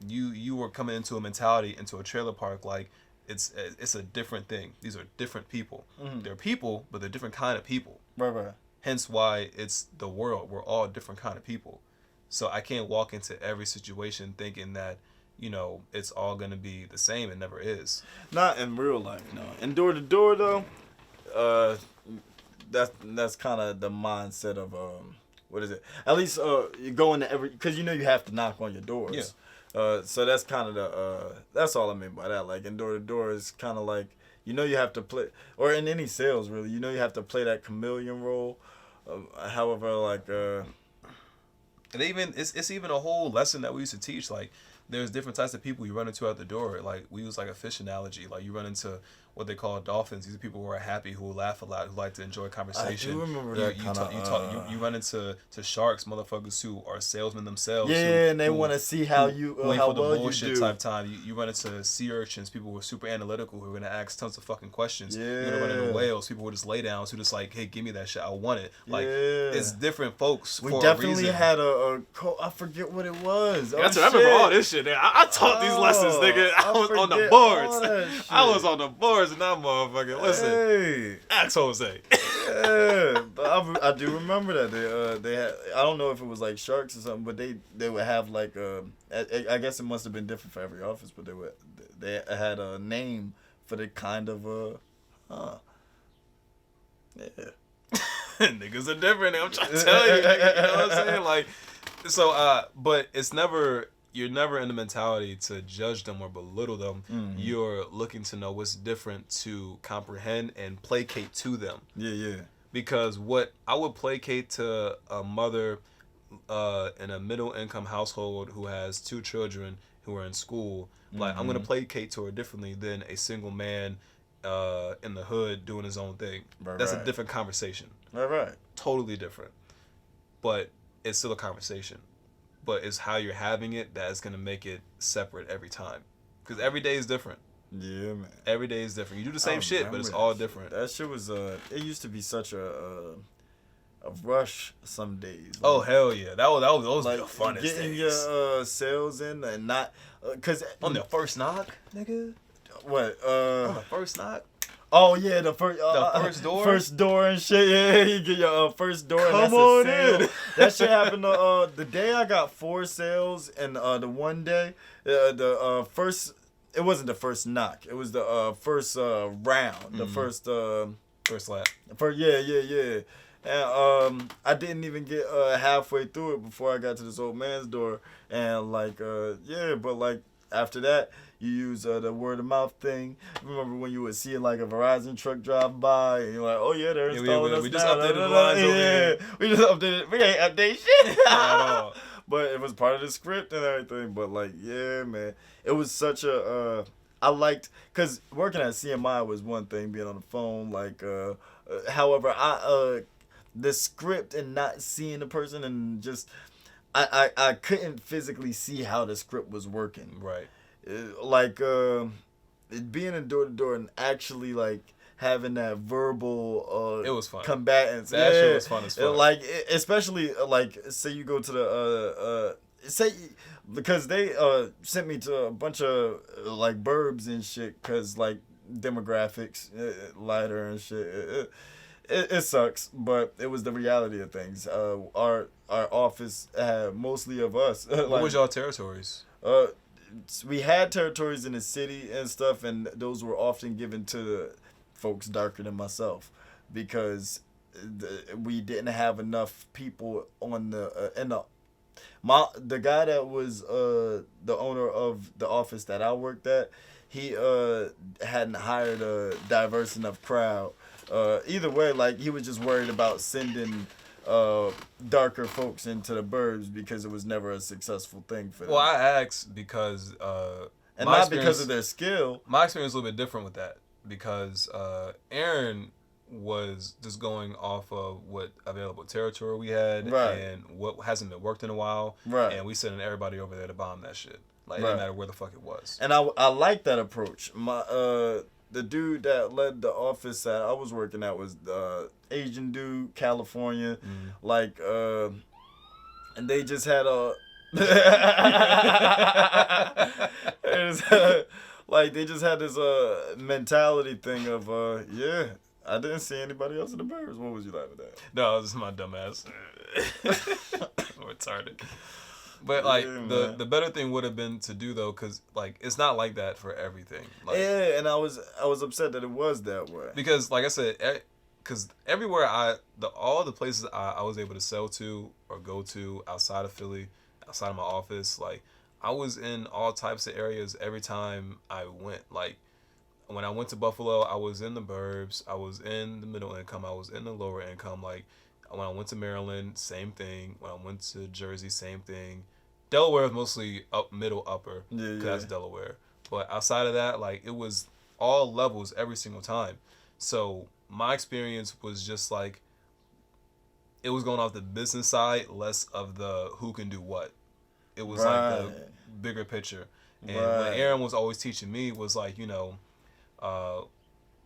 you were coming into a mentality into a trailer park, like it's a different thing. These are different people. Mm-hmm. They're people, but they're different kind of people. Right. Hence why it's the world. We're all different kind of people. So I can't walk into every situation thinking that, you know, it's all gonna be the same. It never is. Not in real life, no. And door to door though, that's kind of the mindset of what is it? At least you go into every, because you know you have to knock on your doors. Yeah. So that's kind of that's all I mean by that. Like in door to door is kind of like, you know, you have to play, or in any sales really, you know, you have to play that chameleon role. However, like it's even a whole lesson that we used to teach. Like there's different types of people you run into at the door. Like we use like a fish analogy. Like you run into what they call dolphins. These are people who are happy, who laugh a lot, who like to enjoy conversation. I do remember that. You run into sharks, motherfuckers who are salesmen themselves. Yeah, and they want to see how you how for the well bullshit you do. Type time. You run into sea urchins, people who are super analytical, who are gonna ask tons of fucking questions. Yeah. You're gonna run into whales, people who just lay downs, who just like, hey, give me that shit, I want it. Like it's different folks. We for definitely a reason. had I forget what it was. I remember all this shit. I taught these lessons, nigga. I was on the boards. I was on the boards and that motherfucker. Listen, hey. Ask Jose. Yeah, but I do remember that they had, I don't know if it was like sharks or something, but they would have like I guess it must have been different for every office, but they had a name for the kind of yeah. Niggas are different. I'm trying to tell you. You know what I'm saying? Like, so but it's never. You're never in the mentality to judge them or belittle them. Mm-hmm. You're looking to know what's different to comprehend and placate to them. Yeah. Because what I would placate to a mother in a middle income household who has 2 children who are in school, like I'm gonna placate to her differently than a single man in the hood doing his own thing. That's a different conversation. Right. Totally different. But it's still a conversation. But it's how you're having it that's going to make it separate every time. Because every day is different. Yeah, man. Every day is different. You do the same shit, but it's all different. That shit was, it used to be such a, rush some days. Oh hell yeah, that was those like the funnest getting days. your sales in and not because on the first knock, nigga. What on the first knock. Oh yeah, the first door, first door and shit. Yeah, you get your first door. Come and that's on a sale. in. That shit happened the day I got 4 sales, and the one day the first. It wasn't the first knock. It was the first round. The first lap. Yeah. And I didn't even get halfway through it before I got to this old man's door. And like but like after that, you use the word of mouth thing. Remember when you would see like a Verizon truck drive by, and you're like, oh yeah, they're installing us. We just updated the lines over here. We just updated. We ain't update shit at all. But it was part of the script and everything. But like, yeah, man, it was such a. I liked because working at CMI was one thing, being on the phone. Like, however, the script and not seeing the person and just I couldn't physically see how the script was working. Right. Like being in door to door and actually like having that verbal it was fun. Combatants. That shit was fun as fuck. Like especially like say you go to the because they sent me to a bunch of like burbs and shit because like demographics lighter and shit. It sucks, but it was the reality of things. Our office had mostly of us. What was y'all territories? We had territories in the city and stuff, and those were often given to folks darker than myself because we didn't have enough people on the guy that was the owner of the office that I worked at. He hadn't hired a diverse enough crowd. Either way, like he was just worried about sending darker folks into the burbs because it was never a successful thing for them. Well, I asked because and not because of their skill. My experience was a little bit different with that because Aaron was just going off of what available territory we had and what hasn't been worked in a while. Right. And we sending everybody over there to bomb that shit. Like it didn't matter where the fuck it was. And I like that approach. The dude that led the office that I was working at was Asian dude, California. Like, and they just had a... like, they just had this mentality thing of, I didn't see anybody else in the burbs. What was you laughing at? No, this is my dumb ass. Retarded. But like the better thing would have been to do though, cause like it's not like that for everything. Like, and I was upset that it was that way. Because like I said, cause everywhere all the places I was able to sell to or go to outside of Philly, outside of my office, like I was in all types of areas every time I went. Like when I went to Buffalo, I was in the burbs, I was in the middle income, I was in the lower income. Like when I went to Maryland, same thing. When I went to Jersey, same thing. Delaware was mostly middle upper, because that's Delaware. But outside of that, like it was all levels every single time. So my experience was just like it was going off the business side, less of the who can do what. It was like the bigger picture. And what Aaron was always teaching me was like,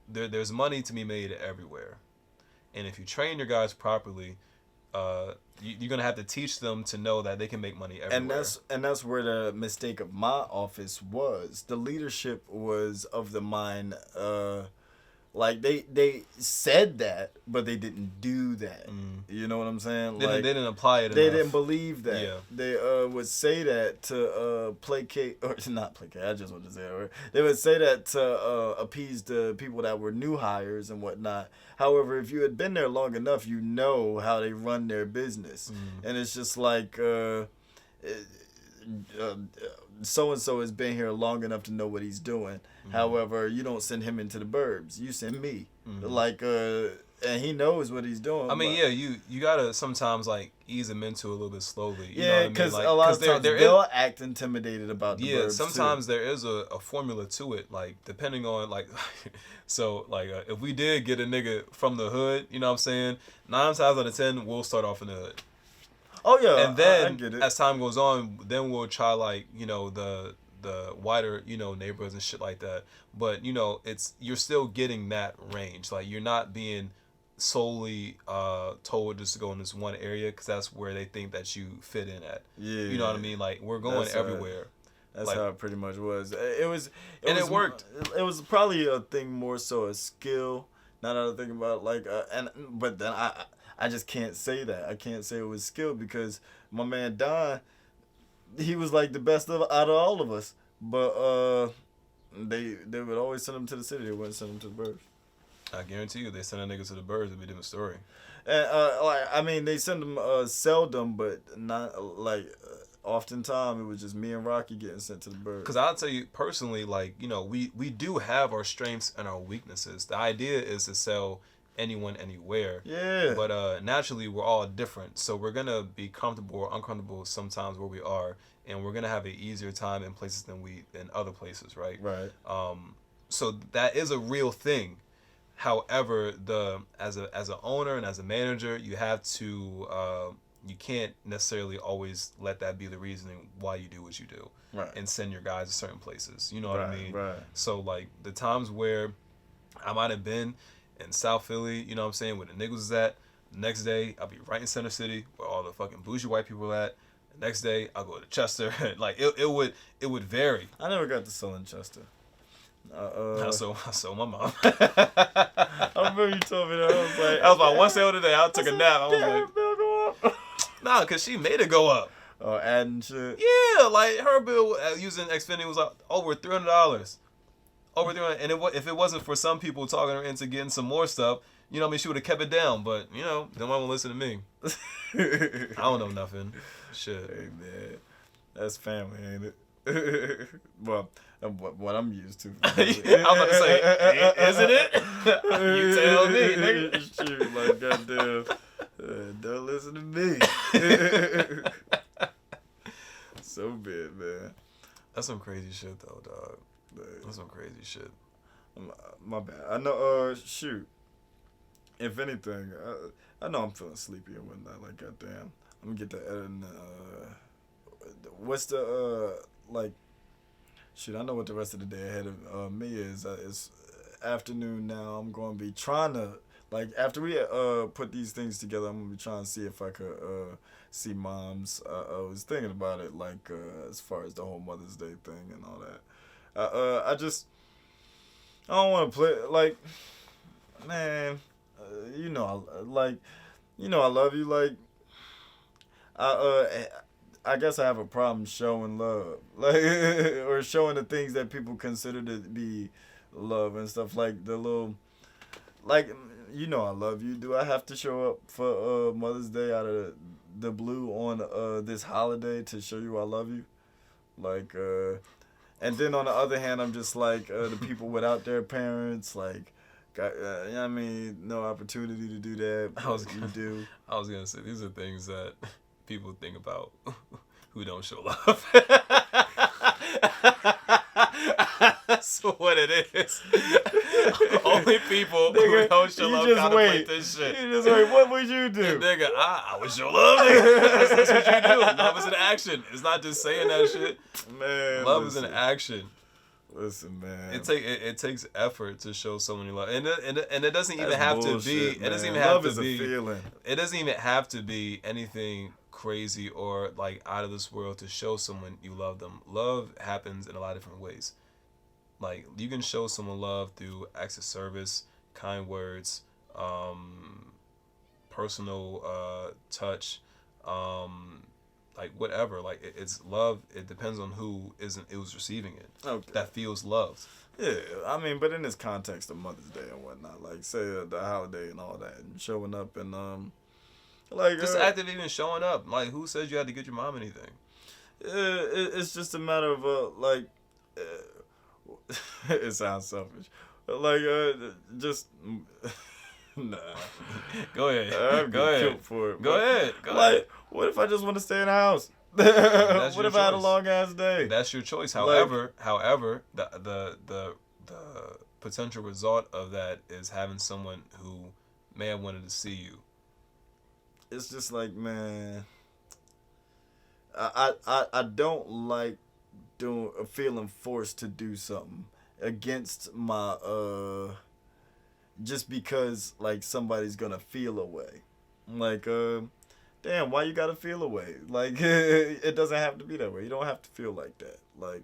there's money to be made everywhere. And if you train your guys properly, you're gonna have to teach them to know that they can make money everywhere. And that's where the mistake of my office was. The leadership was of the mind, like they said that, but they didn't do that. You know what I'm saying? They didn't apply it. They enough. didn't believe that. Yeah. They would say that to placate, or not placate. I just want to say it. Right? They would say that to appease the people that were new hires and whatnot. However, if you had been there long enough, you know how they run their business, and it's just like so and so has been here long enough to know what he's doing. However, you don't send him into the burbs. You send me, like, and he knows what he's doing. I mean, yeah, you gotta sometimes like ease him into a little bit slowly. You know what because I mean? a lot of times they'll act intimidated about the burbs sometimes too. there is a formula to it, like depending on like, so like if we did get a nigga from the hood, you know what I'm saying? 9 times out of 10, we'll start off in the hood. Oh yeah, and then I get it. As time goes on, then we'll try like the wider neighborhoods and shit like that. But you're still getting that range. Like you're not being solely told just to go in this one area because that's where they think that you fit in at. Yeah. You know what I mean? Like, we're going everywhere. That's like, how it pretty much was. It worked. It was probably a thing more so a skill. Now that I think about but then I just can't say that. I can't say it was skill because my man Don, he was like the best out of all of us. But they would always send him to the city. They wouldn't send him to the burbs. I guarantee you, they send a nigga to the birds, it'd be a different story. And they send them seldom, but not oftentimes it was just me and Rocky getting sent to the birds. Because I'll tell you personally, we do have our strengths and our weaknesses. The idea is to sell anyone anywhere. Yeah. But naturally, we're all different, so we're gonna be comfortable or uncomfortable sometimes where we are, and we're gonna have an easier time in places than in other places, right? Right. So that is a real thing. However, as an owner and as a manager, you have to you can't necessarily always let that be the reasoning why you do what you do, right? And send your guys to certain places. You know what I mean? Right. So like the times where I might have been in South Philly, you know what I'm saying, where the niggas is at. The next day, I'll be right in Center City where all the fucking bougie white people are at. The next day, I'll go to Chester. Like it would vary. I never got to sell in Chester. I sold my mom. I remember you told me that. I was like, that was my one sale today. I took a nap. I was like, bill go up. Nah, cause she made it go up. Oh, adding shit. Yeah, like her bill using Xfinity was over $300. Over $300, and if it wasn't for some people talking her into getting some more stuff, you know what I mean, she would have kept it down. But you know, they won't listen to me. I don't know nothing. Shit. Hey man, that's family, ain't it? Well, what I'm used to. I was about to say, isn't it? You tell me, nigga. It's true. Like, goddamn, don't listen to me. So bad, man. That's some crazy shit, though, dog. That's some crazy shit. My bad. I know. Shoot. If anything, I know I'm feeling sleepy and whatnot. Like, goddamn, I'm gonna get the editing. What's the like? Shoot, I know what the rest of the day ahead of me is. It's afternoon now. I'm going to be trying to, like, after we put these things together, I'm going to be trying to see if I could see moms. I was thinking about it, like, as far as the whole Mother's Day thing and all that. I don't want to play, like, man, I love you, like, I guess I have a problem showing love, like, or showing the things that people consider to be love and stuff, like the little, like, I love you. Do I have to show up for Mother's Day out of the blue on this holiday to show you I love you? Like, and then on the other hand, I'm just like the people without their parents, like, no opportunity to do that. I was gonna say these are things that people think about who don't show love. That's what it is. Only people who don't show love contemplate this shit. You just wait. What would you do? Nigga, I would show love. Nigga. That's what you do. Love is an action. It's not just saying that shit. Man, love is an action. Listen, man. It takes effort to show someone you love, and it doesn't even have to be. Man. It doesn't even love have to be. Love is a feeling. It doesn't even have to be anything crazy or like out of this world to show someone you love them. Love happens in a lot of different ways. Like, you can show someone love through acts of service, kind words, personal touch, like whatever. Like, it's love. It depends on who who's receiving it. Okay. That feels loved. Yeah, I mean, but in this context of Mother's Day and whatnot, like, say the holiday and all that, and showing up and like just active even showing up. Like, who says you had to get your mom anything? It's just a matter of like. It sounds selfish, but like just nah. Go ahead. I'd Go ahead. Killed for it. Go ahead. Go like, ahead. what if I just want to stay in the house? What if I had a long ass day? That's your choice. However, the potential result of that is having someone who may have wanted to see you. It's just like, man, I don't like feeling forced to do something against my just because like somebody's gonna feel a way. Like, damn, why you gotta feel a way? Like, it doesn't have to be that way. You don't have to feel like that. Like,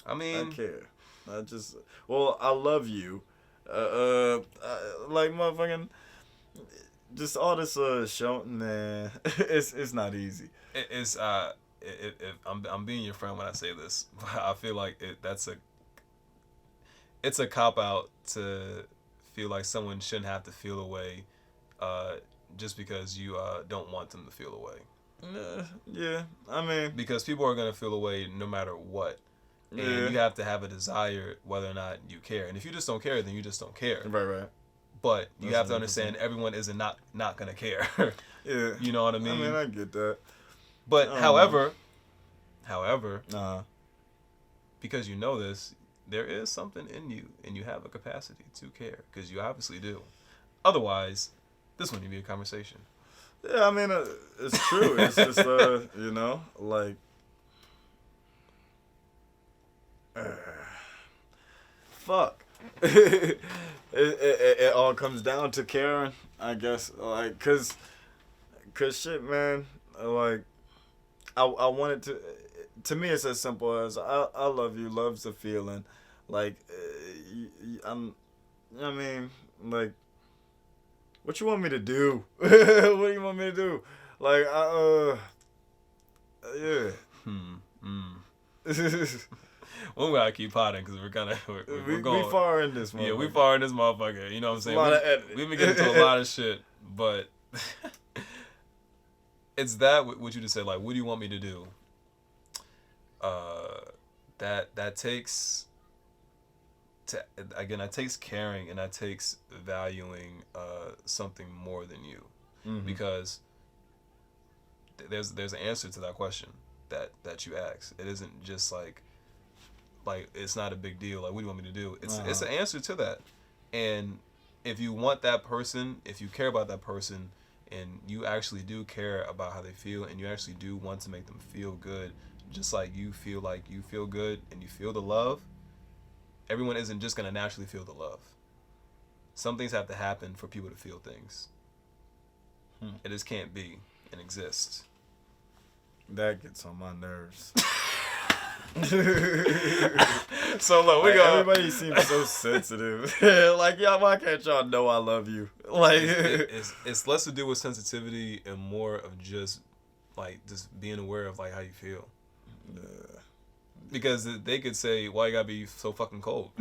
I mean, I care. I just, well, I love you. Like motherfucking, just all this shouting, man. It's not easy. I'm being your friend when I say this, but I feel like it's a cop out to feel like someone shouldn't have to feel a way, just because you don't want them to feel a way. Yeah, I mean, because people are gonna feel a way no matter what, and you have to have a desire whether or not you care. And if you just don't care, then you just don't care. Right. But you have to understand everyone isn't not gonna care. Yeah, you know what I mean. I mean, I get that. But however, because you know this, there is something in you, and you have a capacity to care, because you obviously do. Otherwise, this wouldn't be a conversation. Yeah, I mean, it's true. It's just, you know, like, fuck. It all comes down to caring, I guess. Like, cause shit, man. Like, I wanted to me, it's as simple as I love you. Love's a feeling. Like, I mean, like, what you want me to do? What do you want me to do? Like, yeah. We gotta keep potting because we're going. We far in this motherfucker. Yeah, we far in this motherfucker. You know what I'm saying? We've been getting into a lot of shit, but it's that what you just said. Like, what do you want me to do? That takes. That takes caring, and that takes valuing something more than you, because there's an answer to that question that you ask. It isn't just like it's not a big deal. Like, what do you want me to do? It's an answer to that, and if you want that person, if you care about that person, and you actually do care about how they feel, and you actually do want to make them feel good, just like you feel good and you feel the love. Everyone isn't just going to naturally feel the love. Some things have to happen for people to feel things. It just can't be and exist. That gets on my nerves. So look, everybody seems so sensitive. Like, y'all, why can't y'all know I love you? Like, it's less to do with sensitivity and more of just being aware of like how you feel. Because they could say, why you gotta be so fucking cold?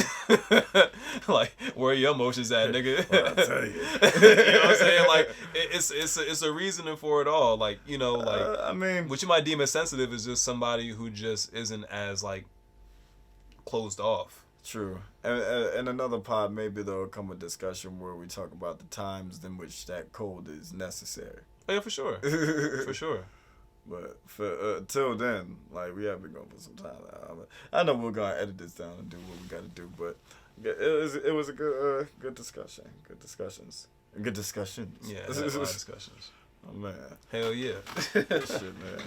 Like, where are your emotions at, nigga? Well, I'll tell you. You know what I'm saying? Like, it's a reasoning for it all. Like, you know, like, I mean, what you might deem as sensitive is just somebody who just isn't as, like, closed off. True. And another pod, maybe there'll come a discussion where we talk about the times in which that cold is necessary. Oh, yeah, for sure. For sure. But for till then, like, we have been going for some time now. I know we're gonna edit this down and do what we gotta do, but it was a good discussion, good discussions. Yeah, a lot of discussions. Oh man, Hell yeah. shit, man.